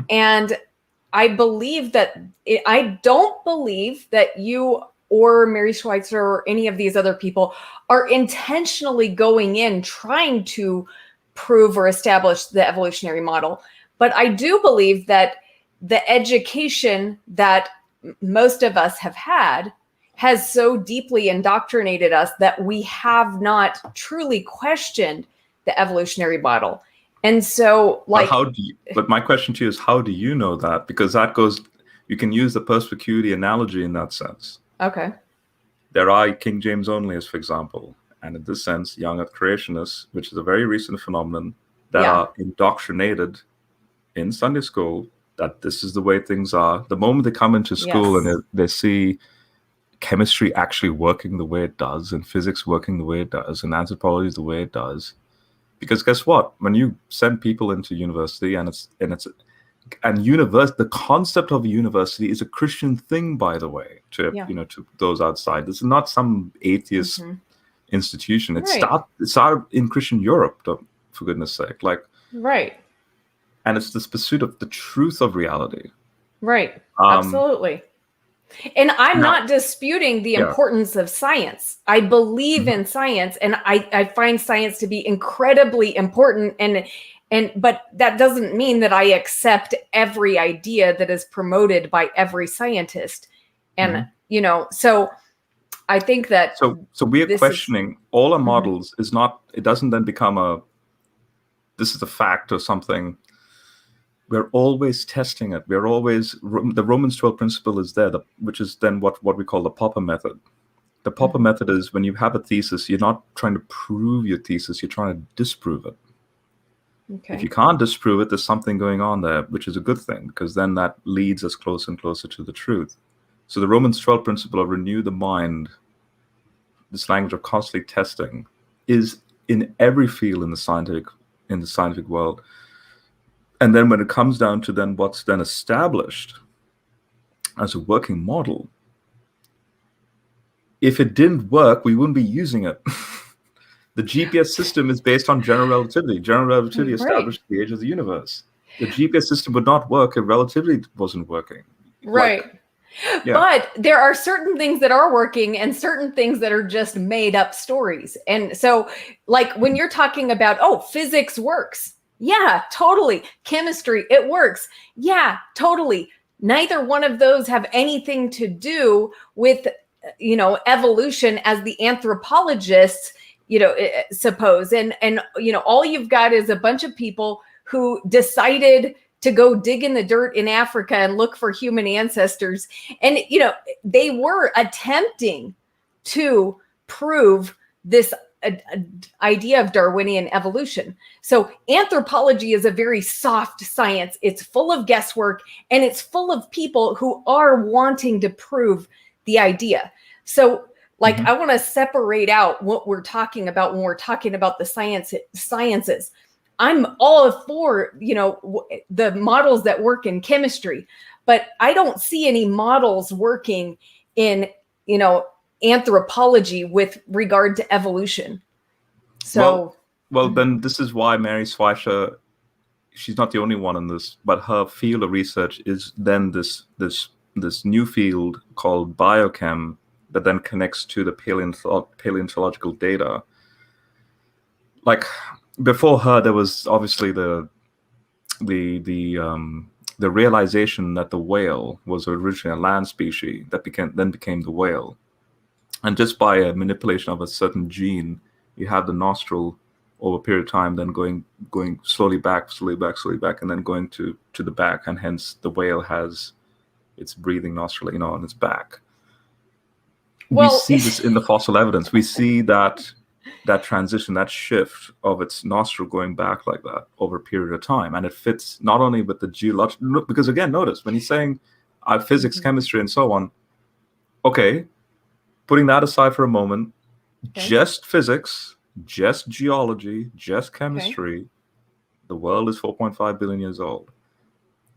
And I believe that I don't believe that you or Mary Schweitzer or any of these other people are intentionally going in trying to prove or establish the evolutionary model. But I do believe that the education that most of us have had has so deeply indoctrinated us that we have not truly questioned the evolutionary model. And so, like, but my question to you is, how do you know that? Because that goes, you can use the perspicuity analogy in that sense. Okay. There are King James onlyists, for example, and in this sense, young Earth creationists, which is a very recent phenomenon, that are indoctrinated in Sunday school that this is the way things are. The moment they come into school and they see chemistry actually working the way it does, and physics working the way it does, and anthropology the way it does, because guess what? When you send people into university, the concept of a university is a Christian thing, by the way, to those outside. This is not some atheist institution. It started in Christian Europe, for goodness sake. And it's this pursuit of the truth of reality. Right. Absolutely. And I'm not disputing the importance of science. I believe in science, and I find science to be incredibly important. But that doesn't mean that I accept every idea that is promoted by every scientist. And so I think that so we are questioning all our models is not. It doesn't then become this is a fact or something. We're always testing it. We're always, the Romans 12 principle is there, which is then what we call the Popper method. The Popper method is when you have a thesis, you're not trying to prove your thesis, you're trying to disprove it. Okay. If you can't disprove it, there's something going on there, which is a good thing, because then that leads us closer and closer to the truth. So the Romans 12 principle of renew the mind, this language of constantly testing, is in every field in the scientific world. And then when it comes down to then what's then established as a working model, if it didn't work, we wouldn't be using it. The GPS system is based on general relativity. General relativity established the age of the universe. The GPS system would not work if relativity wasn't working. Right. But there are certain things that are working and certain things that are just made up stories. And so when you're talking about, physics works. Yeah, totally. Chemistry, it works. Yeah, totally. Neither one of those have anything to do with, evolution as the anthropologists, suppose. And all you've got is a bunch of people who decided to go dig in the dirt in Africa and look for human ancestors. And, they were attempting to prove this idea of Darwinian evolution. So anthropology is a very soft science. It's full of guesswork, and it's full of people who are wanting to prove the idea. So I want to separate out what we're talking about when we're talking about the sciences. I'm all for, the models that work in chemistry, but I don't see any models working in, anthropology with regard to evolution. So well then this is why Mary Schweitzer, she's not the only one in this, but her field of research is then this new field called biochem that then connects to the paleontological data. Before her, there was obviously the realization that the whale was originally a land species that became the whale. And just by a manipulation of a certain gene, you have the nostril over a period of time, then going slowly back, and then going to the back, and hence the whale has its breathing nostril, on its back. We see this in the fossil evidence. We see that transition, that shift of its nostril going back like that over a period of time, and it fits not only with the geological. Because again, notice when he's saying physics, chemistry, and so on. Okay. Putting that aside for a moment, just physics, just geology, just chemistry, the world is 4.5 billion years old.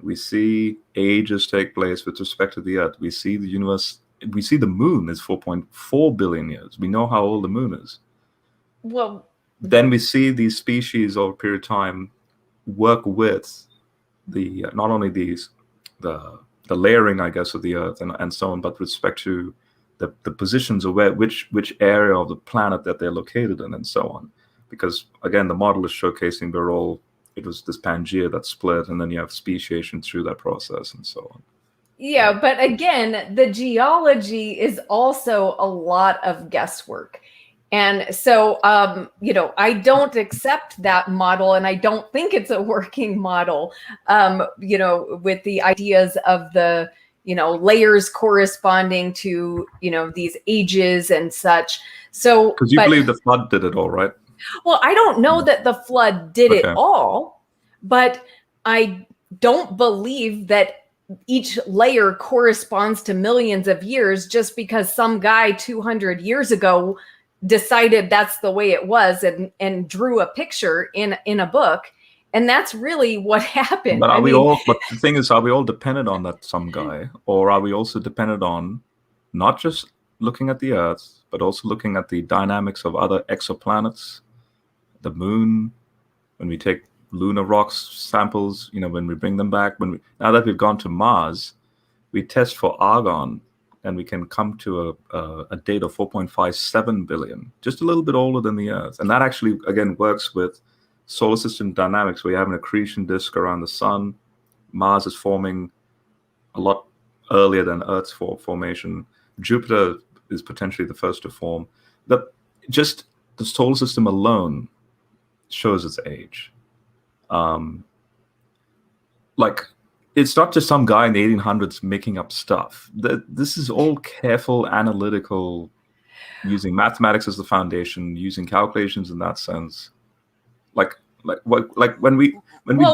We see ages take place with respect to the Earth. We see the universe, we see the moon is 4.4 billion years. We know how old the moon is. Well, then we see these species over a period of time work with not only the layering, I guess, of the Earth and so on, but with respect to the positions of which area of the planet that they're located in and so on. Because again, the model is showcasing it was this Pangea that split, and then you have speciation through that process and so on. Yeah, but again, the geology is also a lot of guesswork. And so, I don't accept that model, and I don't think it's a working model, with the ideas of the, layers corresponding to, these ages and such. So, Because you believe the flood did it all, right? Well, I don't know that the flood did it Okay. all, but I don't believe that each layer corresponds to millions of years just because some guy 200 years ago decided that's the way it was and drew a picture in a book. And that's really what happened. But but the thing is, are we all dependent on that some guy, or are we also dependent on not just looking at the Earth, but also looking at the dynamics of other exoplanets, the moon, when we take lunar rocks samples, when we bring them back, now that we've gone to Mars, we test for argon, and we can come to a date of 4.57 billion, just a little bit older than the Earth. And that actually, again, works with solar system dynamics, where you have an accretion disk around the sun. Mars is forming a lot earlier than Earth's formation. Jupiter is potentially the first to form. Just the solar system alone shows its age. It's not just some guy in the 1800s making up stuff. This is all careful, analytical, using mathematics as the foundation, using calculations in that sense. When we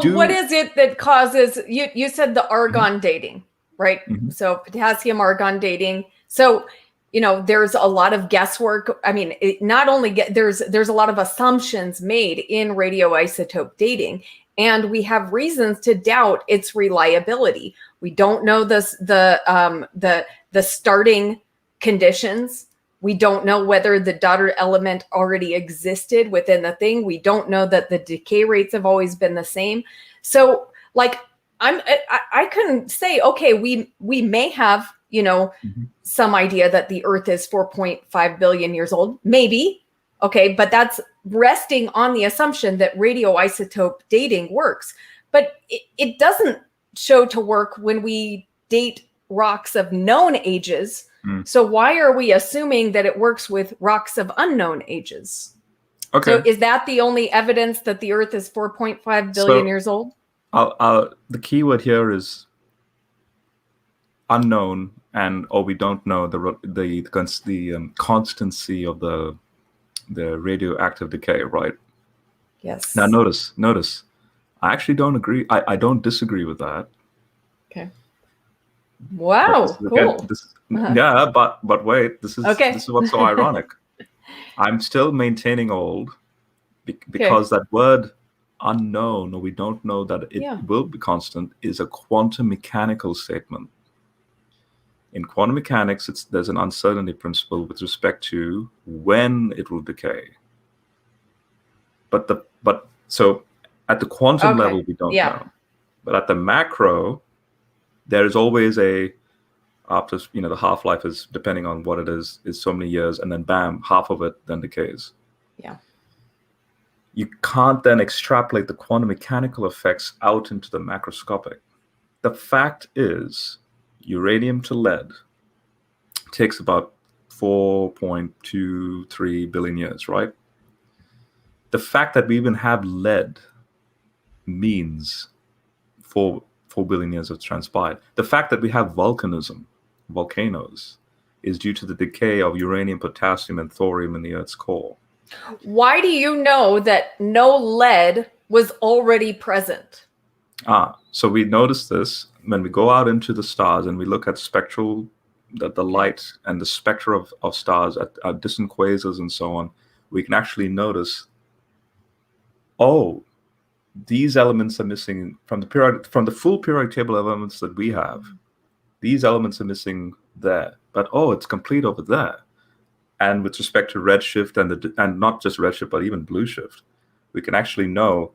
do. What is it that causes you said the argon dating, right? Mm-hmm. So potassium argon dating. So there's a lot of guesswork. I mean, there's a lot of assumptions made in radioisotope dating, and we have reasons to doubt its reliability. We don't know the starting conditions. We don't know whether the daughter element already existed within the thing. We don't know that the decay rates have always been the same. So, I couldn't say, okay, we may have, some idea that the Earth is 4.5 billion years old, maybe. Okay, but that's resting on the assumption that radioisotope dating works. But it doesn't show to work when we date rocks of known ages. So why are we assuming that it works with rocks of unknown ages? Okay. So is that the only evidence that the Earth is 4.5 billion years old? The key word here is unknown, or we don't know the constancy of the radioactive decay, right? Yes. Now notice. I actually don't agree. I don't disagree with that. Okay. Wow. Cool. Yeah, but wait, this is what's so ironic. I'm still maintaining old because that word unknown, or we don't know that it will be constant, is a quantum mechanical statement. In quantum mechanics, there's an uncertainty principle with respect to when it will decay. So at the quantum level, we don't know. But at the macro, there is always after the half-life is, depending on what it is so many years, and then bam, half of it then decays. Yeah. You can't then extrapolate the quantum mechanical effects out into the macroscopic. The fact is, uranium to lead takes about 4.23 billion years, right? The fact that we even have lead means 4 billion years have transpired. The fact that we have volcanoes, is due to the decay of uranium, potassium, and thorium in the Earth's core. Why do you know that no lead was already present? So we notice this when we go out into the stars and we look at the light and the spectra of stars at distant quasars and so on. We can actually notice, these elements are missing from the full periodic table elements that we have. These elements are missing there, but it's complete over there. And with respect to redshift and not just redshift, but even blue shift, we can actually know,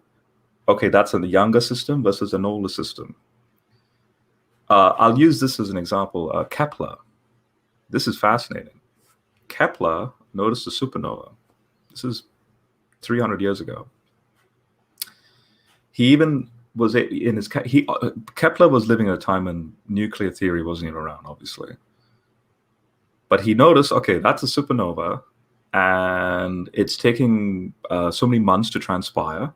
that's in the younger system versus an older system. I'll use this as an example. Kepler. This is fascinating. Kepler noticed a supernova. This is 300 years ago. He even was Kepler was living at a time when nuclear theory wasn't even around, obviously. But he noticed, that's a supernova, and it's taking so many months to transpire.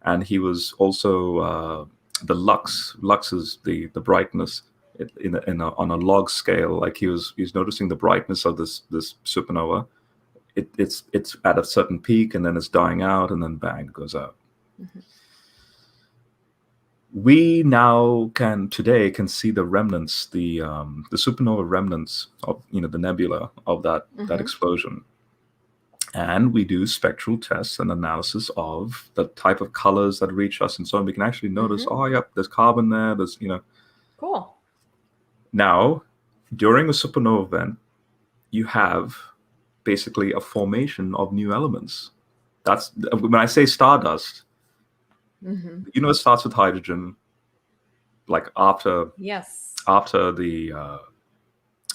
And he was also the lux is the brightness on a log scale. Like he's noticing the brightness of this supernova. It's at a certain peak, and then it's dying out, and then bang, it goes out. Mm-hmm. We now can see the remnants, the supernova remnants of the nebula of that explosion, and we do spectral tests and analysis of the type of colors that reach us, and so on. We can actually notice, oh, yep, there's carbon there. There's Cool. Now, during a supernova event, you have basically a formation of new elements. That's when I say stardust. Mm-hmm. It starts with hydrogen. Like after the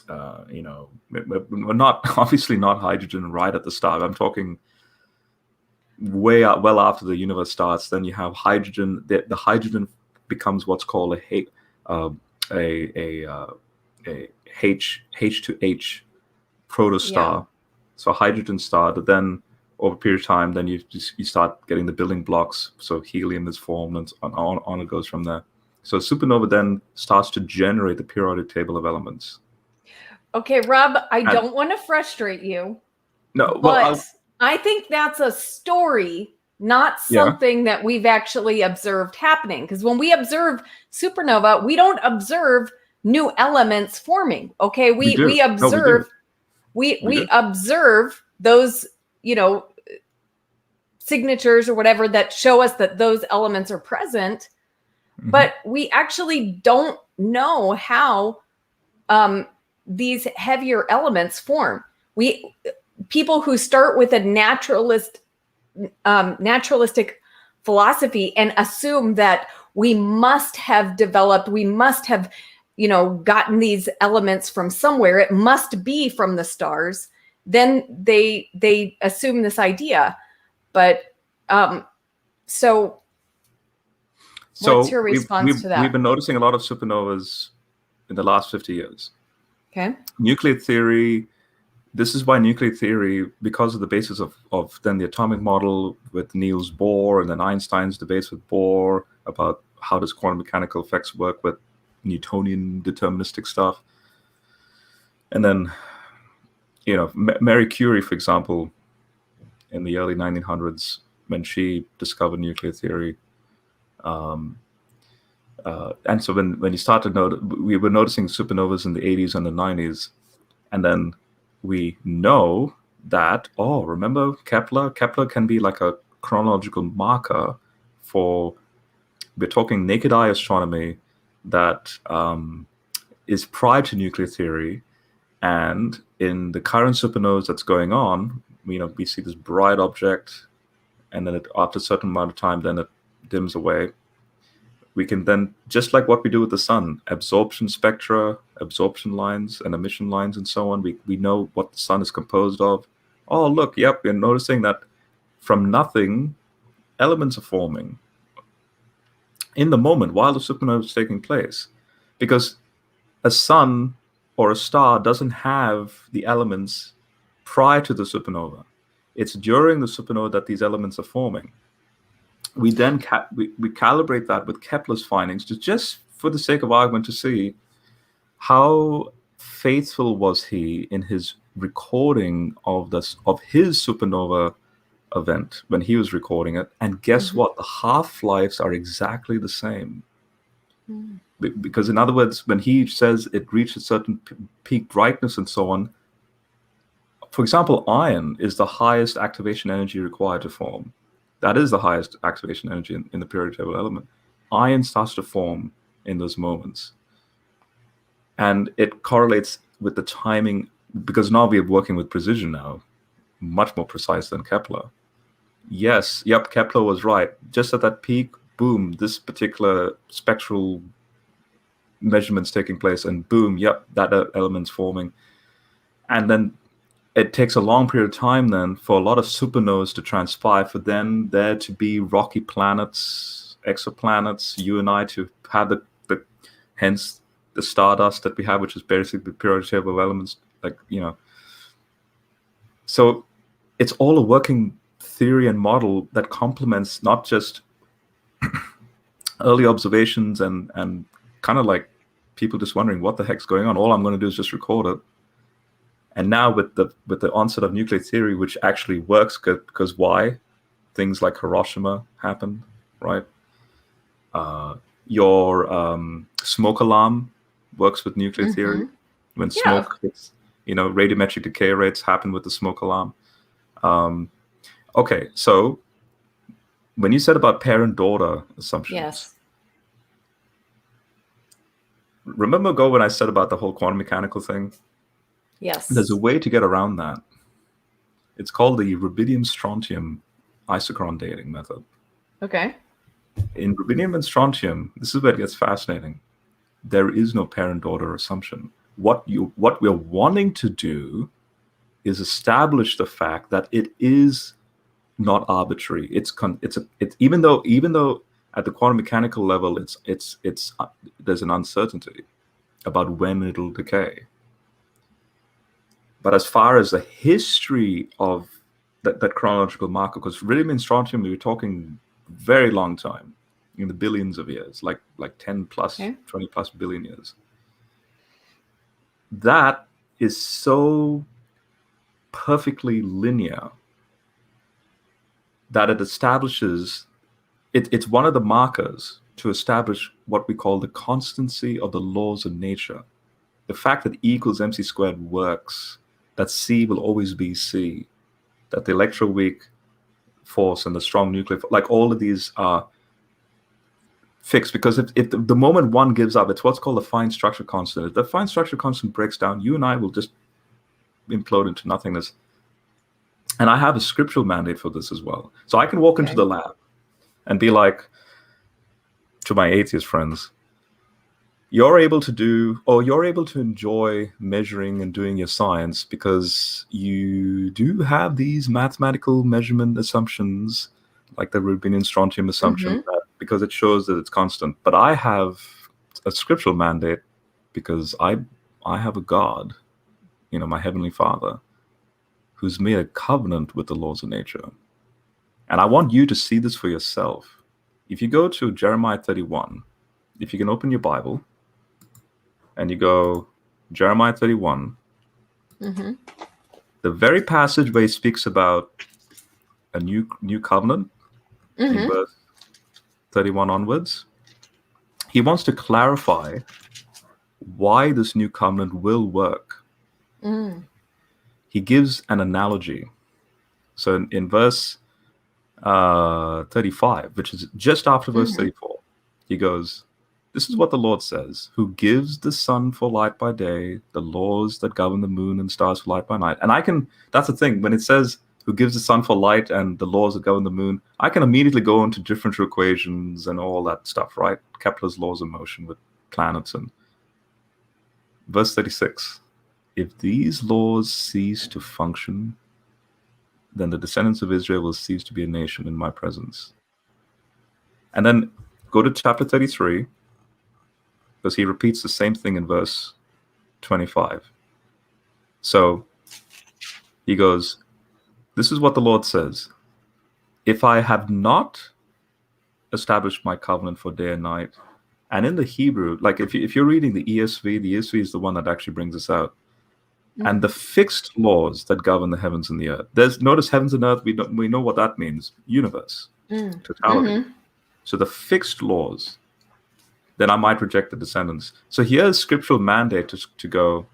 we're not obviously not hydrogen right at the start. I'm talking well after the universe starts. Then you have hydrogen. The hydrogen becomes what's called a H to H protostar. Yeah. So a hydrogen star, but then over a period of time, then you start getting the building blocks. So helium is formed, and on it goes from there. So supernova then starts to generate the periodic table of elements. Okay, Rob, I don't want to frustrate you. No, but I think that's a story, not something that we've actually observed happening. Because when we observe supernova, we don't observe new elements forming. Okay, we observe we observe those signatures or whatever that show us that those elements are present, but we actually don't know how these heavier elements form. People who start with a naturalistic philosophy and assume that we must have gotten these elements from somewhere. It must be from the stars. Then they assume this idea. But so what's your response to that? We've been noticing a lot of supernovas in the last 50 years. Okay. Nuclear theory. This is why nuclear theory, because of the basis of then the atomic model with Niels Bohr, and then Einstein's debates with Bohr about how does quantum mechanical effects work with Newtonian deterministic stuff. And then, Marie Curie, for example, in the early 1900s, when she discovered nuclear theory. And so when you start to we were noticing supernovas in the 80s and the 90s, and then we know that, remember Kepler? Kepler can be like a chronological marker we're talking naked eye astronomy that is prior to nuclear theory. And in the current supernovas that's going on, we see this bright object, and then after a certain amount of time, then it dims away. We can then, just like what we do with the sun, absorption spectra, absorption lines and emission lines and so on, we know what the sun is composed of. Oh, look, yep, we're noticing that from nothing, elements are forming in the moment while the supernova is taking place. Because a sun or a star doesn't have the elements prior to the supernova. It's during the supernova that these elements are forming. We then we calibrate that with Kepler's findings, just for the sake of argument, to see how faithful was he in his recording of his supernova event when he was recording it. And guess what? The half-lives are exactly the same. Because in other words, when he says it reached a certain peak brightness and so on, for example, iron is the highest activation energy required to form. That is the highest activation energy in the periodic table element. Iron starts to form in those moments. And it correlates with the timing, because now we are working with precision now, much more precise than Kepler. Kepler was right. Just at that peak, boom, this particular spectral measurements taking place, and boom, that element's forming. And then it takes a long period of time then for a lot of supernovas to transpire, for then there to be rocky planets, exoplanets, you and I to have hence the stardust that we have, which is basically the periodic table of elements, So it's all a working theory and model that complements not just early observations and kind of like people just wondering what the heck's going on. All I'm going to do is just record it. And now with the onset of nuclear theory, which actually works, because why? Things like Hiroshima happened, right? Your smoke alarm works with nuclear theory. When smoke hits, radiometric decay rates happen with the smoke alarm. Okay, so when you said about parent-daughter assumptions, Yes. remember ago when I said about the whole quantum mechanical thing? Yes. There's a way to get around that. It's called the Rubidium Strontium Isochron dating method. Okay. In Rubidium and Strontium, this is where it gets fascinating. There is no parent-daughter assumption. What we're wanting to do is establish the fact that it is not arbitrary. It's even though at the quantum mechanical level it's there's an uncertainty about when it'll decay. But as far as the history of that chronological marker, because Rubidium and Strontium, we were talking very long time, in the billions of years, like 10 plus, 20 plus billion years. That is so perfectly linear that it establishes, it's one of the markers to establish what we call the constancy of the laws of nature. The fact that E equals mc squared works, that C will always be C, that the electroweak force and the strong nuclear force, like all of these are fixed, because if the moment one gives up, it's what's called the fine structure constant. If the fine structure constant breaks down, you and I will just implode into nothingness. And I have a scriptural mandate for this as well. So I can walk into the lab and be like to my atheist friends, you're able to enjoy measuring and doing your science because you do have these mathematical measurement assumptions, like the Rubidium Strontium assumption, that because it shows that it's constant. But I have a scriptural mandate because I have a God, my heavenly Father, who's made a covenant with the laws of nature. And I want you to see this for yourself. If you go to Jeremiah 31, if you can open your Bible, and you go Jeremiah 31, the very passage where he speaks about a new covenant, in verse 31 onwards, he wants to clarify why this new covenant will work. He gives an analogy. So in verse 35, which is just after verse 34, he goes, "This is what the Lord says, who gives the sun for light by day, the laws that govern the moon and stars for light by night." And that's the thing, when it says who gives the sun for light and the laws that govern the moon, I can immediately go into differential equations and all that stuff, right? Kepler's laws of motion with planets. And verse 36, if these laws cease to function, then the descendants of Israel will cease to be a nation in my presence. And then go to chapter 33, because he repeats the same thing in verse 25. So he goes, this is what the Lord says. If I have not established my covenant for day and night, and in the Hebrew, like if you're reading the ESV is the one that actually brings this out. And the fixed laws that govern the heavens and the earth. Notice heavens and earth, we know what that means. Universe, totality. So the fixed laws, then I might reject the descendants. So here's scriptural mandate to go,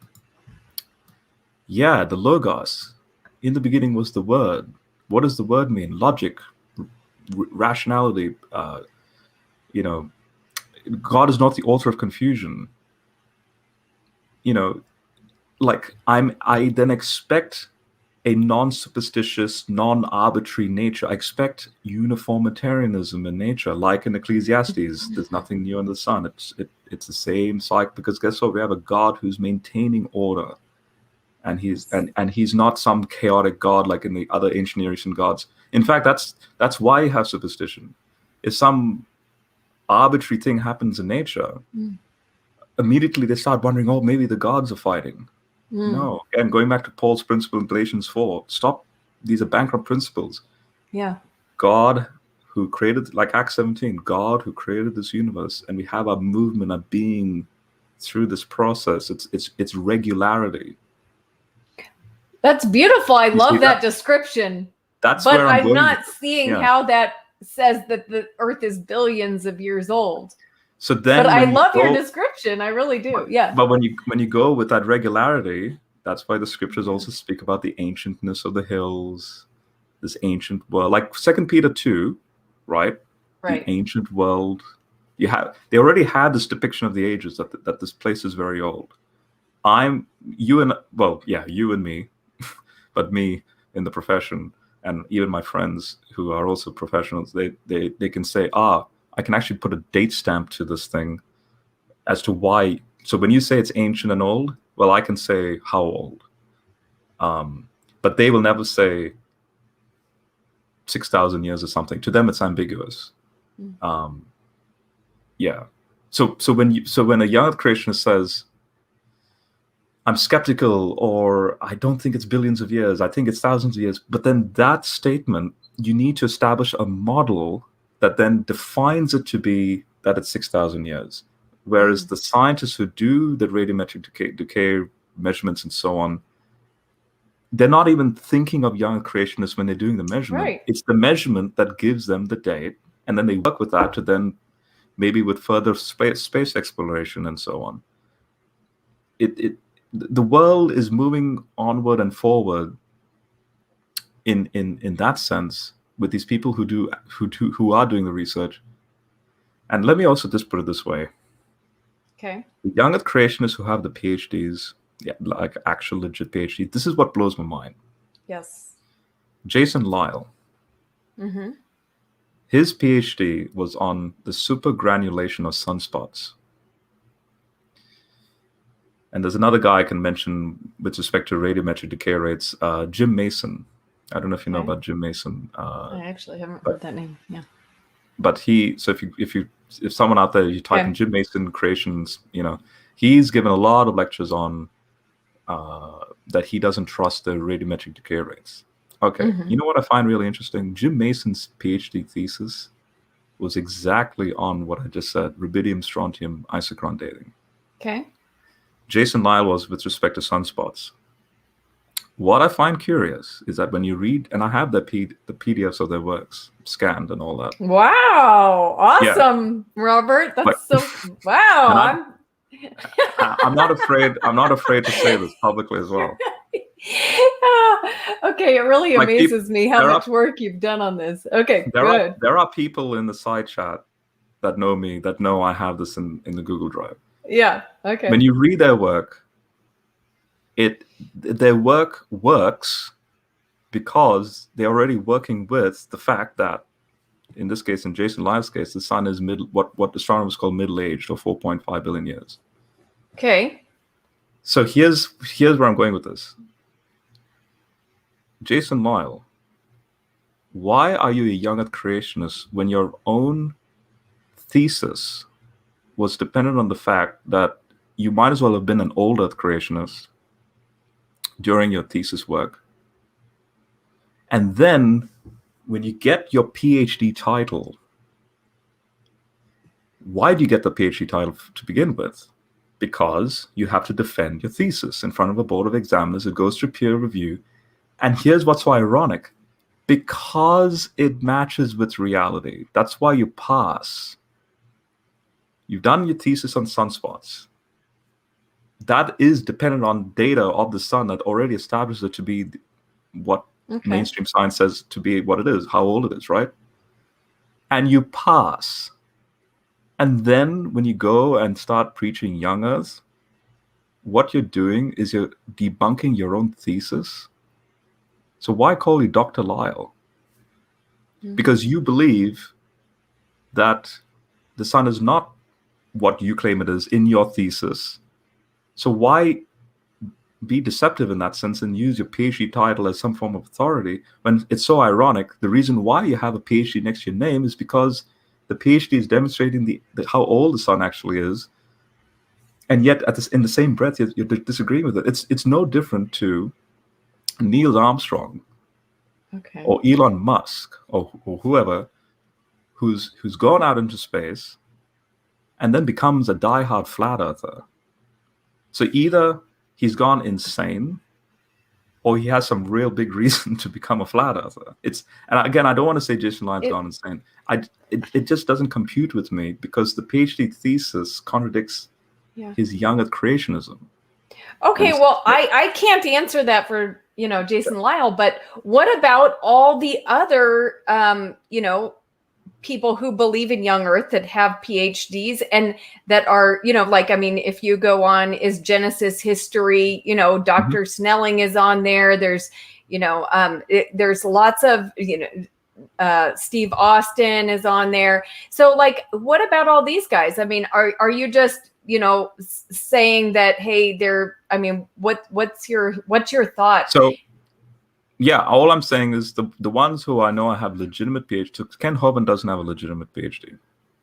the Logos. In the beginning was the Word. What does the Word mean? Logic, rationality. God is not the author of confusion. I then expect a non-superstitious, non-arbitrary nature. I expect uniformitarianism in nature, like in Ecclesiastes. There's nothing new under the sun. It's the same cycle, because guess what? We have a God who's maintaining order, and he's not some chaotic God like in the other ancient Near Eastern gods. In fact, that's why you have superstition. If some arbitrary thing happens in nature, immediately they start wondering, oh, maybe the gods are fighting. No, again, going back to Paul's principle in Galatians 4, stop. These are bankrupt principles. Yeah. God who created, like Acts 17, God who created this universe, and we have our movement, our being through this process. It's regularity. That's beautiful. I You see love that that? description. That's But where I'm I'm going not with it. seeing Yeah. how that says that the Earth is billions of years old. So then, But I when you love your go, description. I really do. Yeah. but when you go with that regularity, that's why the scriptures also speak about the ancientness of the hills, this ancient world, like 2 Peter 2, right? Right. The ancient world. They already had this depiction of the ages that this place is very old. You and me, but me in the profession, and even my friends who are also professionals, they can say, I can actually put a date stamp to this thing as to why. So when you say it's ancient and old, well, I can say how old. But they will never say 6,000 years or something. To them, it's ambiguous. Yeah. So when a young Earth creationist says, I'm skeptical, or I don't think it's billions of years, I think it's thousands of years, but then that statement, you need to establish a model that then defines it to be that it's 6,000 years. Whereas the scientists who do the radiometric decay measurements and so on, they're not even thinking of young creationists when they're doing the measurement. Right. It's the measurement that gives them the date, and then they work with that to then maybe with further space exploration and so on. The world is moving onward and forward in that sense with these people who are doing the research. And let me also just put it this way. Okay. The young Earth creationists who have the PhDs, like actual legit PhDs, this is what blows my mind. Yes. Jason Lyle. Mm-hmm. His PhD was on the supergranulation of sunspots. And there's another guy I can mention with respect to radiometric decay rates, Jim Mason. I don't know if you know about Jim Mason. I actually haven't heard that name. Yeah. But if someone out there, you type in Jim Mason creations, he's given a lot of lectures on that he doesn't trust the radiometric decay rates. Okay. You know what I find really interesting? Jim Mason's PhD thesis was exactly on what I just said, rubidium, strontium, isochron dating. Okay. Jason Lyle was with respect to sunspots. What I find curious is that when you read, and I have the PDFs of their works scanned and all that. Wow. Awesome, yeah. Robert. That's wow. I'm not afraid. I'm not afraid to say this publicly as well. Okay, it really amazes me how much work you've done on this. Okay, good. There are people in the side chat that know me, that know I have this in the Google Drive. Yeah. Okay. When you read their work, their work works because they're already working with the fact that, in this case, in Jason Lyle's case, the sun is what astronomers call middle-aged, or 4.5 billion years. Okay. So here's where I'm going with this. Jason Lyle, why are you a young Earth creationist when your own thesis was dependent on the fact that you might as well have been an old Earth creationist during your thesis work? And then when you get your PhD title, why do you get the PhD title to begin with? Because you have to defend your thesis in front of a board of examiners. It goes through peer review. And here's what's so ironic. Because it matches with reality. That's why you pass. You've done your thesis on sunspots. That is dependent on data of the sun that already establishes it to be what mainstream science says to be what it is, how old it is, right? And you pass. And then when you go and start preaching young Earth, what you're doing is you're debunking your own thesis. So why call you Dr. Lyle? Because you believe that the sun is not what you claim it is in your thesis. So why be deceptive in that sense and use your PhD title as some form of authority when it's so ironic? The reason why you have a PhD next to your name is because the PhD is demonstrating how old the sun actually is. And yet in the same breath, you're disagreeing with it. It's no different to Neil Armstrong or Elon Musk or whoever who's gone out into space and then becomes a diehard flat earther So either he's gone insane, or he has some real big reason to become a flat earther. And again, I don't want to say Jason Lyle's gone insane. It just doesn't compute with me, because the PhD thesis contradicts his young Earth creationism. Okay, well, I can't answer that for, Jason Lyle, but what about all the other, people who believe in young Earth that have PhDs and that are, if you go on Is Genesis History, Dr. Snelling is on there. There's, there's lots of, Steve Austin is on there. So what about all these guys? I mean, are you just, saying that, hey, what's your thought? So, yeah, all I'm saying is the ones who I know have legitimate PhD. Ken Hovind doesn't have a legitimate PhD.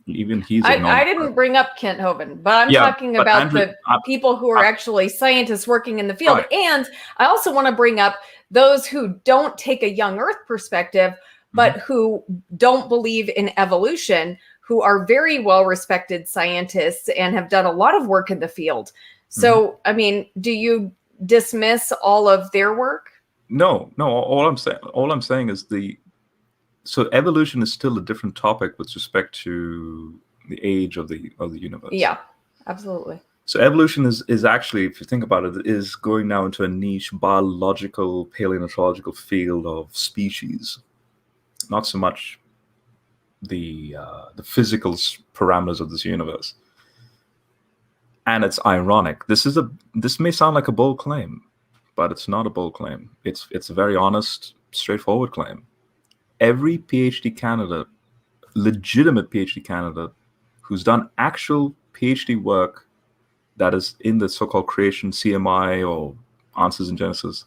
Even he's I didn't bring up Kent Hovind, but I'm talking about Andrew, the people who are actually scientists working in the field. Right. And I also want to bring up those who don't take a young Earth perspective, but who don't believe in evolution, who are very well-respected scientists and have done a lot of work in the field. So, I mean, do you dismiss all of their work? No. All I'm saying is so evolution is still a different topic with respect to the age of the universe. Yeah, absolutely. So evolution is actually, if you think about it, is going now into a niche biological paleontological field of species, not so much the physical parameters of this universe. And it's ironic. This may sound like a bold claim, but it's not a bold claim. It's a very honest, straightforward claim. Every PhD candidate, legitimate PhD candidate, who's done actual PhD work that is in the so-called creation CMI or Answers in Genesis,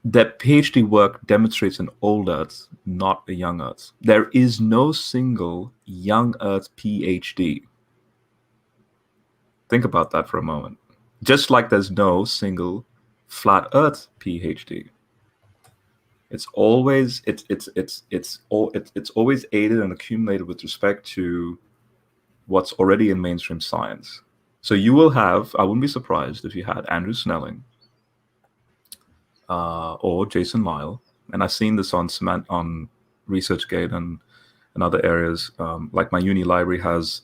that PhD work demonstrates an old Earth, not a young Earth. There is no single young Earth PhD. Think about that for a moment. Just like there's no single flat Earth PhD. It's always always aided and accumulated with respect to what's already in mainstream science. So you will have, I wouldn't be surprised if you had Andrew Snelling or Jason Lyle, and I've seen this on ResearchGate and other areas. Like my uni library has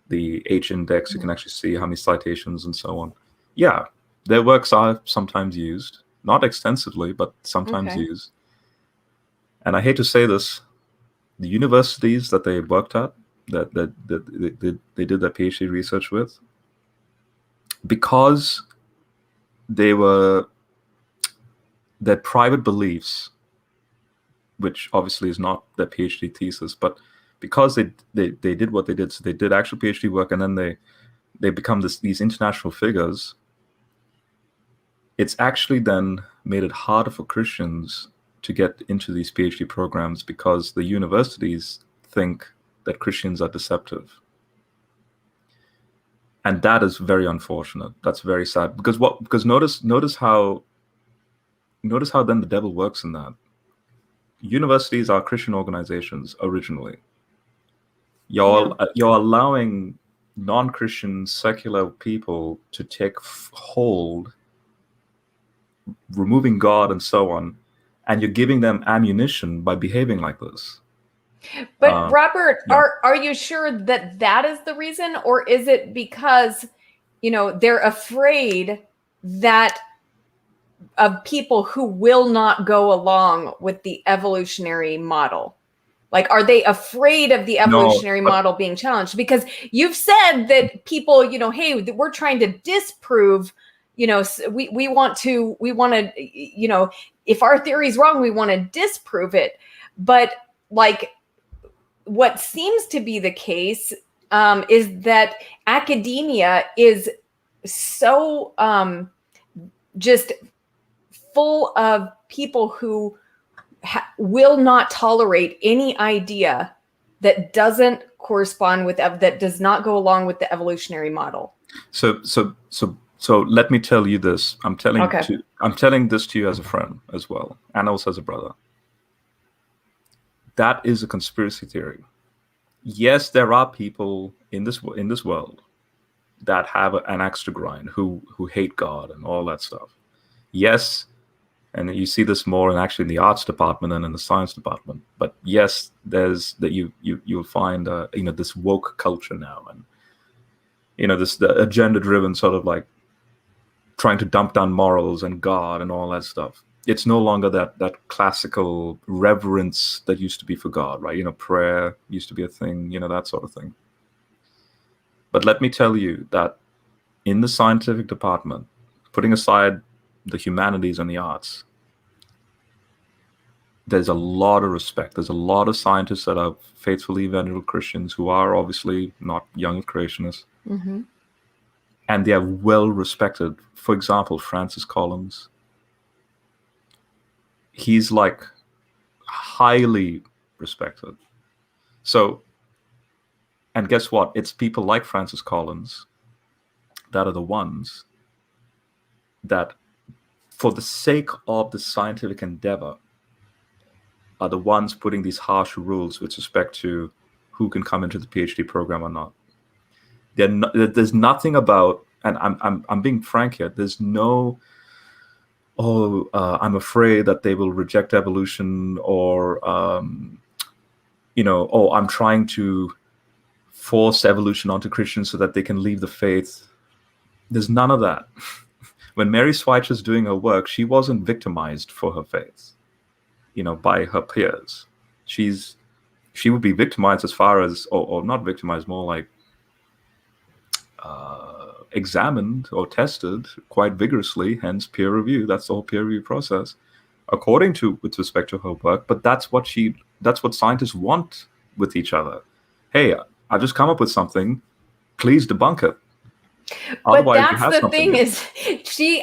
the H index. You can actually see how many citations and so on. Yeah, their works are sometimes used, not extensively, but sometimes used. And I hate to say this, the universities that they worked at, that they did their PhD research with, because their private beliefs, which obviously is not their PhD thesis, but because they did what they did, so they did actual PhD work, and then they become these international figures. It's actually then made it harder for Christians to get into these PhD programs, because the universities think that Christians are deceptive. And that is very unfortunate. That's very sad. Because notice how then the devil works in that. Universities are Christian organizations originally. You're allowing non-Christian secular people to take hold, removing God and so on, and you're giving them ammunition by behaving like this. But Robert, are you sure that is the reason, or is it because they're afraid that of people who will not go along with the evolutionary model? Like, are they afraid of the evolutionary model being challenged? Because you've said that people, hey, we're trying to disprove, we want to, if our theory is wrong, we want to disprove it. But what seems to be the case is that academia is so just full of people who will not tolerate any idea that doesn't correspond with that does not go along with the evolutionary model. So let me tell you this. I'm telling this to you as a friend as well, and also as a brother. That is a conspiracy theory. Yes, there are people in this world that have an axe to grind, who hate God and all that stuff. Yes, and you see this more in the arts department and in the science department. But yes, there's that you'll find this woke culture now, and the agenda driven sort of like trying to dump down morals and God and all that stuff. It's no longer that classical reverence that used to be for God, right? Prayer used to be a thing, that sort of thing. But let me tell you that in the scientific department, putting aside the humanities and the arts, there's a lot of respect. There's a lot of scientists that are faithful evangelical Christians who are obviously not young creationists. Mm-hmm. And they are well respected. For example, Francis Collins. He's like highly respected. So, and guess what? It's people like Francis Collins that are the ones that, for the sake of the scientific endeavor, are the ones putting these harsh rules with respect to who can come into the PhD program or not. There's nothing about, and I'm being frank here, there's no, I'm afraid that they will reject evolution, or, I'm trying to force evolution onto Christians so that they can leave the faith. There's none of that. When Mary Schweitzer is doing her work, she wasn't victimized for her faith, by her peers. She would be victimized as far as, or not victimized, more like examined or tested quite vigorously, hence peer review. That's the whole peer review process, with respect to her work. But that's what scientists want with each other. Hey, I've just come up with something, please debunk it. But that's the thing is,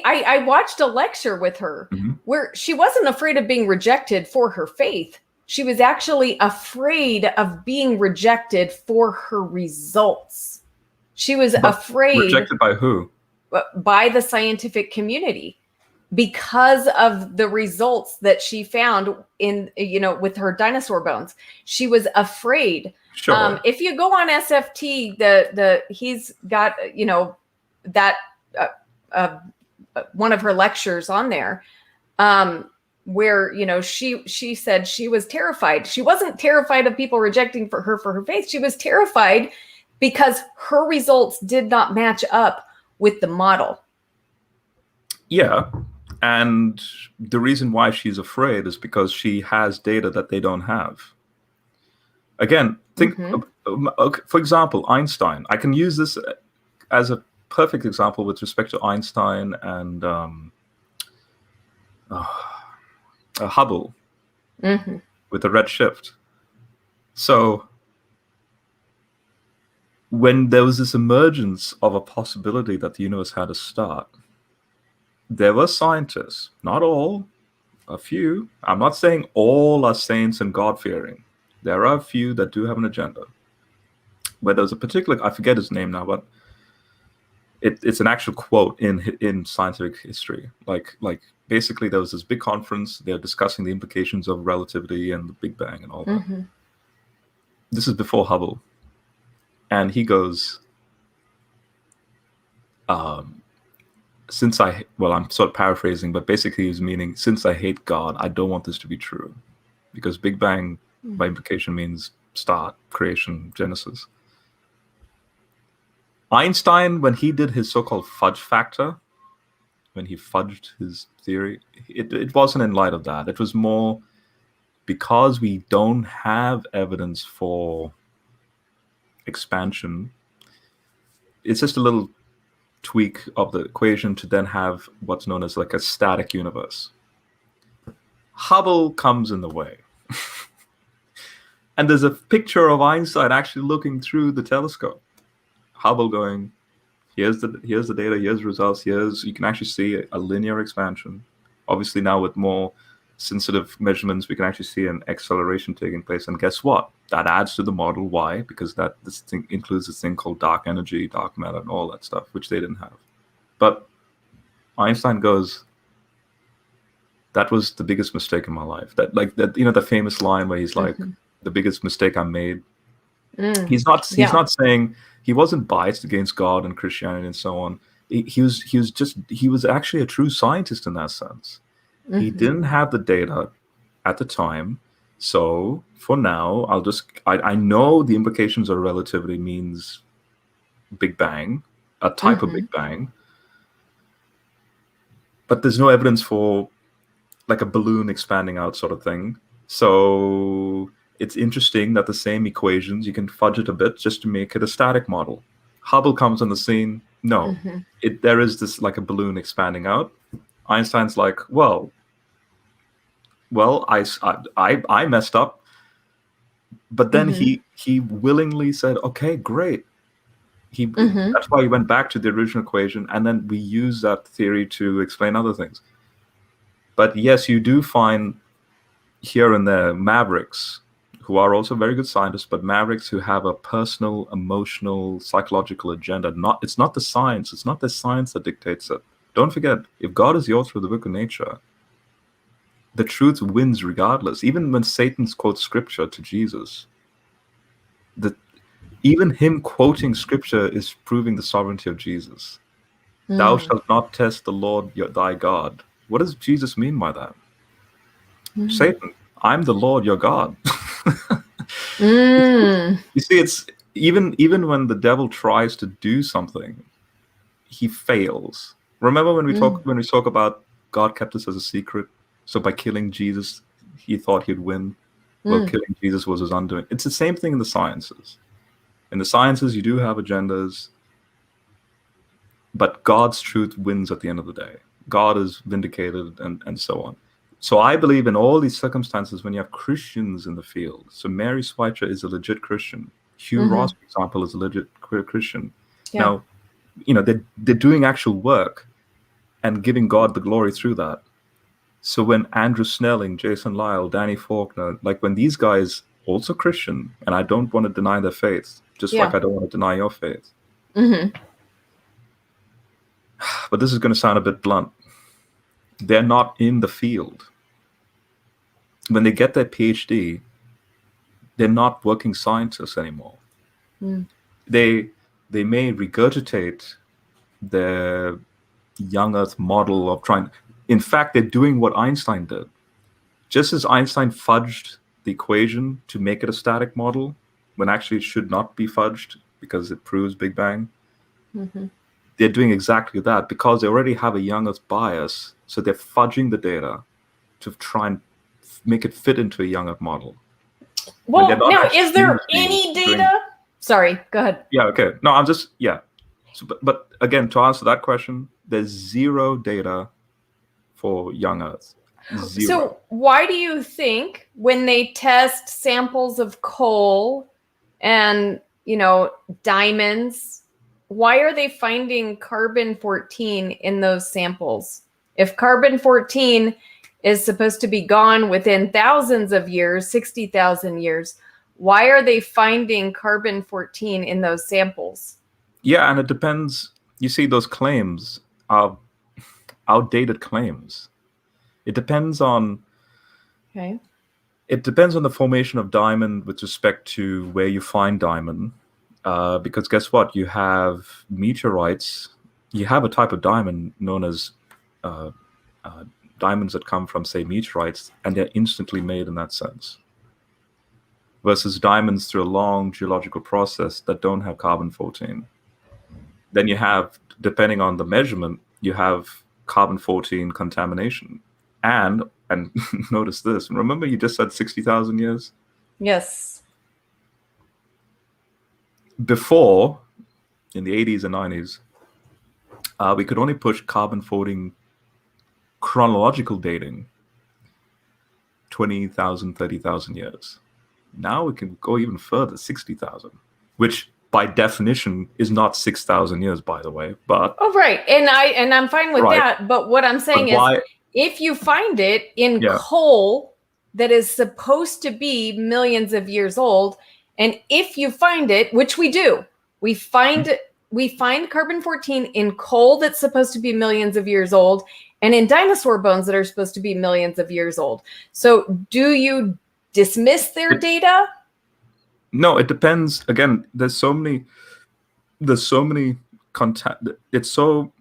I watched a lecture with her where she wasn't afraid of being rejected for her faith. She was actually afraid of being rejected for her results. She was afraid. Rejected by who? By the scientific community, because of the results that she found in, with her dinosaur bones. She was afraid. Sure. If you go on SFT, he's got, that one of her lectures on there, where, she said she was terrified. She wasn't terrified of people rejecting her for her faith. She was terrified because her results did not match up with the model. Yeah. And the reason why she's afraid is because she has data that they don't have. Again, think, for example, Einstein. I can use this as a perfect example with respect to Einstein and Hubble with the redshift. So when there was this emergence of a possibility that the universe had a start, there were scientists, not all, a few. I'm not saying all are saints and God-fearing. There are a few that do have an agenda. Where there's a particular, I forget his name now, but it's an actual quote in scientific history. Like basically there was this big conference. They're discussing the implications of relativity and the Big Bang and all that. This is before Hubble. And he goes, I'm sort of paraphrasing, but basically he's meaning, since I hate God, I don't want this to be true. Because Big Bang, by implication, means start, creation, Genesis. Einstein, when he did his so-called fudge factor, when he fudged his theory, it wasn't in light of that. It was more because we don't have evidence for expansion. It's just a little tweak of the equation to then have what's known as like a static universe. Hubble comes in the way. And there's a picture of Einstein actually looking through the telescope. Hubble going, here's the data, here's the results, you can actually see a linear expansion. Obviously now with more sensitive measurements, we can actually see an acceleration taking place. And guess what? That adds to the model. Why? Because this thing includes this thing called dark energy, dark matter, and all that stuff, which they didn't have. But Einstein goes, that was the biggest mistake in my life. The famous line where he's like, the biggest mistake I made. He's not saying He wasn't biased against God and Christianity and so on. He was actually a true scientist in that sense. He didn't have the data at the time. So for now, I know the implications of relativity means Big Bang, a type of Big Bang, but there's no evidence for like a balloon expanding out sort of thing. So it's interesting that the same equations, you can fudge it a bit just to make it a static model. Hubble comes on the scene. No, there is this like a balloon expanding out. Einstein's like, well, I messed up. But then he willingly said, okay, great. That's why he went back to the original equation, and then we use that theory to explain other things. But yes, you do find here and there mavericks who are also very good scientists, but mavericks who have a personal, emotional, psychological agenda. It's not the science. It's not the science that dictates it. Don't forget, if God is the author of the book of nature, the truth wins regardless. Even when Satan quotes scripture to Jesus, even him quoting scripture is proving the sovereignty of Jesus. Thou shalt not test the Lord thy God. What does Jesus mean by that? Satan, I'm the Lord your God. You see, it's even when the devil tries to do something, he fails. Remember when we talk about God kept us as a secret? So by killing Jesus, he thought he'd win. Well, killing Jesus was his undoing. It's the same thing in the sciences. In the sciences, you do have agendas, but God's truth wins at the end of the day. God is vindicated and so on. So I believe in all these circumstances when you have Christians in the field. So Mary Schweitzer is a legit Christian. Hugh Ross, for example, is a legit Christian. Yeah. Now, they're doing actual work and giving God the glory through that. So when Andrew Snelling, Jason Lyle, Danny Faulkner, like when these guys, also Christian, and I don't want to deny their faith, just like I don't want to deny your faith. But this is going to sound a bit blunt. They're not in the field. When they get their PhD, they're not working scientists anymore. They may regurgitate their young Earth model of trying. In fact, they're doing what Einstein did. Just as Einstein fudged the equation to make it a static model, when actually it should not be fudged because it proves Big Bang. They're doing exactly that because they already have a young Earth bias. So they're fudging the data to try and make it fit into a young Earth model. Well, now, is there any data? Sorry, go ahead. Yeah, okay. No, I'm just, So, but again, to answer that question, there's zero data for young Earth. Zero. So why do you think when they test samples of coal and, diamonds, why are they finding carbon-14 in those samples? If carbon-14 is supposed to be gone within thousands of years, 60,000 years, why are they finding carbon-14 in those samples? Yeah, and it depends. You see, those claims are outdated claims. It depends on the formation of diamond with respect to where you find diamond. Because guess what? You have meteorites. You have a type of diamond known as diamonds that come from, say, meteorites, and they're instantly made in that sense. Versus diamonds through a long geological process that don't have carbon-14. Then you have, depending on the measurement, you have carbon-14 contamination. And notice this. Remember you just said 60,000 years? Yes. Before, in the 80s and 90s, we could only push carbon-14 chronological dating 20,000, 30,000 years. Now we can go even further, 60,000, which by definition is not 6,000 years, by the way. But right, and I'm fine with that. But what I'm saying is, if you find it in coal that is supposed to be millions of years old, and if you find it, which we do, we find carbon-14 in coal that's supposed to be millions of years old, and in dinosaur bones that are supposed to be millions of years old. So do you dismiss their data? No, it depends. Again, there's so many. there's so many it's so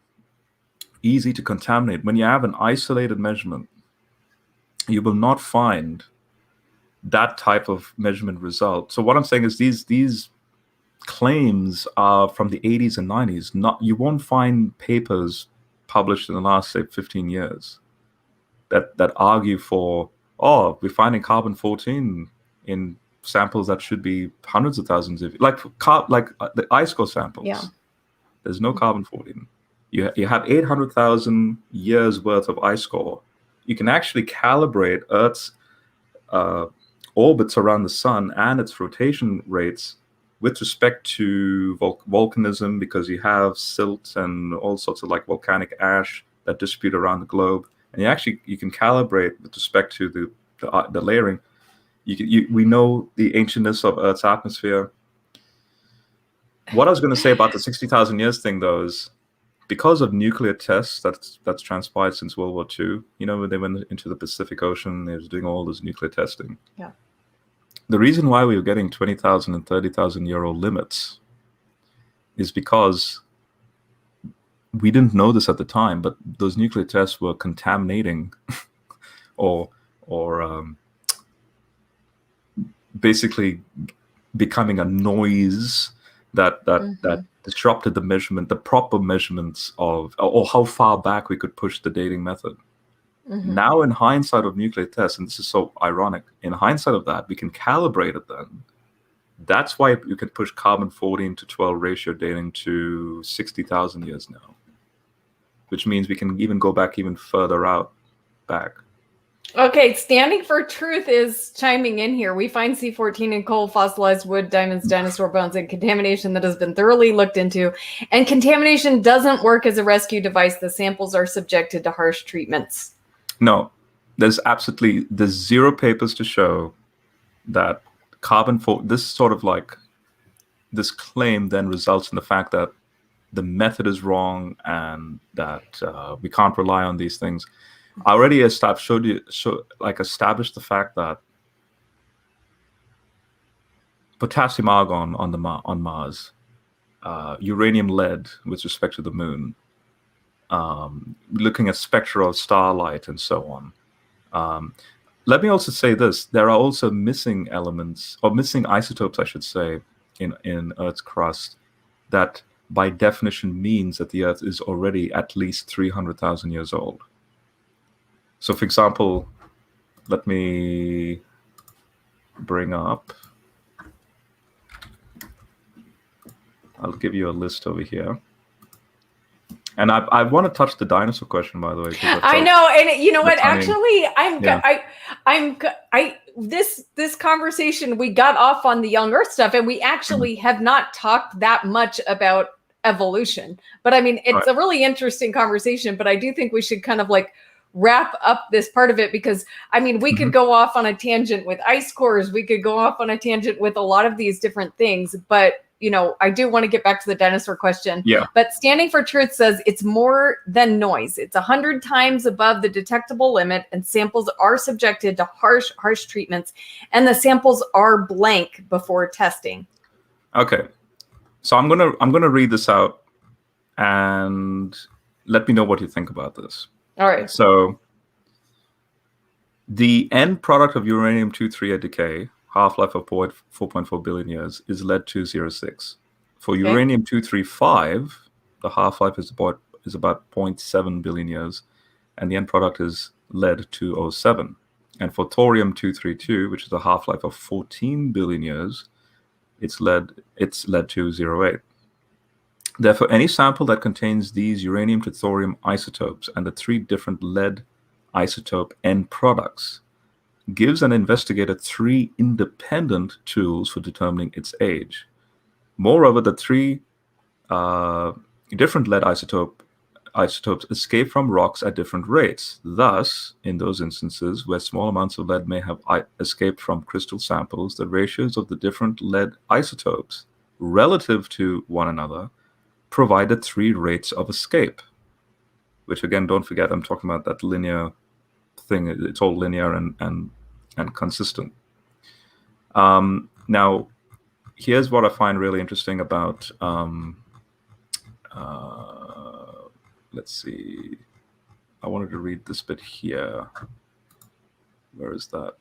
easy to contaminate. When you have an isolated measurement, you will not find that type of measurement result. So what I'm saying is these claims are from the 80s and 90s. You won't find papers published in the last, say, 15 years that argue for, we're finding carbon-14 in samples that should be hundreds of thousands of, like the ice core samples. Yeah. There's no carbon-14. You have 800,000 years worth of ice core. You can actually calibrate Earth's orbits around the sun and its rotation rates with respect to volcanism, because you have silt and all sorts of like volcanic ash that distribute around the globe, and you can calibrate with respect to the layering. We know the ancientness of Earth's atmosphere. What I was going to say about the 60,000 years thing, though, is because of nuclear tests that's transpired since World War II. You know, when they went into the Pacific Ocean, they was doing all this nuclear testing. Yeah. The reason why we were getting 20,000 and 30,000 year old limits is because we didn't know this at the time, but those nuclear tests were contaminating or basically becoming a noise that disrupted the measurement, the proper measurements of, or how far back we could push the dating method. Mm-hmm. Now, in hindsight of nuclear tests, and this is so ironic, in hindsight of that, we can calibrate it then. That's why you can push carbon-14 to 12 ratio dating to 60,000 years now, which means we can even go back even further back. Okay, Standing for Truth is chiming in here. We find C14 in coal, fossilized wood, diamonds, dinosaur bones, and contamination that has been thoroughly looked into. And contamination doesn't work as a rescue device. The samples are subjected to harsh treatments. No, there's zero papers to show that this claim then results in the fact that the method is wrong and that we can't rely on these things. I already established the fact that potassium argon on Mars, uranium lead with respect to the moon, looking at spectra of starlight and so on. Let me also say this: there are also missing elements, or missing isotopes, I should say, in Earth's crust that by definition means that the Earth is already at least 300,000 years old. So, for example, let me bring up, I'll give you a list over here. And I want to touch the dinosaur question, by the way. I know, and you know what? Actually, this conversation, we got off on the young Earth stuff, and we actually have not talked that much about evolution. But I mean, it's a really interesting conversation. But I do think we should kind of like wrap up this part of it, because I mean, we could go off on a tangent with ice cores. We could go off on a tangent with a lot of these different things, but you know, I do want to get back to the dinosaur question. Yeah. But Standing for Truth says it's more than noise. It's 100 times above the detectable limit, and samples are subjected to harsh treatments, and the samples are blank before testing. Okay. So I'm gonna read this out, and let me know what you think about this. All right. So the end product of uranium-238 decay, half-life of 4.4 billion years, is lead-206. For uranium-235, the half-life is about 0.7 billion years, and the end product is lead-207. And for thorium-232, which is a half-life of 14 billion years, it's lead-208. Therefore, any sample that contains these uranium to thorium isotopes and the 3 different lead isotope end products gives an investigator 3 independent tools for determining its age. Moreover, the 3 different lead isotopes escape from rocks at different rates. Thus, in those instances where small amounts of lead may have escaped from crystal samples, the ratios of the different lead isotopes relative to one another provided 3 rates of escape, which again, don't forget, I'm talking about that linear thing. It's all linear and consistent. Now, here's what I find really interesting about Let's see. I wanted to read this bit here. Where is that?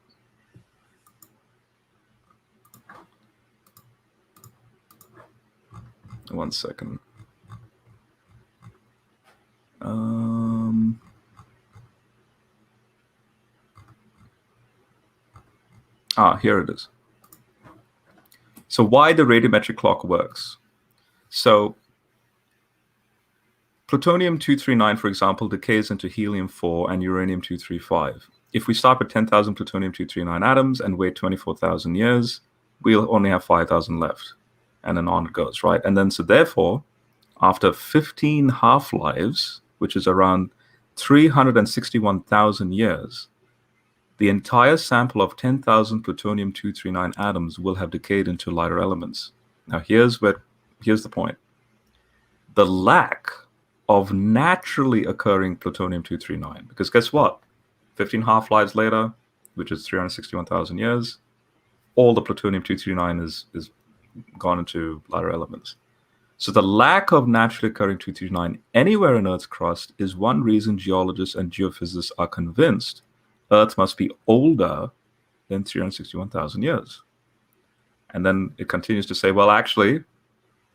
One second. Here it is. So why the radiometric clock works. So plutonium-239, for example, decays into helium-4 and uranium-235. If we start with 10,000 plutonium-239 atoms and wait 24,000 years, we'll only have 5,000 left. And then on it goes, right? And then, so therefore, after 15 half-lives, which is around 361,000 years, the entire sample of 10,000 plutonium-239 atoms will have decayed into lighter elements. Now, here's the point. The lack of naturally occurring plutonium-239, because guess what? 15 half-lives later, which is 361,000 years, all the plutonium-239 is gone into lighter elements. So the lack of naturally occurring 239 anywhere in Earth's crust is one reason geologists and geophysicists are convinced Earth must be older than 361,000 years. And then it continues to say, well, actually,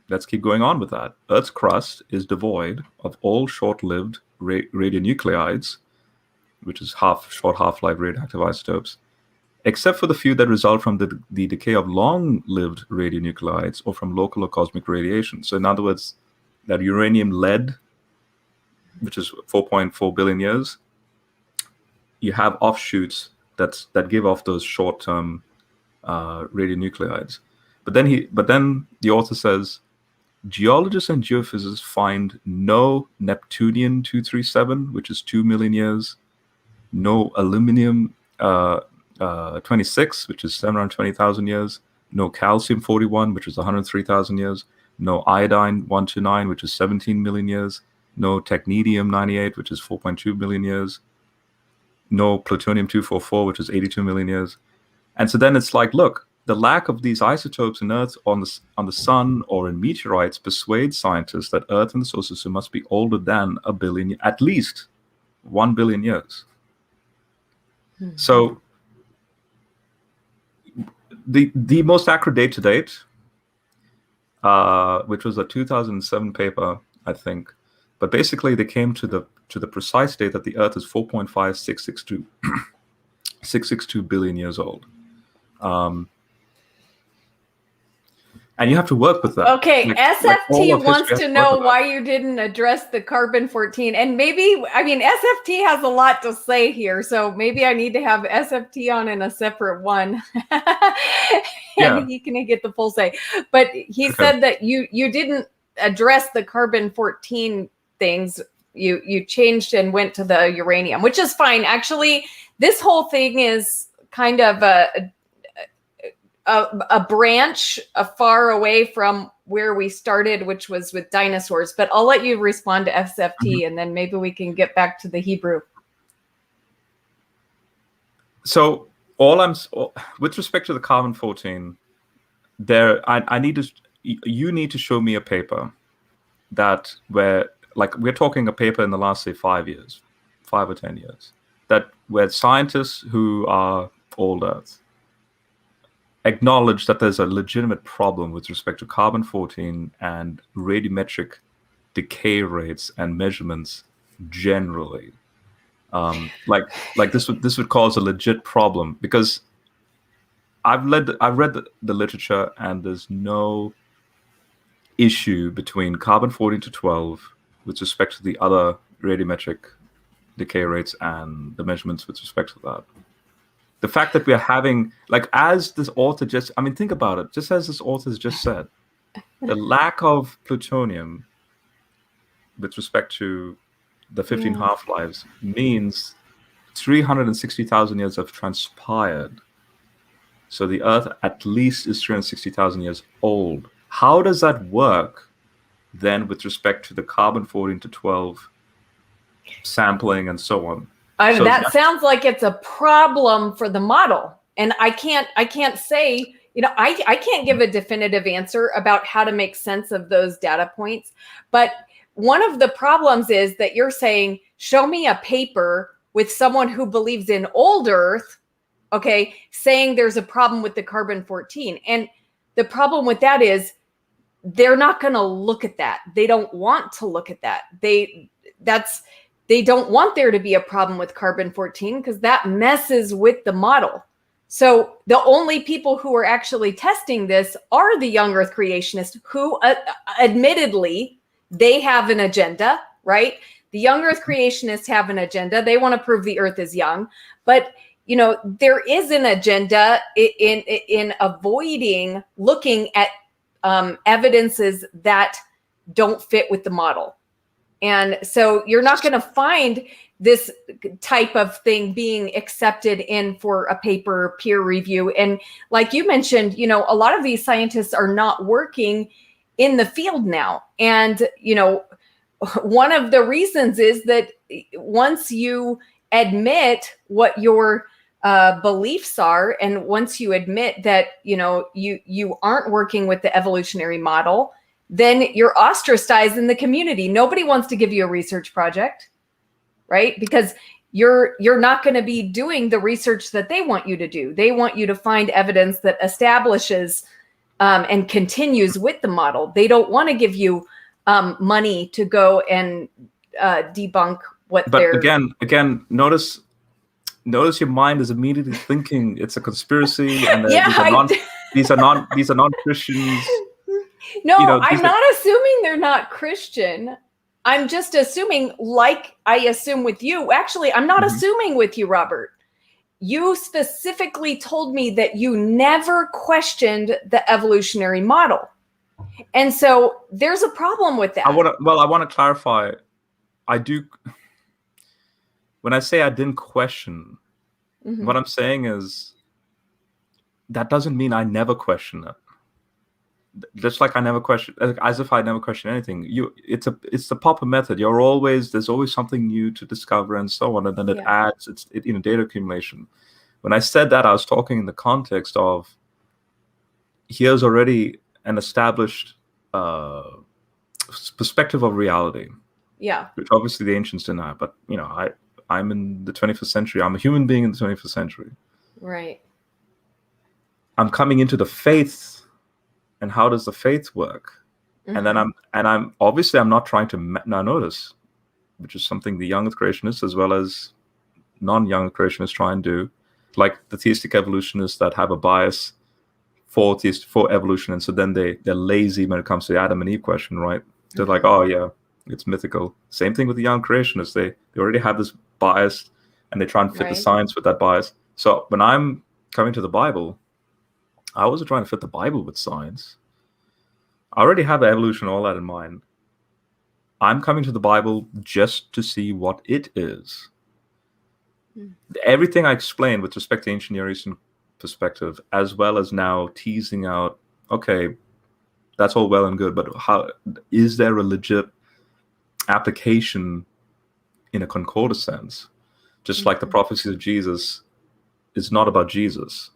let's keep going on with that. Earth's crust is devoid of all short-lived radionuclides, which is short half-life radioactive isotopes, except for the few that result from the decay of long-lived radionuclides or from local or cosmic radiation. So in other words, that uranium-lead, which is 4.4 billion years, you have offshoots that give off those short-term radionuclides. But then the author says, geologists and geophysicists find no Neptunium-237, which is 2 million years, no aluminum 26, which is 720,000 years, no calcium-41, which is 103,000 years, no iodine-129, which is 17 million years, no technetium-98, which is 4.2 billion years, no plutonium-244, which is 82 million years. And so then it's like, look, the lack of these isotopes in Earth, on the sun, or in meteorites persuades scientists that Earth and the solar system must be older than at least 1 billion years. Mm-hmm. So the most accurate date to date, which was a 2007 paper, I think, but basically they came to the precise date that the Earth is 4.5662 billion years old. And you have to work with that. Okay, SFT wants to know why you didn't address the carbon-14. And maybe, SFT has a lot to say here, so maybe I need to have SFT on in a separate one. And he can get the full say. But he said that you didn't address the carbon-14 things. You changed and went to the uranium, which is fine. Actually, this whole thing is kind of a branch far away from where we started, which was with dinosaurs. But I'll let you respond to SFT, and then maybe we can get back to the Hebrew. So with respect to the carbon-14, you need to show me a paper we're talking a paper in the last, say, 5 years, 5 or 10 years, where scientists who are old Earth acknowledge that there's a legitimate problem with respect to carbon-14 and radiometric decay rates and measurements generally. This would cause a legit problem, because I've read the literature, and there's no issue between carbon-14 to 12 with respect to the other radiometric decay rates and the measurements with respect to that. The fact that we are having, as this author think about it, just as this author has just said, the lack of plutonium with respect to the 15 half-lives means 360,000 years have transpired. So the Earth at least is 360,000 years old. How does that work then with respect to the carbon-14 to 12 sampling and so on? That sounds like it's a problem for the model. And I can't say, I can't give a definitive answer about how to make sense of those data points. But one of the problems is that you're saying, show me a paper with someone who believes in old Earth, okay, saying there's a problem with the carbon-14. And the problem with that is they're not going to look at that. They don't want to look at that. They don't want there to be a problem with carbon-14 because that messes with the model. So the only people who are actually testing this are the young Earth creationists who admittedly, they have an agenda, right? The young Earth creationists have an agenda. They want to prove the Earth is young. But, there is an agenda in avoiding looking at evidences that don't fit with the model. And so you're not going to find this type of thing being accepted in for a paper peer review. And like you mentioned, a lot of these scientists are not working in the field now. And, one of the reasons is that once you admit what your beliefs are, and once you admit that, you aren't working with the evolutionary model, then you're ostracized in the community. Nobody wants to give you a research project, right? Because you're not going to be doing the research that they want you to do. They want you to find evidence that establishes and continues with the model. They don't want to give you money to go and debunk what they're... But again, notice your mind is immediately thinking it's a conspiracy, and these are non-Christians. No, I'm not assuming they're not Christian. I'm just assuming, like I assume with you. Actually, I'm not assuming with you, Robert. You specifically told me that you never questioned the evolutionary model. And so there's a problem with that. I want to clarify. I do. When I say I didn't question, what I'm saying is that doesn't mean I never question it. Just like I never question, as if I never question anything. It's the Popper method. There's always something new to discover and so on, and then it adds. It's data accumulation. When I said that, I was talking in the context of here's already an established perspective of reality. Yeah. Which obviously the ancients deny, but I'm in the 21st century. I'm a human being in the 21st century. Right. I'm coming into the faith. And how does the faith work? And then I'm obviously I'm not trying to now notice, which is something the young Earth creationists as well as non-young Earth creationists try and do, like the theistic evolutionists that have a bias for evolution, and so then they're lazy when it comes to the Adam and Eve question, right? They're like, oh yeah, it's mythical. Same thing with the young creationists. They already have this bias, and they try and fit the science with that bias. So when I'm coming to the Bible, I wasn't trying to fit the Bible with science. I already have the evolution, all that in mind. I'm coming to the Bible just to see what it is. Everything I explained with respect to ancient Near Eastern perspective, as well as now teasing out, okay, that's all well and good, but how is there a legit application in a concordant sense? Just like the prophecies of Jesus is not about Jesus.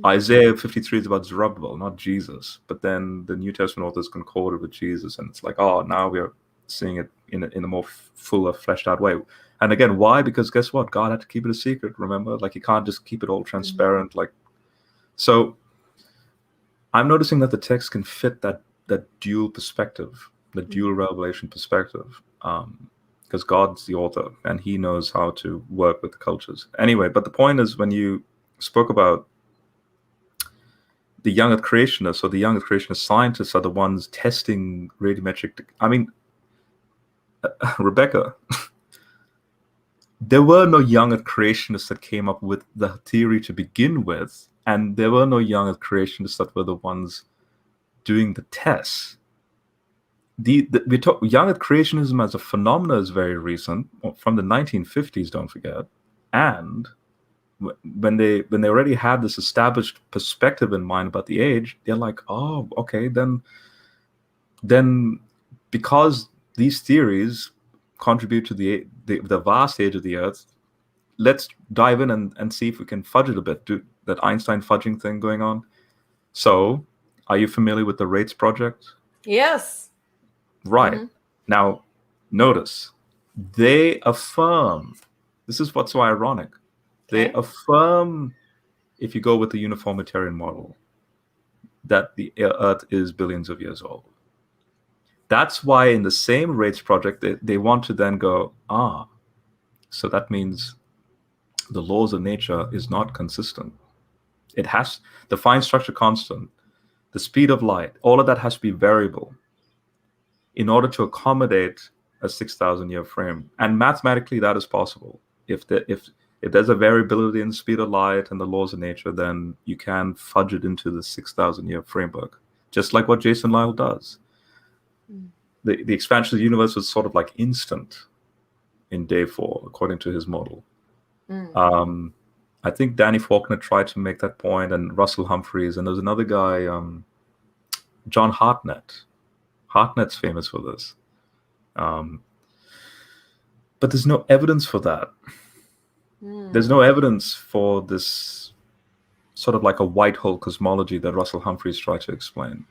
Isaiah 53 is about Zerubbabel, not Jesus. But then the New Testament authors concorded with Jesus, and it's like, oh, now we are seeing it in a more fuller, fleshed out way. And again, why? Because guess what? God had to keep it a secret. Remember, like you can't just keep it all transparent. Like, so I'm noticing that the text can fit that dual perspective, the dual revelation perspective, because God's the author and He knows how to work with the cultures. Anyway, but the point is, when you spoke about the young Earth creationists, or the young Earth creationist scientists are the ones testing radiometric. I mean, Rebecca, there were no young Earth creationists that came up with the theory to begin with, and there were no young Earth creationists that were the ones doing the tests. We talk young Earth creationism as a phenomenon is very recent, from the 1950s. Don't forget, and when they already had this established perspective in mind about the age, they're like, oh, okay, then because these theories contribute to the vast age of the Earth, let's dive in and see if we can fudge it a bit, do that Einstein fudging thing going on. So, are you familiar with the Rates project? Yes. Right. Now, notice, they affirm, this is what's so ironic, they affirm, if you go with the uniformitarian model, that the Earth is billions of years old. That's why in the same rates project, they want to then go, so that means the laws of nature is not consistent. It has the fine structure constant, the speed of light, all of that has to be variable in order to accommodate a 6,000 year frame. And mathematically, that is possible. If there's a variability in the speed of light and the laws of nature, then you can fudge it into the 6,000 year framework, just like what Jason Lisle does. The expansion of the universe was sort of like instant in day 4, according to his model. I think Danny Faulkner tried to make that point, and Russell Humphreys, and there's another guy, John Hartnett. Hartnett's famous for this. But there's no evidence for that. There's no evidence for this sort of like a white hole cosmology that Russell Humphreys tried to explain.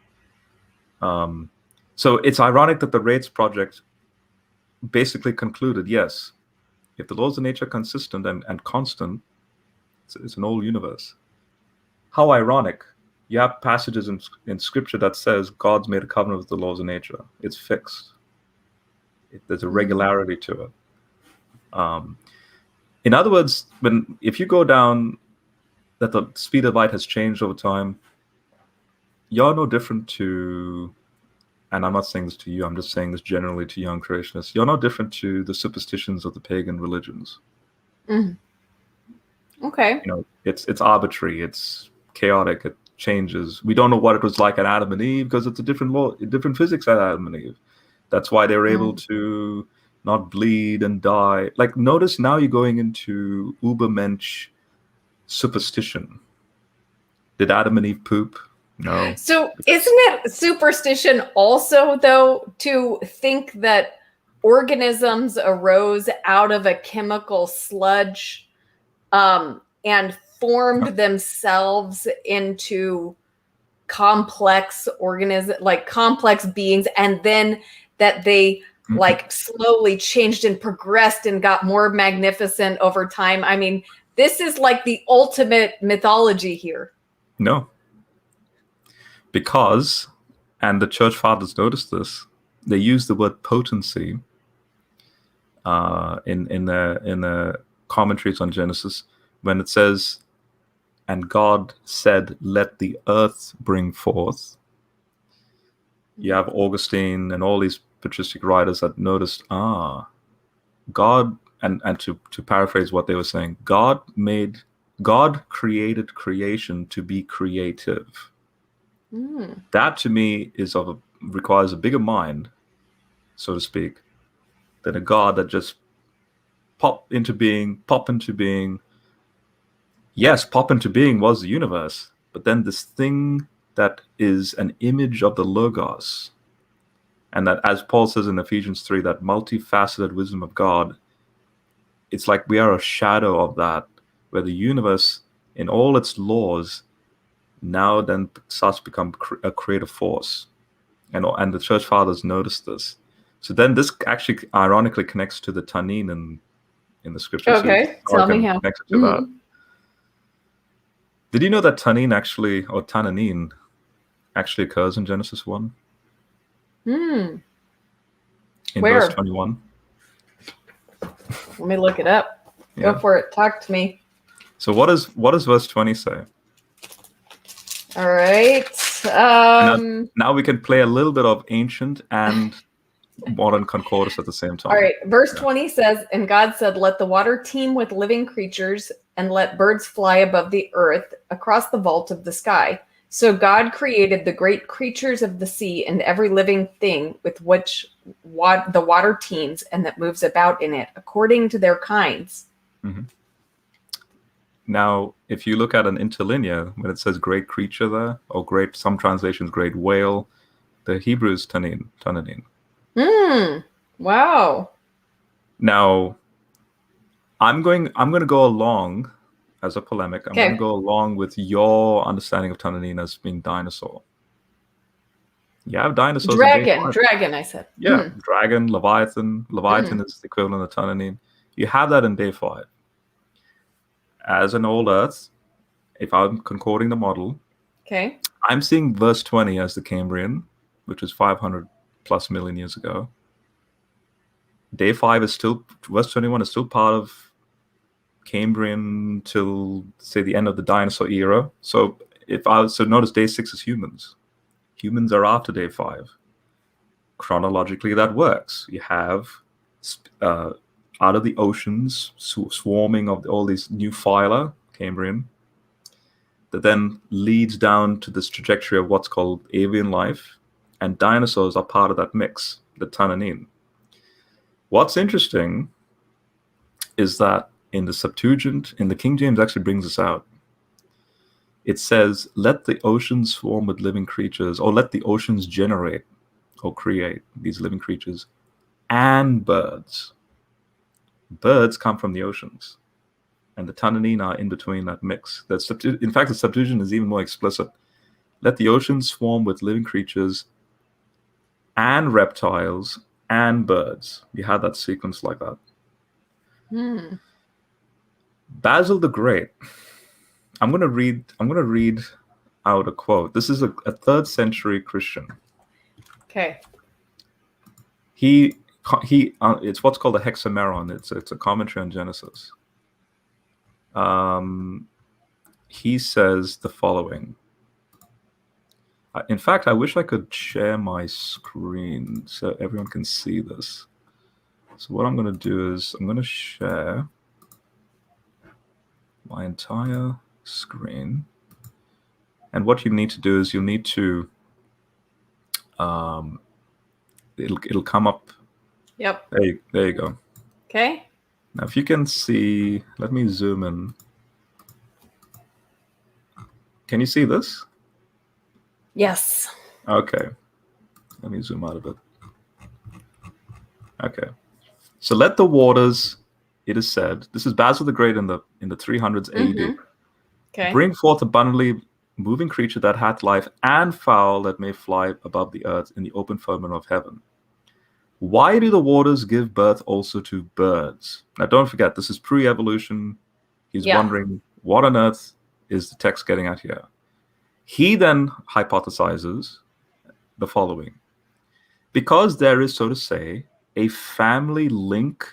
So it's ironic that the Rates Project basically concluded, yes, if the laws of nature are consistent and constant, it's an old universe. How ironic. You have passages in scripture that says God's made a covenant with the laws of nature. It's fixed. There's a regularity to it. In other words, if you go down that the speed of light has changed over time, you're no different to, and I'm not saying this to you, I'm just saying this generally to young creationists, you're no different to the superstitions of the pagan religions. Okay. It's arbitrary, it's chaotic, it changes. We don't know what it was like at Adam and Eve because it's a different law, different physics at Adam and Eve. That's why they're able to not bleed and die. Like, notice now you're going into Ubermensch superstition. Did Adam and Eve poop? No. So isn't it superstition also, though, to think that organisms arose out of a chemical sludge and formed themselves into complex complex beings, and then that they like slowly changed and progressed and got more magnificent over time? I mean, this is like the ultimate mythology here. No. Because, and the church fathers noticed this, they use the word potency in the commentaries on Genesis when it says, and God said, let the earth bring forth. You have Augustine and all these patristic writers that noticed, God, and to paraphrase what they were saying, God created creation to be creative. That to me requires a bigger mind, so to speak, than a God that just pop into being. Yes, pop into being was the universe, but then this thing that is an image of the Logos, and that, as Paul says in Ephesians 3, that multifaceted wisdom of God, it's like we are a shadow of that, where the universe, in all its laws, now then starts to become a creative force. And the church fathers noticed this. So then this actually ironically connects to the Tannin in the scripture. Okay, so tell me how. Connected to that. Did you know that Tannin actually, or Tannin, actually occurs in Genesis 1? In Where? verse 21. Let me look it up. Yeah. Go for it. Talk to me. So what does verse 20 say? All right. Now we can play a little bit of ancient and modern concordance at the same time. All right. Verse 20 says, and God said, let the water teem with living creatures and let birds fly above the earth across the vault of the sky. So God created the great creatures of the sea and every living thing with which the water teems and that moves about in it, according to their kinds. Now, if you look at an interlinear, when it says great creature there, or great, some translations, great whale, the Hebrew is Tannin. Wow. Now, I'm going to go along as a polemic. I'm going to go along with your understanding of Tannin as being dinosaur. You have dinosaurs in day Dragon, I said. Yeah, dragon, Leviathan. Leviathan is the equivalent of Tananine. You have that in day 5. As an old Earth, if I'm concording the model, Okay. I'm seeing verse 20 as the Cambrian, which is 500 plus million years ago. Day 5 is still, verse 21 is still part of Cambrian till, say, the end of the dinosaur era. So notice day 6 is humans. Humans are after day 5. Chronologically, that works. You have out of the oceans swarming of all these new phyla, Cambrian, that then leads down to this trajectory of what's called avian life, and dinosaurs are part of that mix, the Tananine. What's interesting is that in the Septuagint, in the King James actually brings this out. It says, let the oceans swarm with living creatures, or let the oceans generate or create these living creatures, and birds. Birds come from the oceans, and the Tananine are in between that mix. In fact, the Septuagint is even more explicit. Let the oceans swarm with living creatures and reptiles and birds. You had that sequence like that. Basil the Great. I'm going to read out a quote. This is a 3rd century Christian. Okay. It's what's called a hexameron. It's a commentary on Genesis. He says the following. In fact, I wish I could share my screen so everyone can see this. So what I'm going to do is I'm going to share my entire screen. And what you need to do is you'll need to it'll come up. Yep. There you go. Okay. Now, if you can see, let me zoom in. Can you see this? Yes. Okay. Let me zoom out a bit. Okay. So let the waters, it is said, this is Basil the Great in the 300s AD. Okay. Bring forth abundantly moving creature that hath life, and fowl that may fly above the earth in the open firmament of heaven. Why do the waters give birth also to birds? Now, don't forget, this is pre-evolution. He's wondering, what on earth is the text getting at here? He then hypothesizes the following. Because there is, so to say, a family link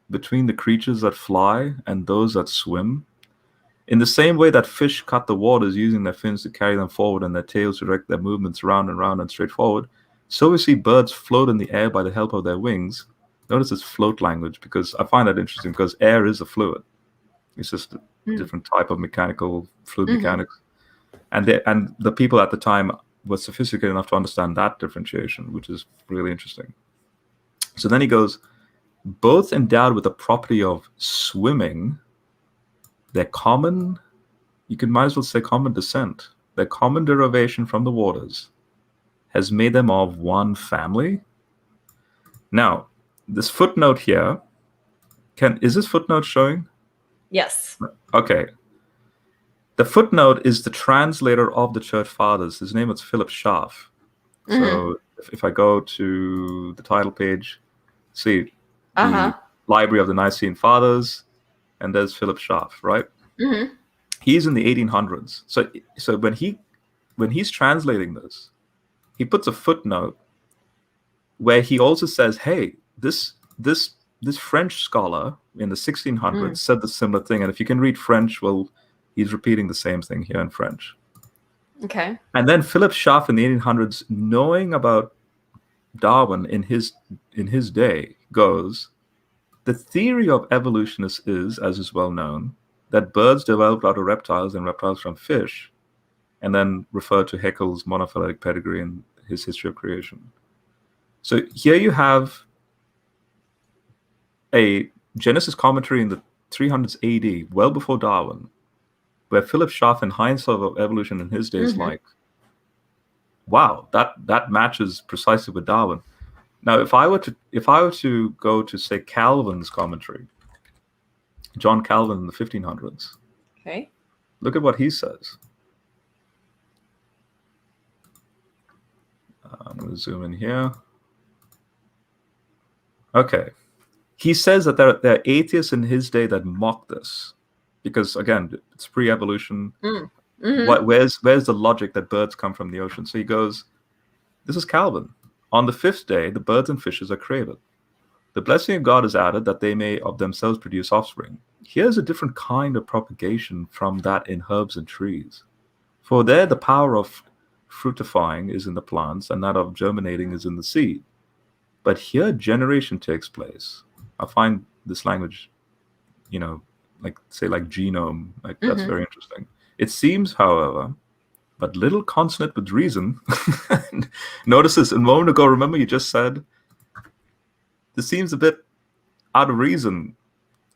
between the creatures that fly and those that swim, in the same way that fish cut the waters using their fins to carry them forward and their tails to direct their movements round and round and straight forward, so we see birds float in the air by the help of their wings. Notice it's float language, because I find that interesting, because air is a fluid. It's just a different type of mechanical fluid mechanics. And the people at the time were sophisticated enough to understand that differentiation, which is really interesting. So then he goes, both endowed with the property of swimming, their common, might as well say common descent, their common derivation from the waters has made them of one family. Now, this footnote here, is this footnote showing? Yes. Okay. The footnote is the translator of the Church Fathers. His name is Philip Schaff. So if I go to the title page, see the Library of the Nicene Fathers, and there's Philip Schaff, right? He's in the 1800s. So when he's translating this, he puts a footnote where he also says, hey, this French scholar in the 1600s said the similar thing. And if you can read French, well, he's repeating the same thing here in French. Okay. And then Philip Schaff in the 1800s, knowing about Darwin in his day, goes, the theory of evolutionists is, as is well known, that birds developed out of reptiles and reptiles from fish, and then refer to Haeckel's monophyletic pedigree in his History of Creation. So here you have a Genesis commentary in the 300s AD, well before Darwin, where Philip Schaff, in hindsight of evolution in his day, is like, wow, that matches precisely with Darwin. Now, if I were to go to, say, Calvin's commentary, John Calvin in the 1500s, okay, look at what he says. I'm going to zoom in here. Okay. He says that there are atheists in his day that mock this because, again, it's pre-evolution. Where's the logic that birds come from the ocean? So he goes, this is Calvin. On the fifth day, the birds and fishes are created. The blessing of God is added that they may of themselves produce offspring. Here's a different kind of propagation from that in herbs and trees. For there the power of fructifying is in the plants, and that of germinating is in the seed. But here generation takes place. I find this language, like genome, that's very interesting. It seems, however, but little consonant with reason. Notice this, a moment ago, remember you just said, this seems a bit out of reason,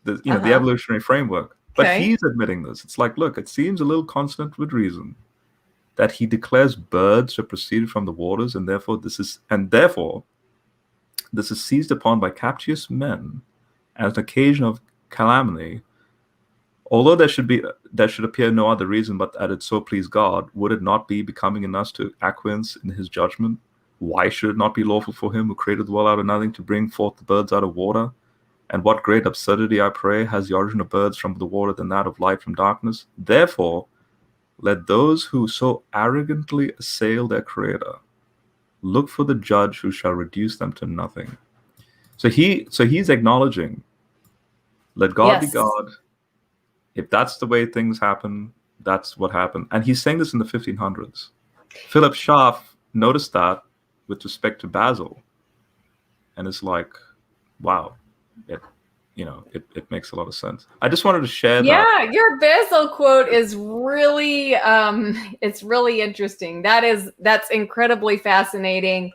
the evolutionary framework. But he's admitting this. It's like, look, it seems a little consonant with reason that he declares birds have proceeded from the waters, and therefore this is seized upon by captious men as an occasion of calamity. Although there should appear no other reason but that it so pleased God, would it not be becoming in us to acquiesce in his judgment? Why should it not be lawful for him who created the world out of nothing to bring forth the birds out of water? And what great absurdity, I pray, has the origin of birds from the water than that of light from darkness? Therefore, let those who so arrogantly assail their creator look for the judge who shall reduce them to nothing. So he's acknowledging, let God be God. If that's the way things happen, that's what happened. And he's saying this in the 1500s. Philip Schaff noticed that with respect to Basil. And it's like, wow, it makes a lot of sense. I just wanted to share that. Yeah, your Basil quote is really, it's really interesting. That's incredibly fascinating.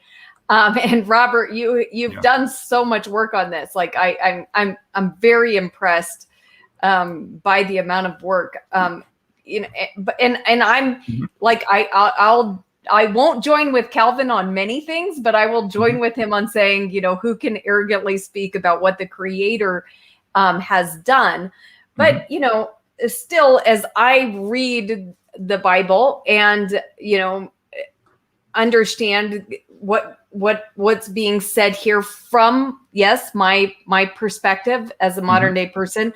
And Robert, you've done so much work on this. Like I'm very impressed by the amount of work. And I'm like I won't join with Calvin on many things, but I will join with him on saying, who can arrogantly speak about what the Creator has done. But, still, as I read the Bible and, understand what's being said here from, yes, my perspective as a modern day person,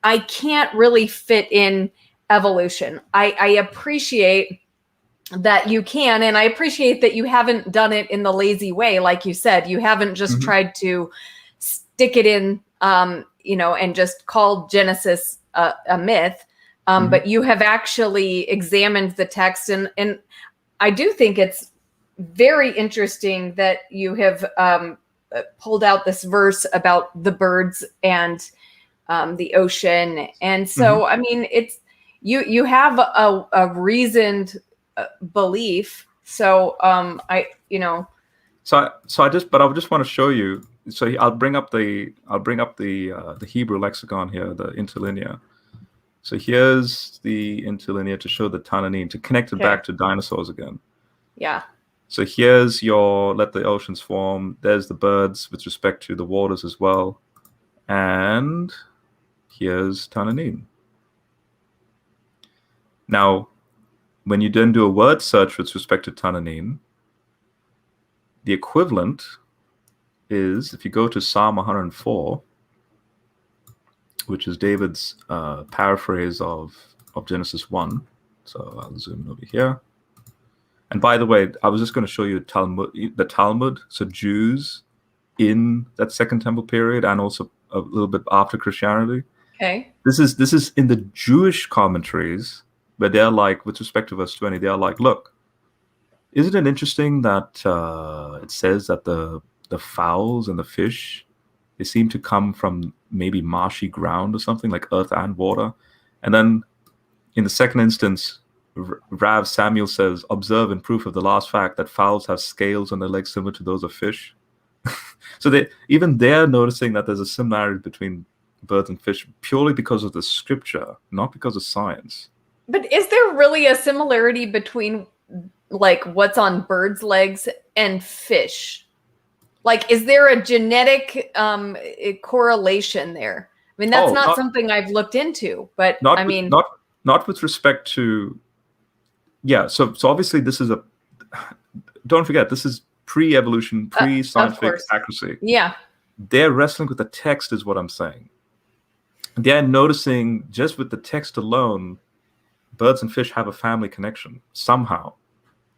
I can't really fit in evolution. I appreciate that you can, and I appreciate that you haven't done it in the lazy way. Like you said, you haven't just tried to stick it in, and just call Genesis a myth, but you have actually examined the text. And I do think it's very interesting that you have pulled out this verse about the birds and the ocean. And so, I mean, it's, you have a reasoned belief. So I just want to show you. So I'll bring up the Hebrew lexicon here, the interlinear. So here's the interlinear to show the Tannanim, to connect it back to dinosaurs again. Yeah. So here's your let the oceans form. There's the birds with respect to the waters as well. And here's Tannanim. Now, when you then do a word search with respect to Tannanim, the equivalent is, if you go to Psalm 104, which is David's paraphrase of Genesis 1. So I'll zoom over here. And by the way, I was just going to show you the Talmud. So Jews in that Second Temple period and also a little bit after Christianity. Okay. This is in the Jewish commentaries, where they're like, with respect to verse 20, they're like, look, isn't it interesting that it says that the fowls and the fish, they seem to come from maybe marshy ground or something, like earth and water. And then in the second instance, Rav Samuel says, observe in proof of the last fact that fowls have scales on their legs similar to those of fish. So they're noticing that there's a similarity between birds and fish purely because of the scripture, not because of science. But is there really a similarity between like what's on birds' legs and fish? Like, is there a genetic correlation there? I mean, that's not something I've looked into, but not with respect to, yeah. So obviously this is don't forget, this is pre-evolution, Of pre-scientific course. accuracy. Yeah. They're wrestling with the text, is what I'm saying. They're noticing just with the text alone, birds and fish have a family connection somehow.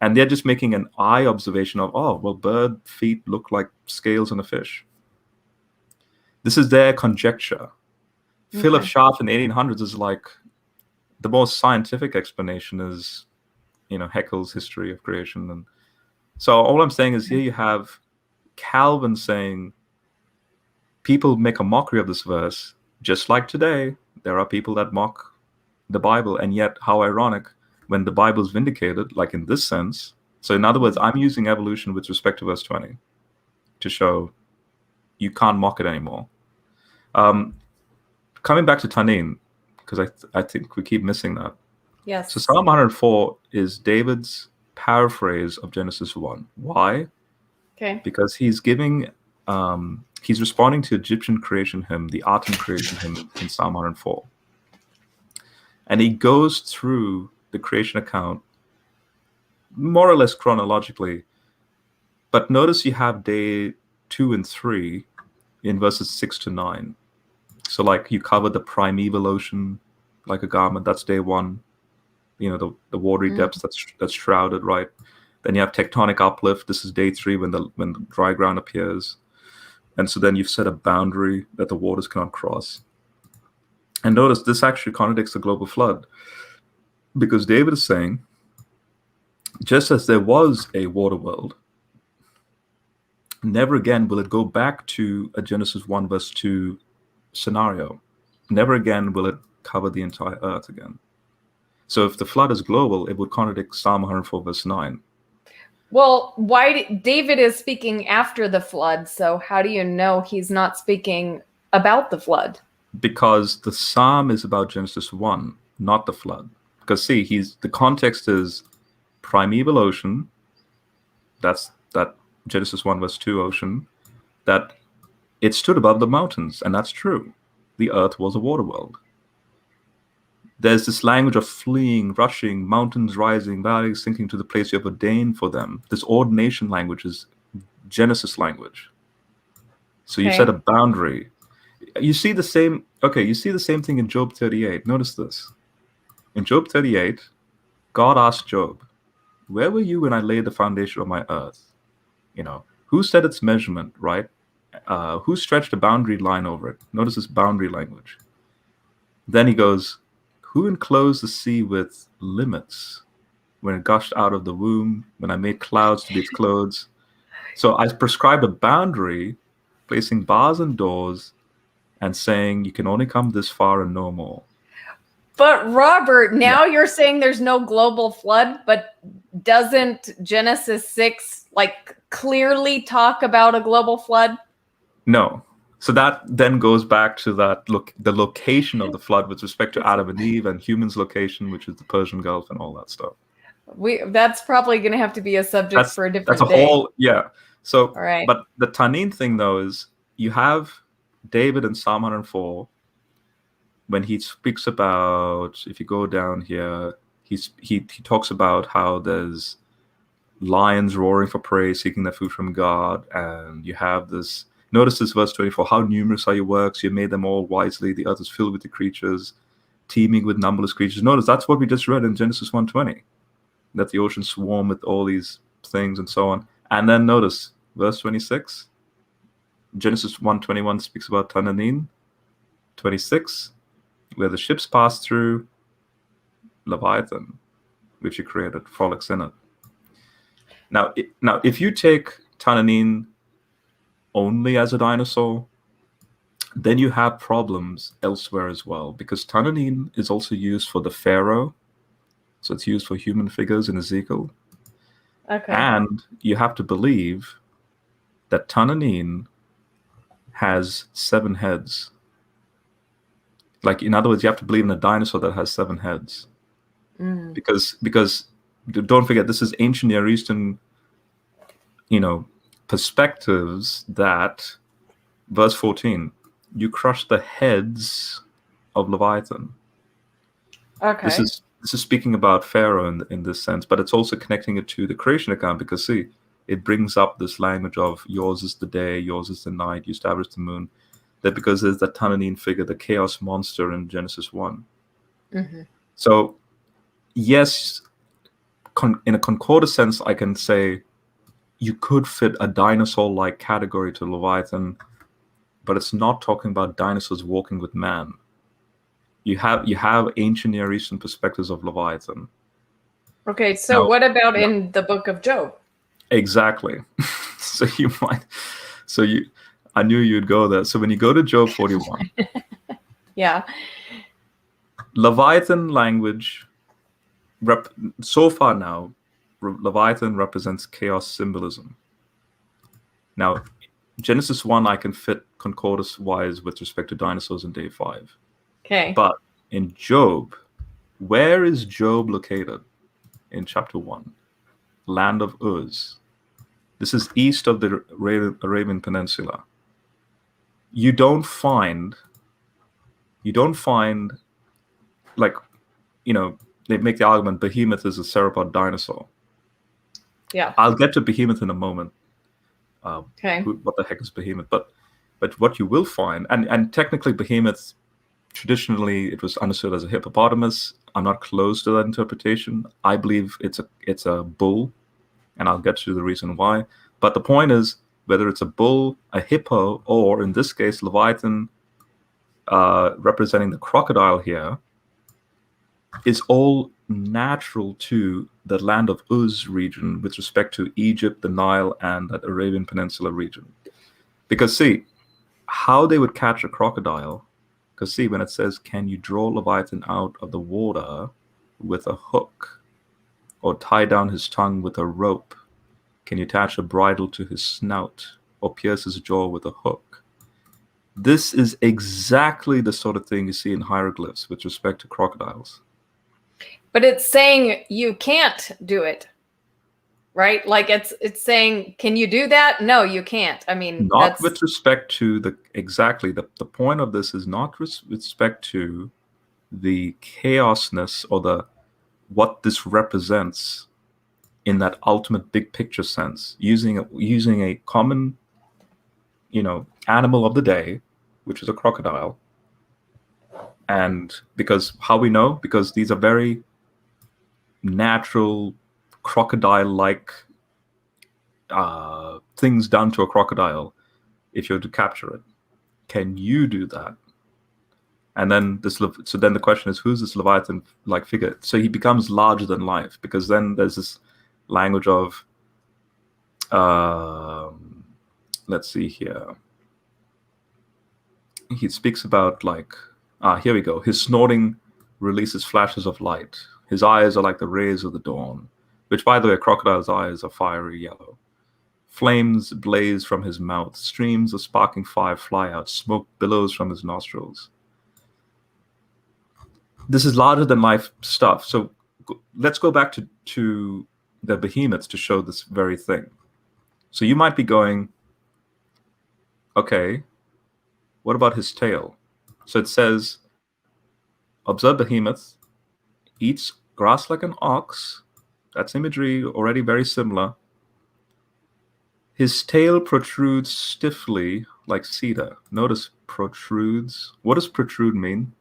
And they're just making an eye observation of, oh, well, bird feet look like scales on a fish. This is their conjecture. Philip Schaff in the 1800s is like, the most scientific explanation is, Haeckel's History of Creation. And so all I'm saying is here you have Calvin saying, people make a mockery of this verse, just like today, there are people that mock the Bible, and yet how ironic when the Bible is vindicated, like in this sense. So in other words, I'm using evolution with respect to verse 20 to show you can't mock it anymore. Coming back to Tanin, because I think we keep missing that. Yes. So Psalm 104 is David's paraphrase of Genesis 1. Why? Okay. Because he's giving, he's responding to Egyptian creation hymn, the Aten creation hymn in Psalm 104. And he goes through the creation account more or less chronologically. But notice you have day 2 and 3 in verses 6 to 9. So like you covered the primeval ocean like a garment, that's day 1. The watery depths that's shrouded, right? Then you have tectonic uplift. This is day 3 when the dry ground appears. And so then you've set a boundary that the waters cannot cross. And notice this actually contradicts the global flood, because David is saying, just as there was a water world, never again will it go back to a Genesis 1 verse 2 scenario. Never again will it cover the entire earth again. So if the flood is global, it would contradict Psalm 104 verse 9. Well, David is speaking after the flood, so how do you know he's not speaking about the flood? Because the psalm is about Genesis 1, not the flood. Because see, the context is primeval ocean, that's that Genesis 1 verse 2 ocean, that it stood above the mountains, and that's true. The earth was a water world. There's this language of fleeing, rushing, mountains rising, valleys sinking to the place you have ordained for them. This ordination language is Genesis language. So you set a boundary. You see the same thing in Job 38. Notice this. In Job 38, God asked Job, where were you when I laid the foundation of my earth? Who set its measurement, right? Who stretched a boundary line over it? Notice this boundary language. Then he goes, who enclosed the sea with limits when it gushed out of the womb, when I made clouds to be its clothes? So I prescribed a boundary, placing bars and doors, and saying you can only come this far and no more. But Robert, now you're saying there's no global flood, but doesn't Genesis 6 clearly talk about a global flood? No. So that then goes back to the location of the flood with respect to Adam and Eve, and humans' location, which is the Persian Gulf and all that stuff. That's probably going to have to be a subject for a different day. That's a whole, yeah. So, all right. But the Tanin thing, though, is you have David in Psalm 104, when he speaks about, if you go down here, he talks about how there's lions roaring for prey, seeking their food from God, and you have this. Notice this verse 24, how numerous are your works, you made them all wisely, the earth is filled with the creatures, teeming with numberless creatures. Notice that's what we just read in Genesis 1:20, that the oceans swarm with all these things and so on. And then notice verse 26, Genesis 1:21 speaks about Tananin. 26, where the ships pass through, Leviathan, which he created, frolics in it. Now, if you take Tananin only as a dinosaur, then you have problems elsewhere as well, because Tananin is also used for the pharaoh, so it's used for human figures in Ezekiel. Okay. And you have to believe that Tananin has 7 heads. In other words, you have to believe in a dinosaur that has 7 heads. Because don't forget, this is ancient Near Eastern, perspectives that, verse 14, you crush the heads of Leviathan. Okay. This is speaking about Pharaoh in this sense, but it's also connecting it to the creation account, because see, it brings up this language of yours is the day, yours is the night, you establish the moon. That because there's that Tananine figure, the chaos monster in Genesis 1. Mm-hmm. So, yes, in a concordant sense, I can say you could fit a dinosaur-like category to Leviathan, but it's not talking about dinosaurs walking with man. You have ancient Near Eastern perspectives of Leviathan. Okay, so Now, what about in the book of Job? Exactly. I knew you'd go there. So when you go to Job 41, Yeah. Leviathan language, so far now, Leviathan represents chaos symbolism. Now, Genesis 1, I can fit concordance-wise with respect to dinosaurs in day 5. Okay. But in Job, where is Job located in chapter 1? Land of Uz. This is east of the Arabian Peninsula. You don't find, like, they make the argument Behemoth is a theropod dinosaur. Yeah. I'll get to Behemoth in a moment. Okay. What the heck is Behemoth? But what you will find, and technically Behemoth, traditionally it was understood as a hippopotamus. I'm not close to that interpretation. I believe it's a bull, and I'll get to the reason why. But the point is, whether it's a bull, a hippo, or in this case, Leviathan, representing the crocodile here, is all natural to the land of Uz region with respect to Egypt, the Nile, and that Arabian Peninsula region. Because see, how they would catch a crocodile, because see, when it says, can you draw Leviathan out of the water with a hook, or tie down his tongue with a rope? Can you attach a bridle to his snout, or pierce his jaw with a hook? This is exactly the sort of thing you see in hieroglyphs with respect to crocodiles. But it's saying you can't do it, right? Like it's saying, can you do that? No, you can't. I mean, not with respect to the point of this is not with respect to the chaosness or what this represents in that ultimate big picture sense, using a common, animal of the day, which is a crocodile. And because how we know? Because these are very natural crocodile-like things done to a crocodile if you're to capture it. Can you do that? And then then the question is, who's this Leviathan-like figure? So he becomes larger than life, because then there's this language of, let's see here. He speaks about here we go. His snorting releases flashes of light. His eyes are like the rays of the dawn, which, by the way, a crocodile's eyes are fiery yellow. Flames blaze from his mouth. Streams of sparking fire fly out. Smoke billows from his nostrils. This is larger than life stuff. So let's go back to the behemoths to show this very thing. So you might be going, okay, what about his tail? So it says, observe behemoth, eats grass like an ox. That's imagery already very similar. His tail protrudes stiffly like cedar. Notice protrudes. What does protrude mean?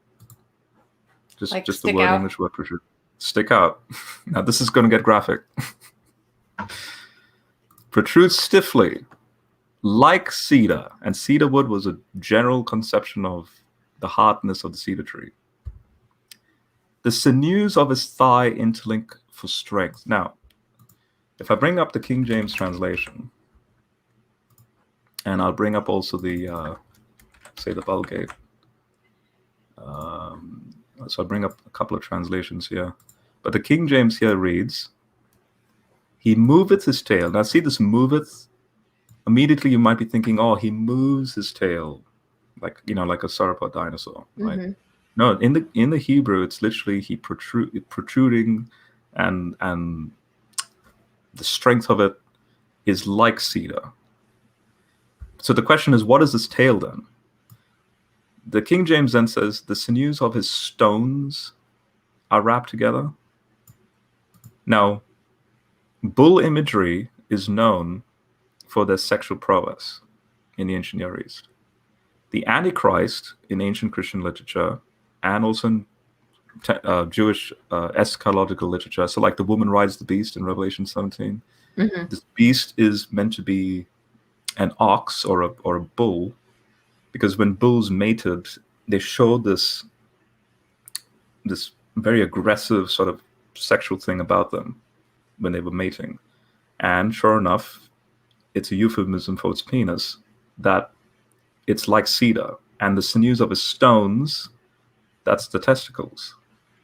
Just the word out. English word protrude. Stick out. Now this is going to get graphic. Protrudes stiffly like cedar. And cedar wood was a general conception of the hardness of the cedar tree. The sinews of his thigh interlink for strength. Now, if I bring up the King James translation, and I'll bring up also the, say, the Vulgate. So I'll bring up a couple of translations here. But the King James here reads, he moveth his tail. Now see this moveth? Immediately you might be thinking, oh, he moves his tail, like a sauropod dinosaur, right? Mm-hmm. No, in the Hebrew, it's literally he protruding, and the strength of it is like cedar. So the question is, what is this tail then? The King James then says, the sinews of his stones are wrapped together. Now, bull imagery is known for their sexual prowess in the ancient Near East. The Antichrist in ancient Christian literature and also in Jewish eschatological literature, so like the woman rides the beast in Revelation 17, this beast is meant to be an ox or a bull, because when bulls mated, they showed this very aggressive sort of sexual thing about them when they were mating. And sure enough, it's a euphemism for its penis, that it's like cedar, and the sinews of its stones, that's the testicles.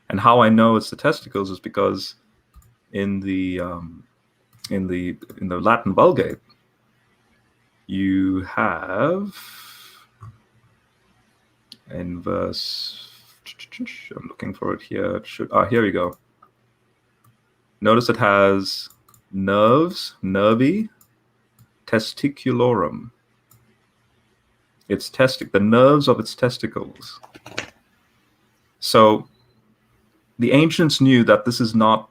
And how I know it's the testicles is because in the Latin Vulgate, you have in verse, I'm looking for it here. Here we go. Notice it has nerves, nervi, testiculorum. It's the nerves of its testicles. So the ancients knew that this is not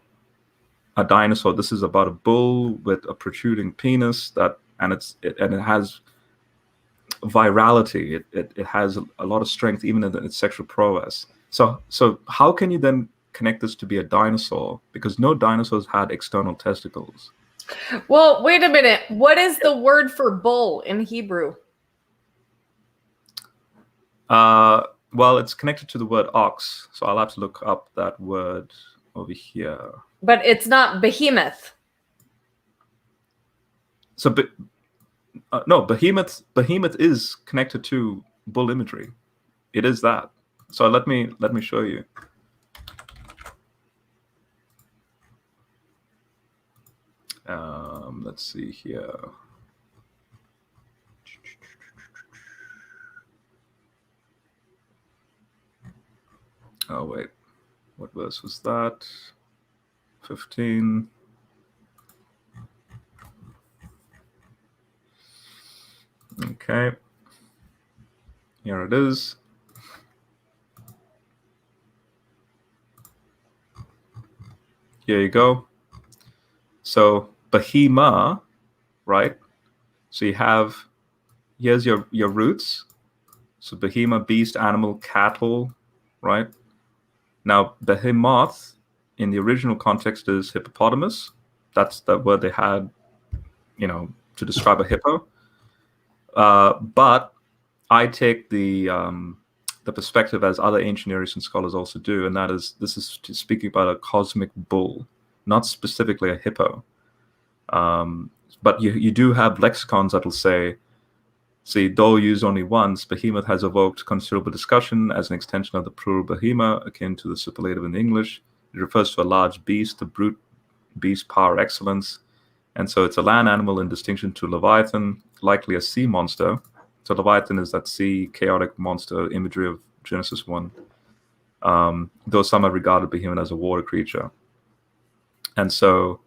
a dinosaur. This is about a bull with a protruding penis and it has virality. It has a lot of strength, even in its sexual prowess. So how can you then connect this to be a dinosaur? Because no dinosaurs had external testicles. Well, wait a minute. What is the word for bull in Hebrew? Well, it's connected to the word ox, so I'll have to look up that word over here. But it's not behemoth. So, no, behemoth is connected to bull imagery. It is that. So let me show you. Let's see here. Oh wait, what verse was that? 15. Okay, here it is. Here you go. So behema, right? So you have, here's your roots. So behema, beast, animal, cattle, right? Now behemoth in the original context is hippopotamus. That's the word they had, to describe a hippo. But I take the perspective, as other ancient Near Eastern scholars also do, and that is, this is speaking about a cosmic bull, not specifically a hippo. But you do have lexicons that will say, see, though used only once, behemoth has evoked considerable discussion as an extension of the plural behema, akin to the superlative in the English. It refers to a large beast, the brute beast, power, excellence. And so it's a land animal in distinction to Leviathan, likely a sea monster. So Leviathan is that sea chaotic monster imagery of Genesis 1, though some have regarded behemoth as a water creature. And so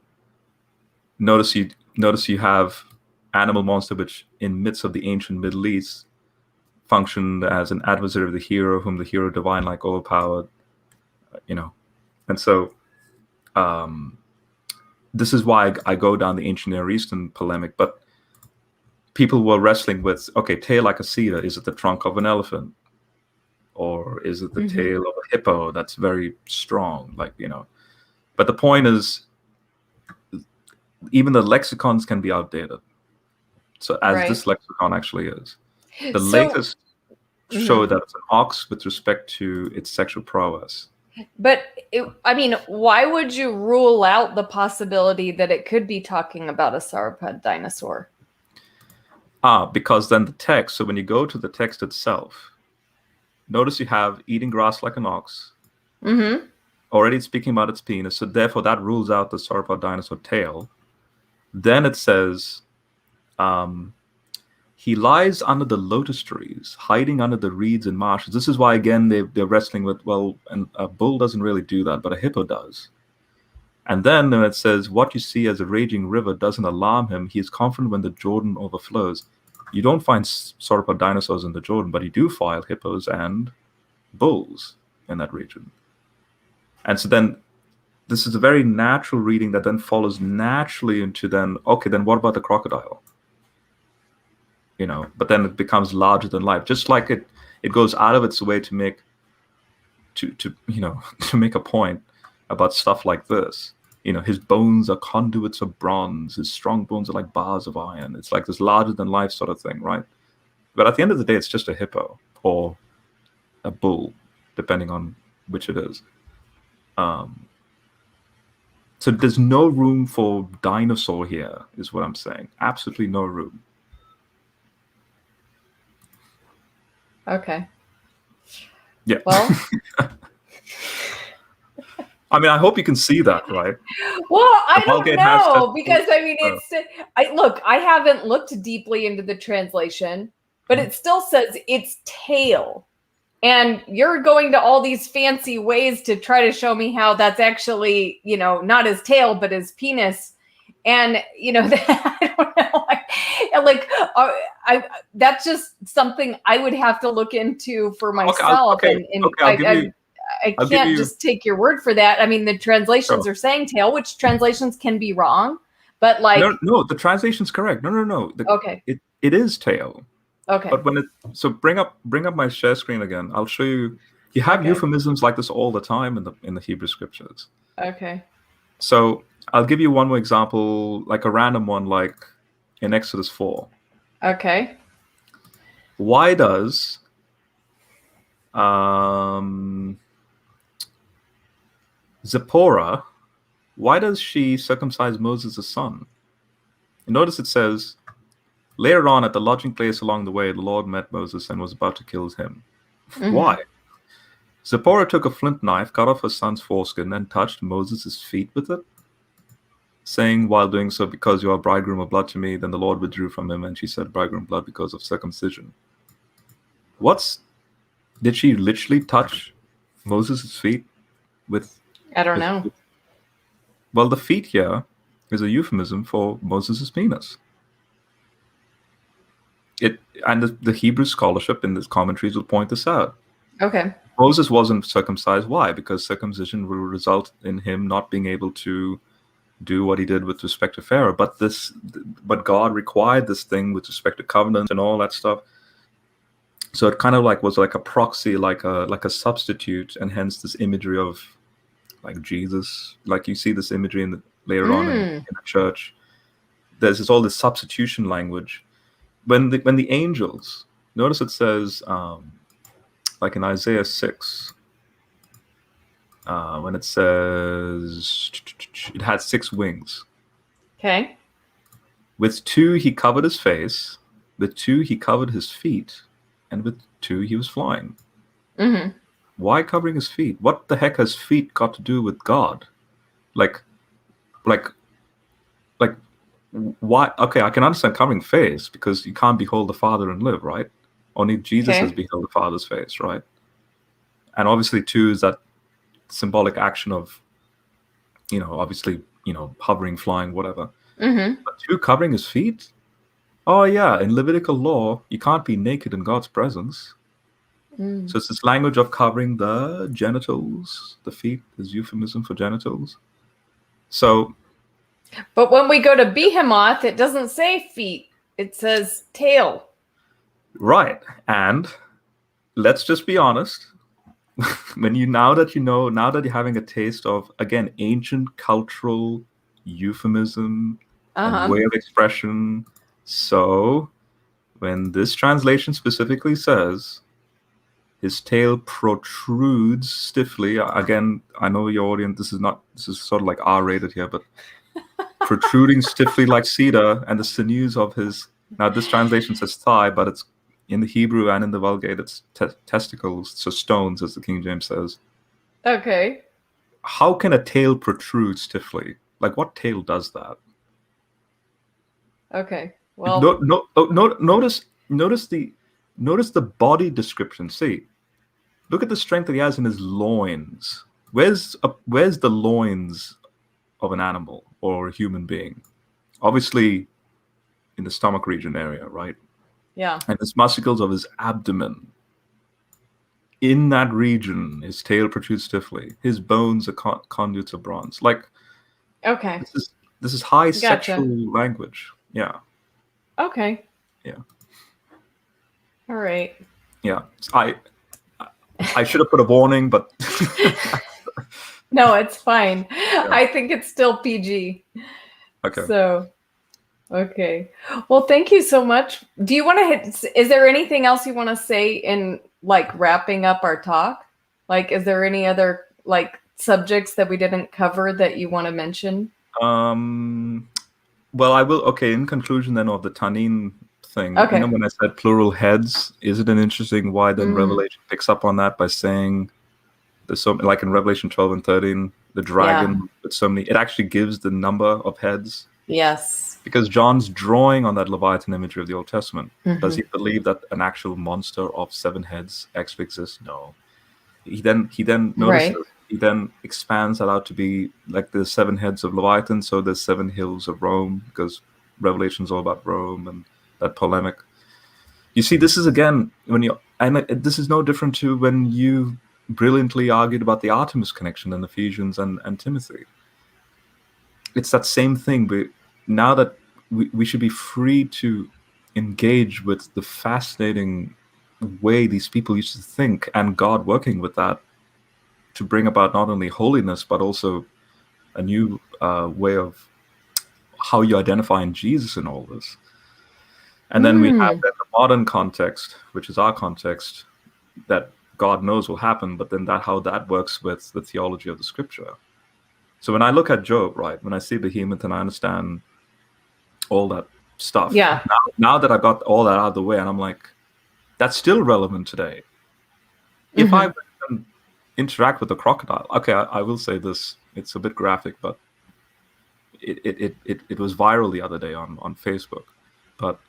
notice you have animal monster, which in midst of the ancient Middle East functioned as an adversary of the hero, whom the hero divine like overpowered, And so this is why I go down the ancient Near Eastern polemic. But people were wrestling with, okay, tail like a cedar, is it the trunk of an elephant? Or is it the tail of a hippo that's very strong? But the point is, even the lexicons can be outdated. So as this lexicon actually is. The latest show that it's an ox with respect to its sexual prowess. But, why would you rule out the possibility that it could be talking about a sauropod dinosaur? Because then the text, so when you go to the text itself, notice you have eating grass like an ox. Already speaking about its penis, so therefore that rules out the sauropod dinosaur tail. Then it says, he lies under the lotus trees, hiding under the reeds and marshes. This is why, again, they're wrestling with, and a bull doesn't really do that, but a hippo does. And then it says, what you see as a raging river doesn't alarm him. He is confident when the Jordan overflows. You don't find sauropod dinosaurs in the Jordan, but you do find hippos and bulls in that region. And so then this is a very natural reading that then follows naturally into then, okay, then what about the crocodile? But then it becomes larger than life, just like it goes out of its way to make to make a point about stuff like this. His bones are conduits of bronze, his strong bones are like bars of iron. It's like this larger than life sort of thing, right? But at the end of the day, it's just a hippo or a bull, depending on which it is. So there's no room for dinosaur here, is what I'm saying. Absolutely no room. Okay. Yeah. Well, I mean, I hope you can see that, right? Well, I don't Vulgate has know to- because I mean, I haven't looked deeply into the translation, but it still says it's tail. And you're going to all these fancy ways to try to show me how that's actually, not his tail, but his penis. And, I don't know. That's just something I would have to look into for myself. I can't just take your word for that. I mean, the translations are saying tail, which translations can be wrong, but like... No, the translation's correct. No. Okay. It is tail. Okay. But so bring up my share screen again. I'll show you. You have euphemisms like this all the time in the Hebrew scriptures. Okay. So I'll give you one more example, like a random one, like in Exodus 4. Okay. Why does Zipporah, why does she circumcise Moses' son? And notice it says, later on at the lodging place along the way, the Lord met Moses and was about to kill him. Mm-hmm. Why? Zipporah took a flint knife, cut off her son's foreskin, and touched Moses' feet with it, saying while doing so, because you are bridegroom of blood to me. Then the Lord withdrew from him, and she said, bridegroom blood because of circumcision. Did she literally touch Moses' feet with? I don't know. Well, the feet here is a euphemism for Moses' penis. The Hebrew scholarship in the commentaries will point this out. Okay. Moses wasn't circumcised. Why? Because circumcision will result in him not being able to do what he did with respect to Pharaoh. But God required this thing with respect to covenant and all that stuff. So it kind of was like a proxy, like a substitute, and hence this imagery of like Jesus. Like you see this imagery later on in the church. There's all this substitution language. When the angels, notice it says, like in Isaiah 6, when it says it had 6 wings. Okay. With 2 he covered his face, with 2 he covered his feet, and with 2 he was flying. Mm-hmm. Why covering his feet? What the heck has feet got to do with God? Like why? Okay, I can understand covering face because you can't behold the Father and live, right? Only Jesus has beheld the Father's face, right? And obviously 2 is that symbolic action of, obviously, hovering, flying, whatever. Mm-hmm. But 2 covering his feet? Oh yeah, in Levitical law, you can't be naked in God's presence. So it's this language of covering the genitals. The feet is euphemism for genitals. So, but when we go to Behemoth, it doesn't say feet; it says tail. Right, and let's just be honest. Now that you're having a taste of, again, ancient cultural euphemism and way of expression. So when this translation specifically says his tail protrudes stiffly, again, I know your audience, this is sort of like R-rated here, but protruding stiffly like cedar, and the sinews of his, now this translation says thigh, but it's in the Hebrew and in the Vulgate, it's testicles, so stones, as the King James says. Okay. How can a tail protrude stiffly? Like, what tail does that? Okay. Well, notice the body description. See, look at the strength that he has in his loins. Where's the loins of an animal or a human being? Obviously, in the stomach region area, right? Yeah. And his muscles of his abdomen. In that region, his tail protrudes stiffly. His bones are conduits of bronze. Like, Okay. this is high Gotcha. sexual language. Yeah. Okay. Yeah. All right. Yeah. I should have put a warning, but No, it's fine. Yeah. I think it's still PG. Okay. So, okay. Well, thank you so much. Do you want to is there anything else you want to say in like wrapping up our talk? Like, is there any other like subjects that we didn't cover that you want to mention? Well, I will. Okay. In conclusion, then, of the Tanin thing, Okay. when I said plural heads, isn't it interesting why then Revelation picks up on that by saying there's so, like in Revelation 12 and 13, the dragon with so many, it actually gives the number of heads. Yes. Because John's drawing on that Leviathan imagery of the Old Testament. Does he believe that an actual monster of 7 heads actually exists? No. He then notices, he then expands that out to be like the 7 heads of Leviathan, so there's 7 hills of Rome, because Revelation is all about Rome and that polemic. You see, this is again this is no different to when you brilliantly argued about the Artemis connection in Ephesians and Timothy. It's that same thing, but now that we should be free to engage with the fascinating way these people used to think, and God working with that to bring about not only holiness but also a new way of how you identify in Jesus in all this. And then we have the modern context, which is our context, that God knows will happen, but then how that works with the theology of the Scripture. So when I look at Job, right, when I see Behemoth and I understand all that stuff, now that I've got all that out of the way, and I'm like, that's still relevant today. If I interact with a crocodile, okay, I will say this, it's a bit graphic, but it was viral the other day on Facebook. But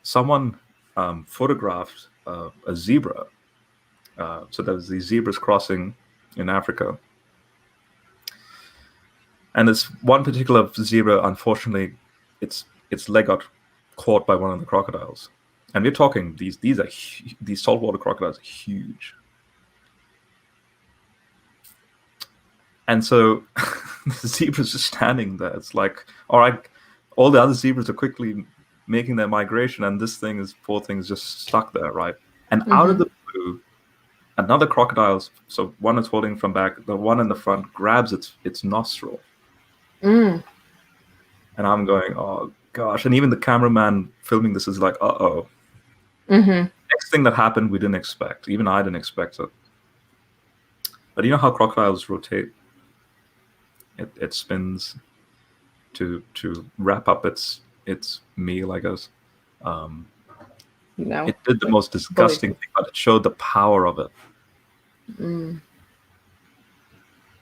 someone photographed a zebra. So there was these zebras crossing in Africa. And this one particular zebra, unfortunately, its leg got caught by one of the crocodiles. And we're talking, these saltwater crocodiles are huge. And so the zebra's just standing there. It's like, all right, all the other zebras are quickly making their migration, and this thing is, poor thing, is just stuck there, right? And out of the blue, another crocodile, so one is holding from back, the one in the front grabs its nostril. And I'm going, oh gosh. And even the cameraman filming this is like, uh-oh. Next thing that happened, we didn't expect. Even I didn't expect it. But you know how crocodiles rotate? It spins to wrap up its meal, I guess. No. It did the most disgusting thing, but it showed the power of it.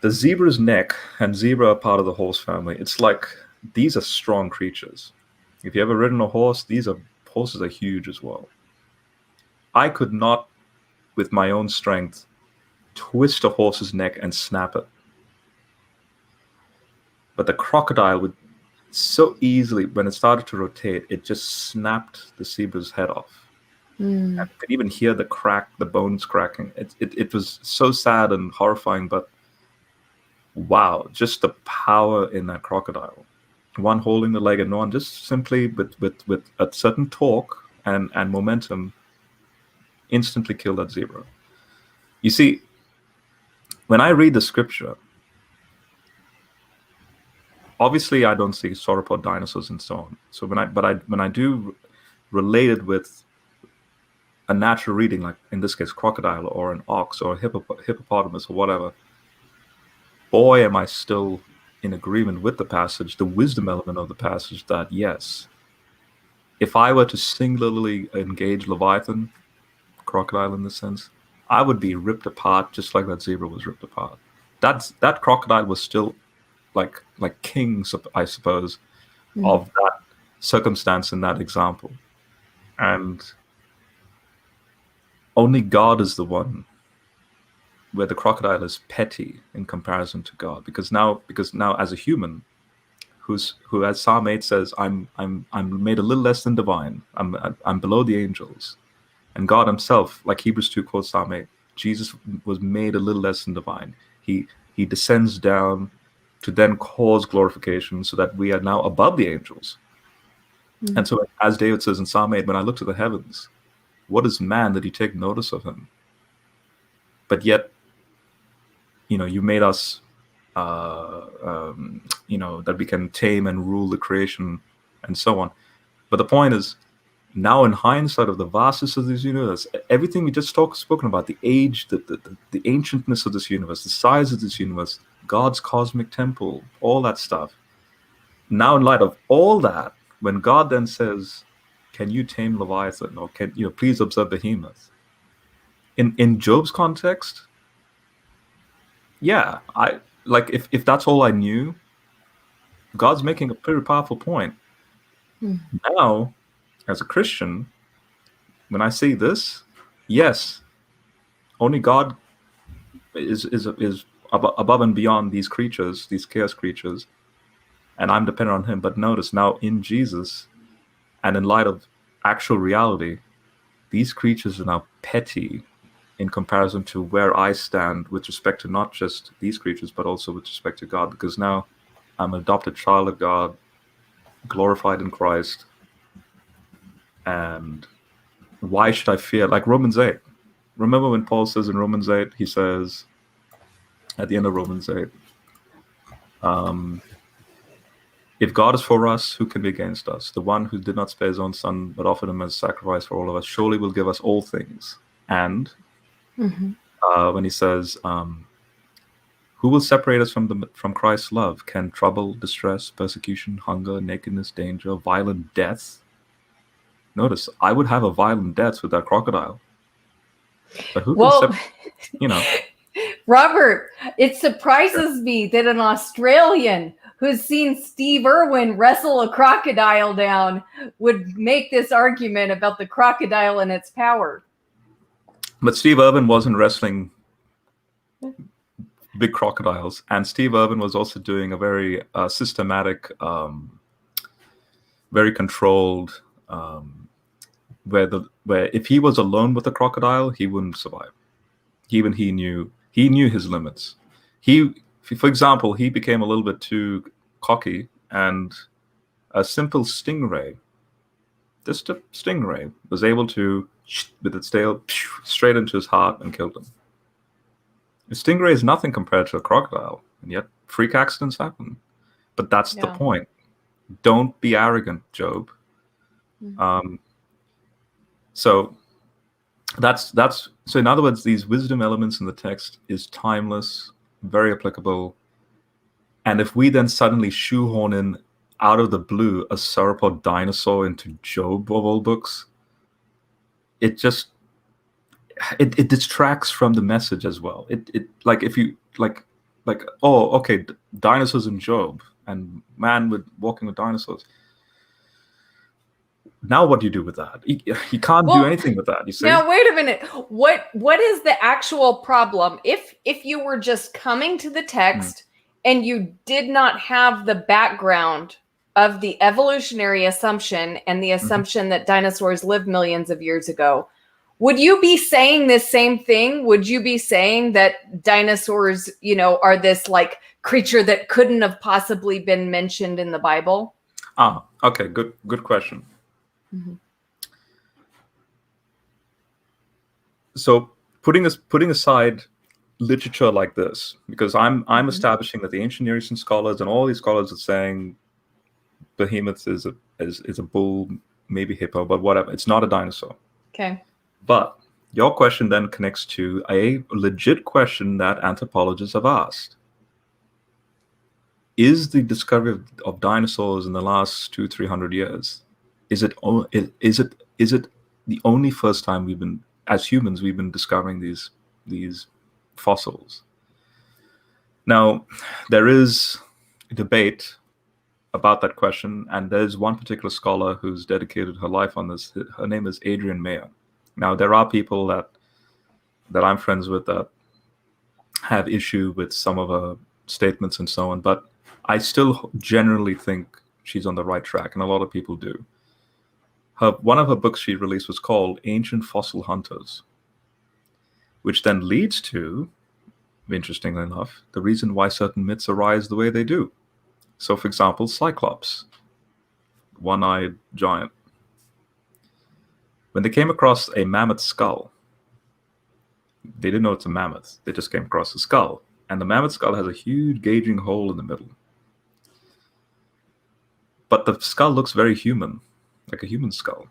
The zebra's neck, and zebra are part of the horse family. It's like, these are strong creatures. If you ever ridden a horse, horses are huge as well. I could not, with my own strength, twist a horse's neck and snap it. But the crocodile would so easily, when it started to rotate, it just snapped the zebra's head off. I could even hear the bones cracking. It was so sad and horrifying, but wow, just the power in that crocodile. One holding the leg and one just simply with a certain torque and momentum instantly killed that zebra. You see, when I read the Scripture, obviously I don't see sauropod dinosaurs and so on. So when I do relate it with a natural reading, like in this case crocodile or an ox or a hippopotamus or whatever, boy, am I still in agreement with the passage, the wisdom element of the passage, that yes, if I were to singularly engage Leviathan, crocodile in this sense, I would be ripped apart just like that zebra was ripped apart. That crocodile was still like king, I suppose, of that circumstance in that example. And only God is the one where the crocodile is petty in comparison to God, because now as a human, who as Psalm 8 says, I'm made a little less than divine. I'm below the angels, and God Himself, like Hebrews 2 quotes Psalm 8, Jesus was made a little less than divine. He descends down to then cause glorification so that we are now above the angels. Mm-hmm. And so, as David says in Psalm 8, when I look to the heavens, what is man that you take notice of him? But yet, you made us, that we can tame and rule the creation and so on. But the point is, now in hindsight of the vastness of this universe, everything we just spoken about, the age, the ancientness of this universe, the size of this universe, God's cosmic temple, all that stuff. Now, in light of all that, when God then says, "Can you tame Leviathan?" or "Can please observe Behemoth?" In Job's context, yeah, I like if that's all I knew, God's making a pretty powerful point. Now, as a Christian, when I see this, yes, only God is above and beyond these creatures, these chaos creatures, and I'm dependent on him. But notice now in Jesus, and in light of actual reality, these creatures are now petty in comparison to where I stand with respect to not just these creatures, but also with respect to God, because now I'm an adopted child of God, glorified in Christ. And why should I fear? Like Romans 8. Remember when Paul says in Romans 8, he says, at the end of Romans 8, if God is for us, who can be against us? The one who did not spare his own son, but offered him as a sacrifice for all of us, surely will give us all things. And when he says, who will separate us from Christ's love? Can trouble, distress, persecution, hunger, nakedness, danger, violent death? Notice, I would have a violent death with that crocodile. But who can Robert, it surprises me that an Australian who's seen Steve Irwin wrestle a crocodile down would make this argument about the crocodile and its power. But Steve Irwin wasn't wrestling big crocodiles, and Steve Irwin was also doing a very systematic, very controlled, where if he was alone with the crocodile, he wouldn't survive. Even he knew his limits. For example, he became a little bit too cocky, and a simple stingray, just a stingray, was able to, with its tail, straight into his heart and killed him. A stingray is nothing compared to a crocodile, and yet freak accidents happen. But that's the point. Don't be arrogant, Job. So in other words, these wisdom elements in the text is timeless, very applicable. And if we then suddenly shoehorn in out of the blue a sauropod dinosaur into Job of all books, it distracts from the message as well. It like if you like oh, okay, dinosaurs in Job and man walking with dinosaurs. Now what do you do with that? You can't do anything with that. You see? Now wait a minute. What is the actual problem? If you were just coming to the text and you did not have the background of the evolutionary assumption and the assumption that dinosaurs lived millions of years ago, would you be saying this same thing? Would you be saying that dinosaurs, are this like creature that couldn't have possibly been mentioned in the Bible? Okay, good question. So putting aside literature like this, because I'm establishing that the ancient Near Eastern scholars and all these scholars are saying Behemoth is a bull, maybe hippo, but whatever. It's not a dinosaur. Okay. But your question then connects to a legit question that anthropologists have asked. Is the discovery of dinosaurs in the last 200-300 years, is it the only first time as humans we've been discovering these fossils? Now, there is a debate about that question, and there's one particular scholar who's dedicated her life on this. Her name is Adrienne Mayer. Now, there are people that I'm friends with that have issue with some of her statements and so on, but I still generally think she's on the right track, and a lot of people do. One of her books she released was called Ancient Fossil Hunters, which then leads to, interestingly enough, the reason why certain myths arise the way they do. So, for example, Cyclops, one-eyed giant. When they came across a mammoth skull, they didn't know it's a mammoth. They just came across a skull. And the mammoth skull has a huge gauging hole in the middle. But the skull looks very human, like a human skull.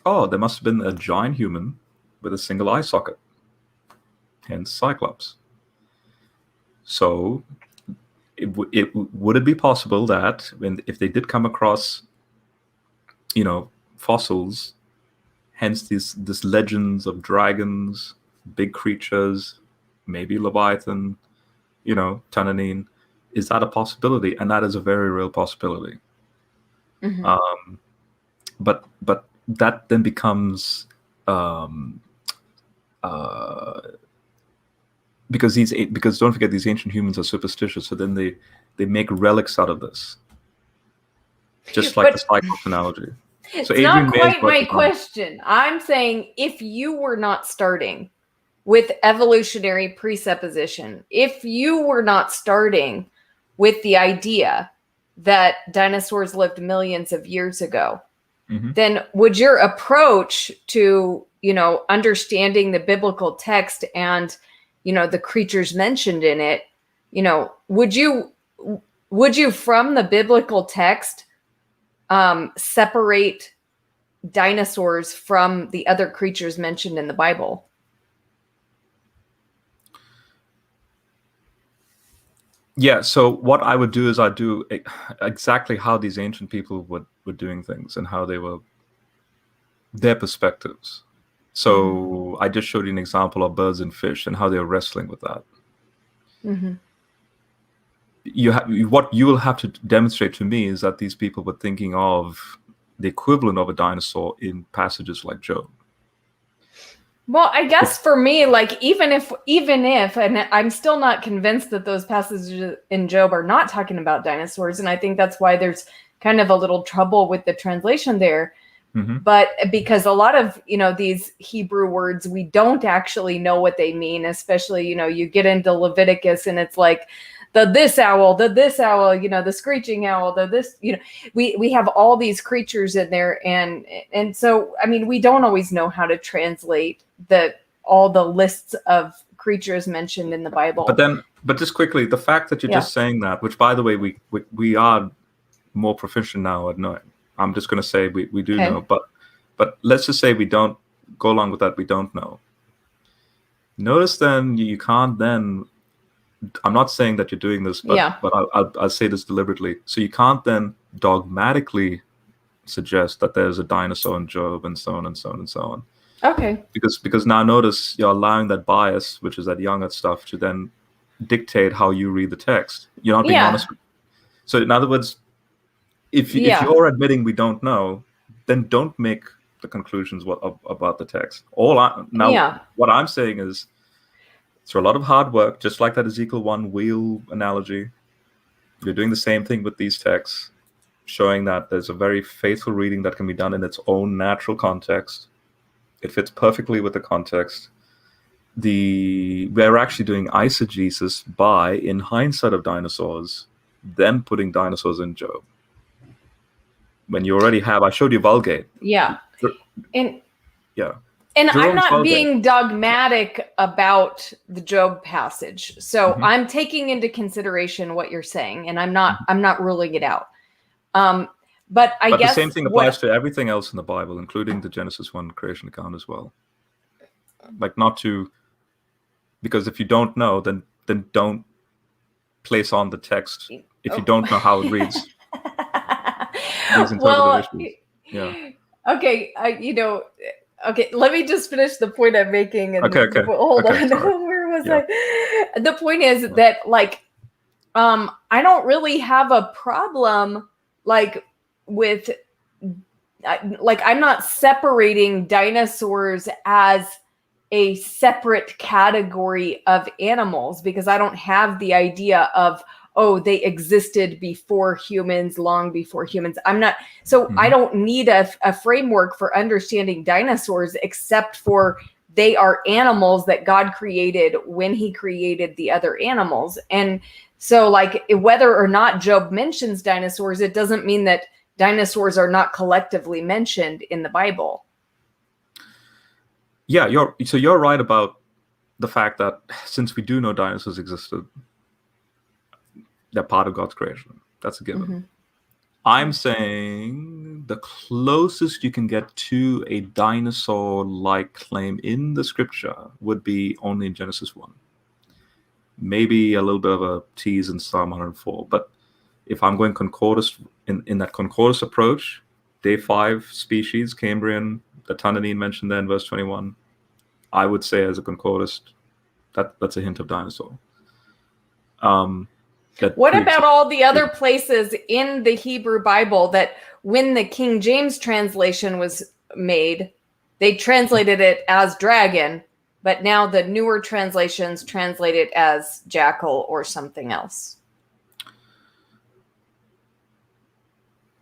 Oh, there must have been a giant human with a single eye socket. Hence Cyclops. So, would it be possible that if they did come across, fossils, hence this legends of dragons, big creatures, maybe Leviathan, Tananine, is that a possibility? And that is a very real possibility. Mm-hmm. But that then becomes because don't forget, these ancient humans are superstitious, so then they make relics out of this, just like the Cyclops analogy. So it's not quite my question. I'm saying, if you were not starting with evolutionary presupposition, if you were not starting with the idea that dinosaurs lived millions of years ago, mm-hmm. then would your approach to, understanding the biblical text and, the creatures mentioned in it, would you from the biblical text separate dinosaurs from the other creatures mentioned in the Bible? Yeah, so what I would do is I'd do exactly how these ancient people were doing things and how they were, their perspectives. So mm-hmm. I just showed you an example of birds and fish and how they were wrestling with that. Mm-hmm. What you will have to demonstrate to me is that these people were thinking of the equivalent of a dinosaur in passages like Job. Well, I guess for me, like, even if, and I'm still not convinced that those passages in Job are not talking about dinosaurs. And I think that's why there's kind of a little trouble with the translation there. Mm-hmm. But because a lot of, these Hebrew words, we don't actually know what they mean, especially, you get into Leviticus and it's like this owl, the screeching owl, we have all these creatures in there. And so, I mean, we don't always know how to translate all the lists of creatures mentioned in the Bible. But just quickly, the fact that you're just saying that, which by the way, we are more proficient now at knowing. I'm just going to say we do know, but let's just say we don't go along with that. We don't know. Notice then you can't then. I'm not saying that you're doing this, but I'll say this deliberately. So you can't then dogmatically suggest that there's a dinosaur in Job and so on and so on and so on. Okay. Because now notice you're allowing that bias, which is that young earth stuff, to then dictate how you read the text. You're not being honest. So in other words, if you're admitting we don't know, then don't make the conclusions about the text. What I'm saying is, through a lot of hard work, just like that Ezekiel 1 wheel analogy, you're doing the same thing with these texts, showing that there's a very faithful reading that can be done in its own natural context. It fits perfectly with the context. We're actually doing eisegesis by, in hindsight of dinosaurs, then putting dinosaurs in Job. When you already have, I showed you Vulgate. Yeah. And I'm not being dogmatic about the Job passage. So mm-hmm. I'm taking into consideration what you're saying, and I'm not ruling it out. But I guess the same thing applies to everything else in the Bible, including the Genesis 1 creation account as well. Like, because if you don't know, then don't place on the text if you don't know how it reads. These interpretive issues. Yeah. Okay. Okay. Let me just finish the point I'm making. And okay. Hold on. Where was I? The point is that, like, I don't really have a problem, like, with, like, I'm not separating dinosaurs as a separate category of animals, because I don't have the idea of, they existed before humans, long before humans. I don't need a framework for understanding dinosaurs except for they are animals that God created when he created the other animals. And so like whether or not Job mentions dinosaurs, it doesn't mean that dinosaurs are not collectively mentioned in the Bible. Yeah, you're right about the fact that since we do know dinosaurs existed, they're part of God's creation. That's a given. Mm-hmm. I'm saying the closest you can get to a dinosaur-like claim in the scripture would be only in Genesis 1. Maybe a little bit of a tease in Psalm 104. But if I'm going concordist in that concordist approach, day 5 species, Cambrian, the Tananine mentioned there in verse 21, I would say as a concordist, that's a hint of dinosaur. What about all the other places in the Hebrew Bible that when the King James translation was made, they translated it as dragon, but now the newer translations translate it as jackal or something else?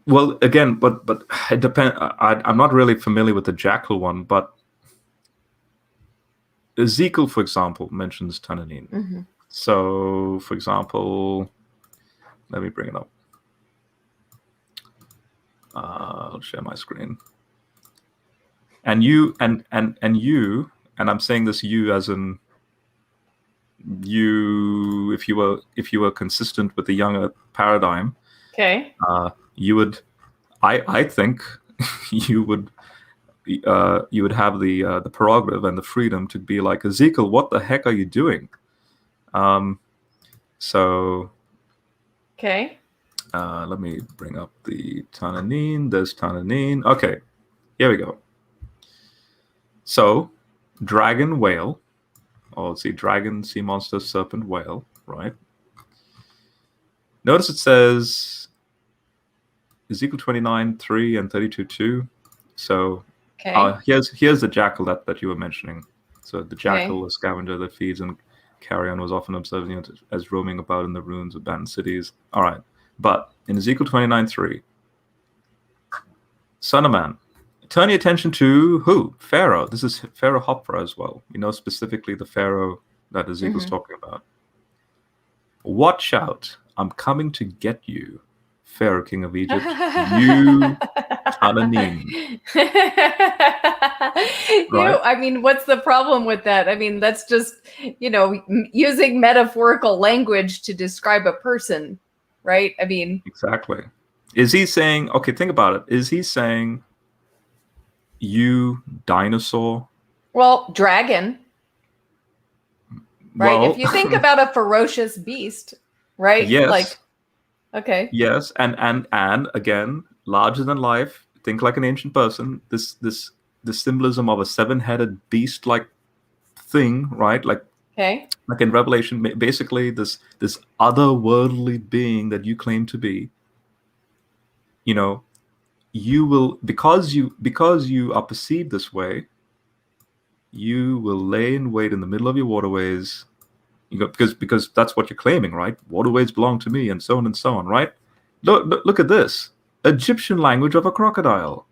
Well, again, but it depends. I'm not really familiar with the jackal one, but Ezekiel, for example, mentions Tananine. Mm-hmm. So, for example, let me bring it up. I'll share my screen. And you, and I'm saying this you as in you, if you were consistent with the younger paradigm, okay, you would, I think, you would have the prerogative and the freedom to be like, Ezekiel, what the heck are you doing? So, okay, let me bring up the Tananine. There's Tananine. Okay, here we go. So, dragon, whale. Oh, let's see, dragon, sea monster, serpent, whale, right? Notice it says Ezekiel 29:3 and 32:2. So, okay, here's the jackal that you were mentioning. So the jackal, okay. a scavenger that feeds on carrion, was often observed as roaming about in the ruins of abandoned cities. All right, but in Ezekiel 29:3, son of man, turn your attention to who? Pharaoh. This is Pharaoh Hopra as well. You know specifically the Pharaoh that Ezekiel's talking about. Watch out, I'm coming to get you, Pharaoh, king of Egypt, you Tananine. Right? I mean, what's the problem with that? I mean, that's just, using metaphorical language to describe a person, right? I mean, exactly. Is he saying, okay, think about it. Is he saying, you dinosaur? Well, dragon. Right? Well, if you think about a ferocious beast, right? Yes. Like, okay. Yes, and again, larger than life. Think like an ancient person. This symbolism of a 7-headed beast-like thing, right? Like in Revelation, basically this otherworldly being that you claim to be. You will, because you are perceived this way, you will lay in wait in the middle of your waterways. Because that's what you're claiming, right? Waterways belong to me, and so on, right? Look at this. Egyptian language of a crocodile.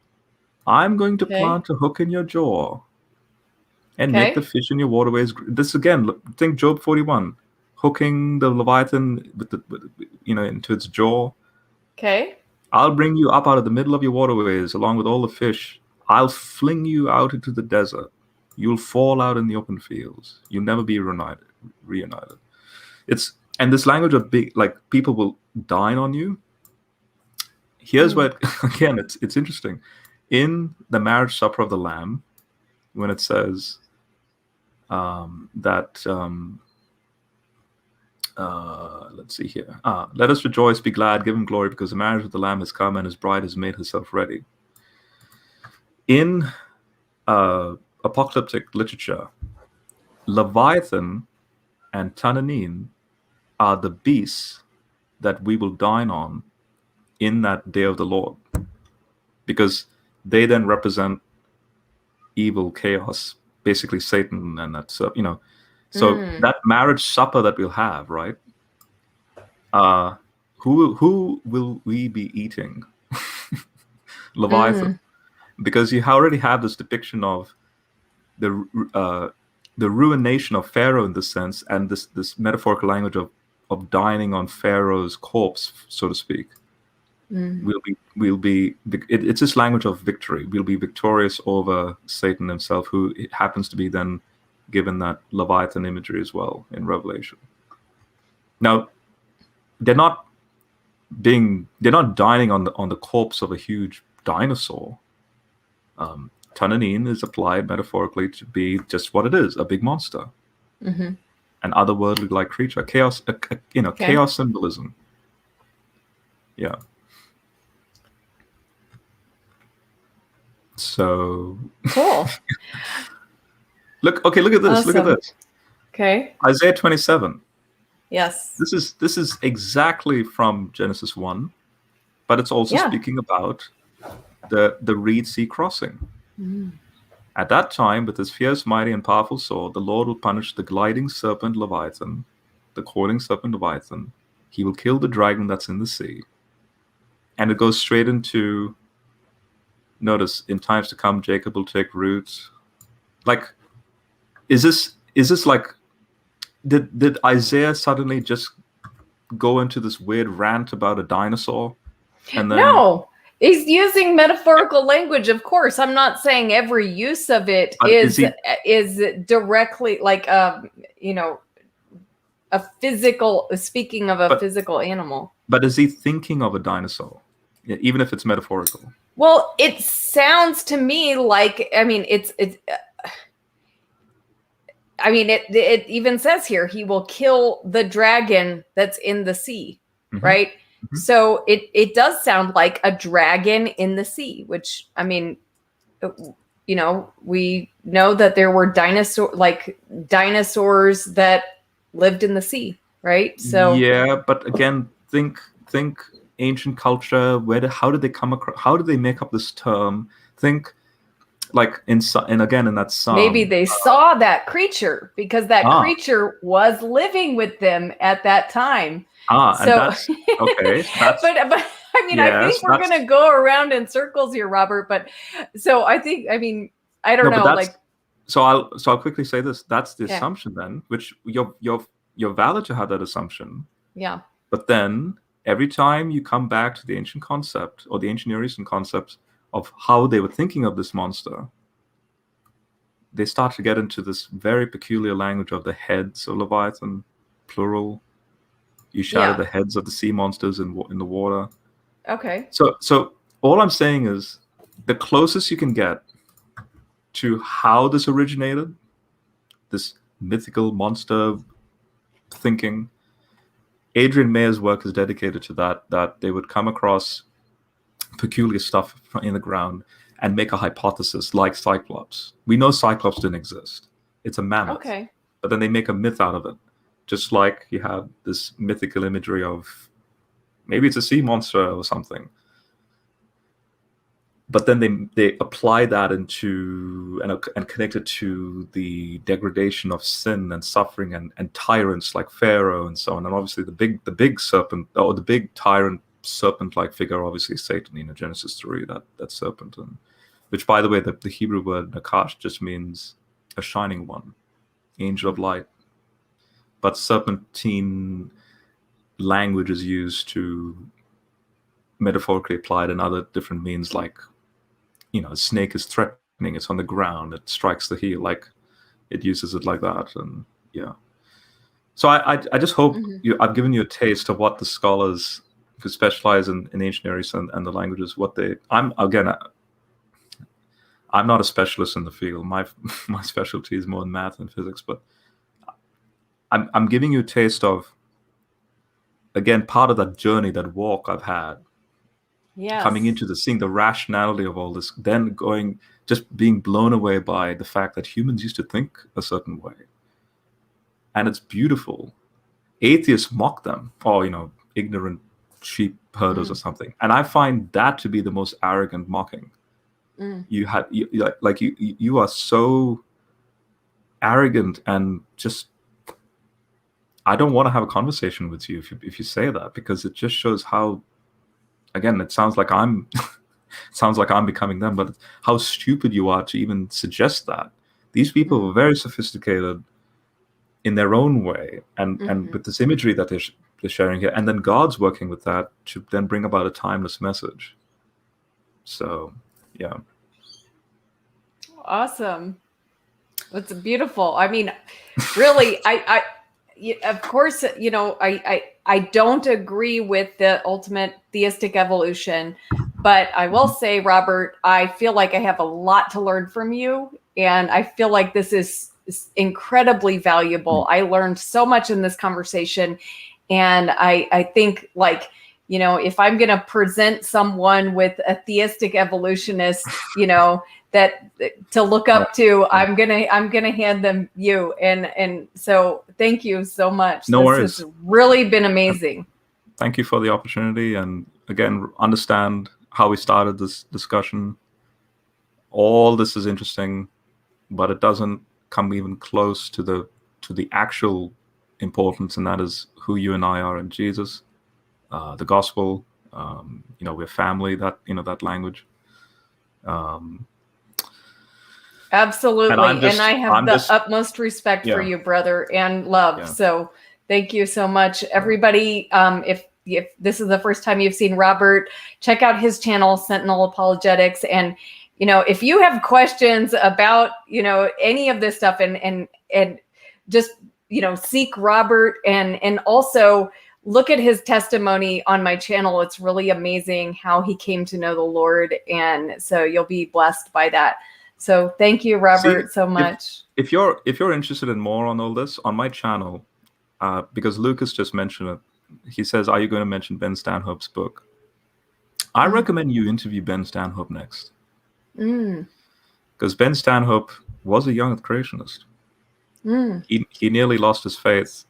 I'm going to plant a hook in your jaw and make the fish in your waterways. This again, think Job 41, hooking the Leviathan into its jaw. Okay. I'll bring you up out of the middle of your waterways along with all the fish. I'll fling you out into the desert. You'll fall out in the open fields. You'll never be reunited. And this language of big, like, people will dine on you. Here's where again it's interesting. In the marriage supper of the Lamb, when it says let's see here. Let us rejoice, be glad, give him glory, because the marriage of the Lamb has come and his bride has made herself ready. In apocalyptic literature, Leviathan and Tananine are the beasts that we will dine on in that day of the Lord, because they then represent evil, chaos, basically Satan, and that's so that marriage supper that we'll have, right? Who will we be eating? Leviathan, because you already have this depiction of the ruination of Pharaoh in this sense, and this metaphorical language of dining on Pharaoh's corpse, so to speak. It's this language of victory. We'll be victorious over Satan himself, who happens to be then given that Leviathan imagery as well in Revelation. Now, they're not dining on the corpse of a huge dinosaur. Tananin is applied metaphorically to be just what it is, a big monster, an otherworldly like creature, chaos, chaos symbolism. Yeah. So cool. Look at this. Awesome. Look at this. Okay. Isaiah 27. Yes. This is exactly from Genesis 1, but it's also speaking about the Reed Sea crossing. At that time, with his fierce, mighty, and powerful sword, the Lord will punish the gliding serpent Leviathan, the coiling serpent Leviathan. He will kill the dragon that's in the sea. And it goes straight into, notice, in times to come, Jacob will take root. Like, is this like, did Isaiah suddenly just go into this weird rant about a dinosaur? And then, no, he's using metaphorical language. Of course, I'm not saying every use of it is directly like a physical, speaking of a physical animal. But is he thinking of a dinosaur, even if it's metaphorical? Well, it sounds to me like, it even says here, he will kill the dragon that's in the sea, right? So it does sound like a dragon in the sea, which, I mean, we know that there were dinosaurs that lived in the sea, right? So yeah, but again, think ancient culture. How did they come across? How did they make up this term? Think like in that psalm. Maybe they saw that creature because that creature was living with them at that time. And that's okay. but I mean, I think we're going to go around in circles here, Robert. But so I think, I mean, I don't know. So I'll quickly say this. That's the assumption then, which you're valid to have that assumption. Yeah. But then every time you come back to the ancient concept or the ancient Near Eastern concept of how they were thinking of this monster, they start to get into this very peculiar language of the heads of Leviathan, plural. You shatter the heads of the sea monsters in the water. Okay. So all I'm saying is the closest you can get to how this originated, this mythical monster thinking, Adrian Mayer's work is dedicated to that they would come across peculiar stuff in the ground and make a hypothesis like Cyclops. We know Cyclops didn't exist. It's a mammoth. Okay. But then they make a myth out of it. Just like you have this mythical imagery of maybe it's a sea monster or something. But then they apply that into and connect it to the degradation of sin and suffering and tyrants like Pharaoh and so on. And obviously the big serpent, or the big tyrant serpent-like figure, obviously Satan in Genesis 3, that serpent, and which, by the way, the Hebrew word nakash just means a shining one, angel of light. But serpentine language is used to metaphorically applied in other different means, like, a snake is threatening, it's on the ground, it strikes the heel, like it uses it like that. And so I just hope I've given you a taste of what the scholars who specialize in ancient Near East and the languages, I'm not a specialist in the field. My specialty is more in math and physics, but I'm giving you a taste of, again, part of that journey, that walk I've had. Yes. Coming into seeing the rationality of all this, then just being blown away by the fact that humans used to think a certain way. And it's beautiful. Atheists mock them, or, ignorant sheep herders or something. And I find that to be the most arrogant mocking. You are so arrogant, and just, I don't want to have a conversation with you if you say that, because it just shows how, again, it sounds like I'm becoming them, but how stupid you are to even suggest that These people were very sophisticated in their own way, and with this imagery that they're sharing here, and then God's working with that to then bring about a timeless message. So, yeah. Awesome. That's beautiful. I mean, really, of course, you know, I don't agree with the ultimate theistic evolution, but I will say, Robert, I feel like I have a lot to learn from you, and I feel like this is incredibly valuable. I learned so much in this conversation, and I think, like, you know, if I'm going to present someone with a theistic evolutionist, you know, that to look up to, I'm gonna hand them you, and so thank you so much. No worries. This has really been amazing. Thank you for the opportunity, and again, understand how we started this discussion. All this is interesting, but it doesn't come even close to the actual importance, and that is who you and I are in Jesus, the gospel. You know, we're family. That language. Absolutely, and I have the utmost respect for you, brother, and love. Yeah. So thank you so much, everybody. If this is the first time you've seen Robert, check out his channel, Sentinel Apologetics, and you know, if you have questions about, you know, any of this stuff, and just, you know, seek Robert, and also look at his testimony on my channel. It's really amazing how he came to know the Lord, and so you'll be blessed by that. So thank you, Robert, so much. If you're interested in more on all this, on my channel, because Lucas just mentioned it, he says, "Are you going to mention Ben Stanhope's book?" I recommend you interview Ben Stanhope next, because Ben Stanhope was a young creationist. He nearly lost his faith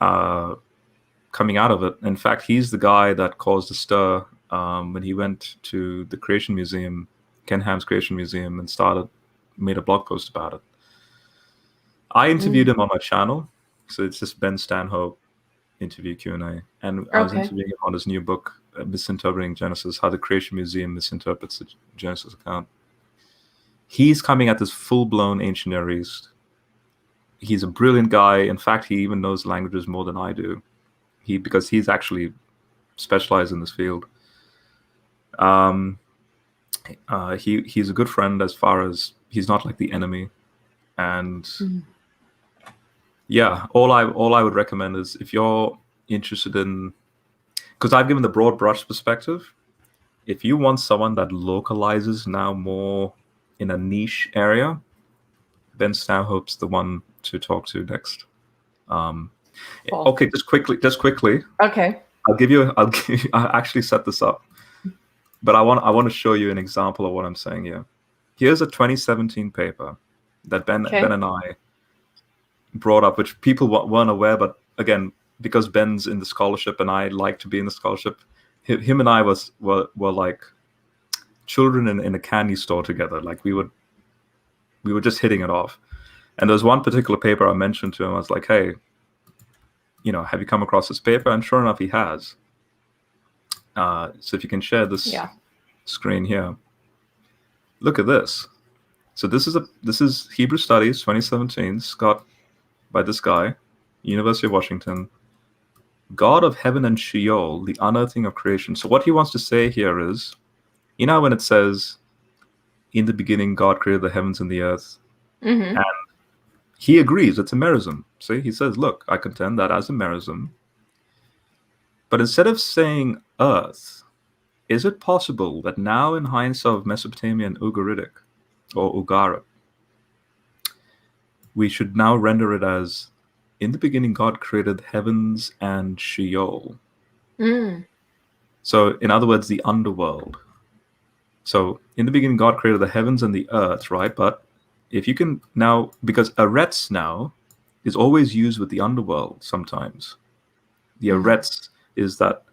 coming out of it. In fact, he's the guy that caused a stir when he went to the Creation Museum, Ken Ham's Creation Museum, and made a blog post about it. I interviewed him on my channel, so it's just Ben Stanhope interview Q&A, and I was interviewing him on his new book, Misinterpreting Genesis: How the Creation Museum Misinterprets the Genesis Account. He's coming at this full-blown ancient Near East. He's a brilliant guy. In fact, he even knows languages more than I do. Because he's actually specialized in this field. He's a good friend, as far as he's not like the enemy. And yeah, all I would recommend is, if you're interested in, because I've given the broad brush perspective, if you want someone that localizes now more in a niche area, Ben Stanhope's the one to talk to next. Okay, just quickly. Okay. I'll actually set this up, but I want to show you an example of what I'm saying here. Here's a 2017 paper that Ben and I brought up, which people weren't aware, but again, because Ben's in the scholarship and I like to be in the scholarship, him and I were like children in a candy store together. Like we were just hitting it off. And there was one particular paper I mentioned to him. I was like, "Hey, you know, have you come across this paper?" And sure enough, he has. So if you can share this screen here, look at this. So this is Hebrew Studies 2017, by this guy, University of Washington. God of Heaven and Sheol, the unearthing of creation. So what he wants to say here is, you know, when it says, "In the beginning, God created the heavens and the earth," and he agrees it's a merism. See, he says, "Look, I contend that as a merism." But instead of saying earth, is it possible that now in hindsight of Mesopotamian Ugaritic or Ugarit, we should now render it as, "In the beginning, God created heavens and Sheol." So, in other words, the underworld. So, in the beginning, God created the heavens and the earth, right? But if you can now, because Eretz now is always used with the underworld sometimes. The Eretz is that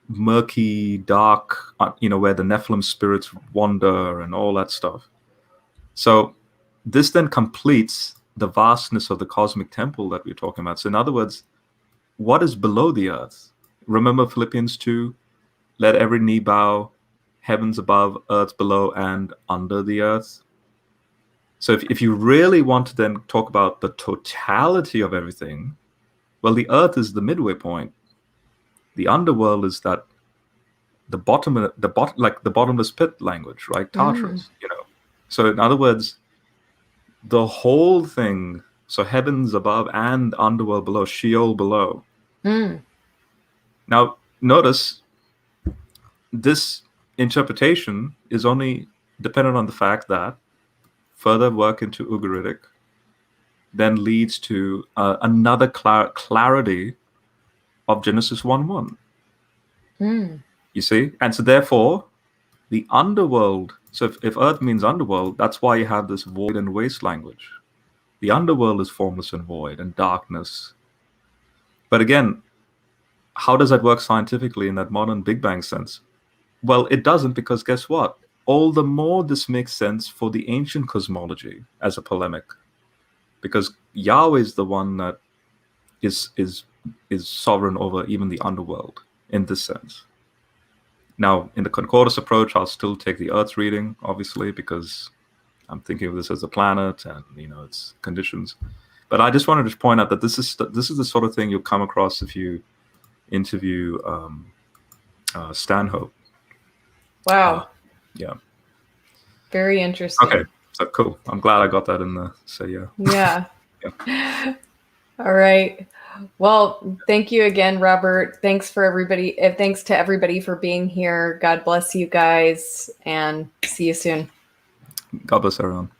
murky, dark, where the Nephilim spirits wander and all that stuff. So this then completes the vastness of the cosmic temple that we're talking about. So in other words, what is below the earth? Remember Philippians 2, "Let every knee bow, heavens above, earth below, and under the earth." So if you really want to then talk about the totality of everything, well, the earth is the midway point. The underworld is that the like the bottomless pit language, right? Tartarus, you know. So in other words, the whole thing, so heavens above and underworld below, Sheol below. Now, notice this interpretation is only dependent on the fact that further work into Ugaritic then leads to another clarity of Genesis 1:1. You see? And so therefore, the underworld, so if earth means underworld, that's why you have this void and waste language. The underworld is formless and void and darkness. But again, how does that work scientifically in that modern Big Bang sense? Well, it doesn't, because guess what? All the more this makes sense for the ancient cosmology as a polemic, because Yahweh is the one that is sovereign over even the underworld in this sense. Now, in the Concordus approach, I'll still take the Earth's reading, obviously, because I'm thinking of this as a planet and, you know, its conditions. But I just wanted to point out that this is the sort of thing you'll come across if you interview Stanhope. Wow. Yeah. Very interesting. Okay. So cool. I'm glad I got that in there. So yeah. Yeah. Yeah. All right. Well, thank you again, Robert. Thanks to everybody for being here. God bless you guys, and see you soon. God bless everyone.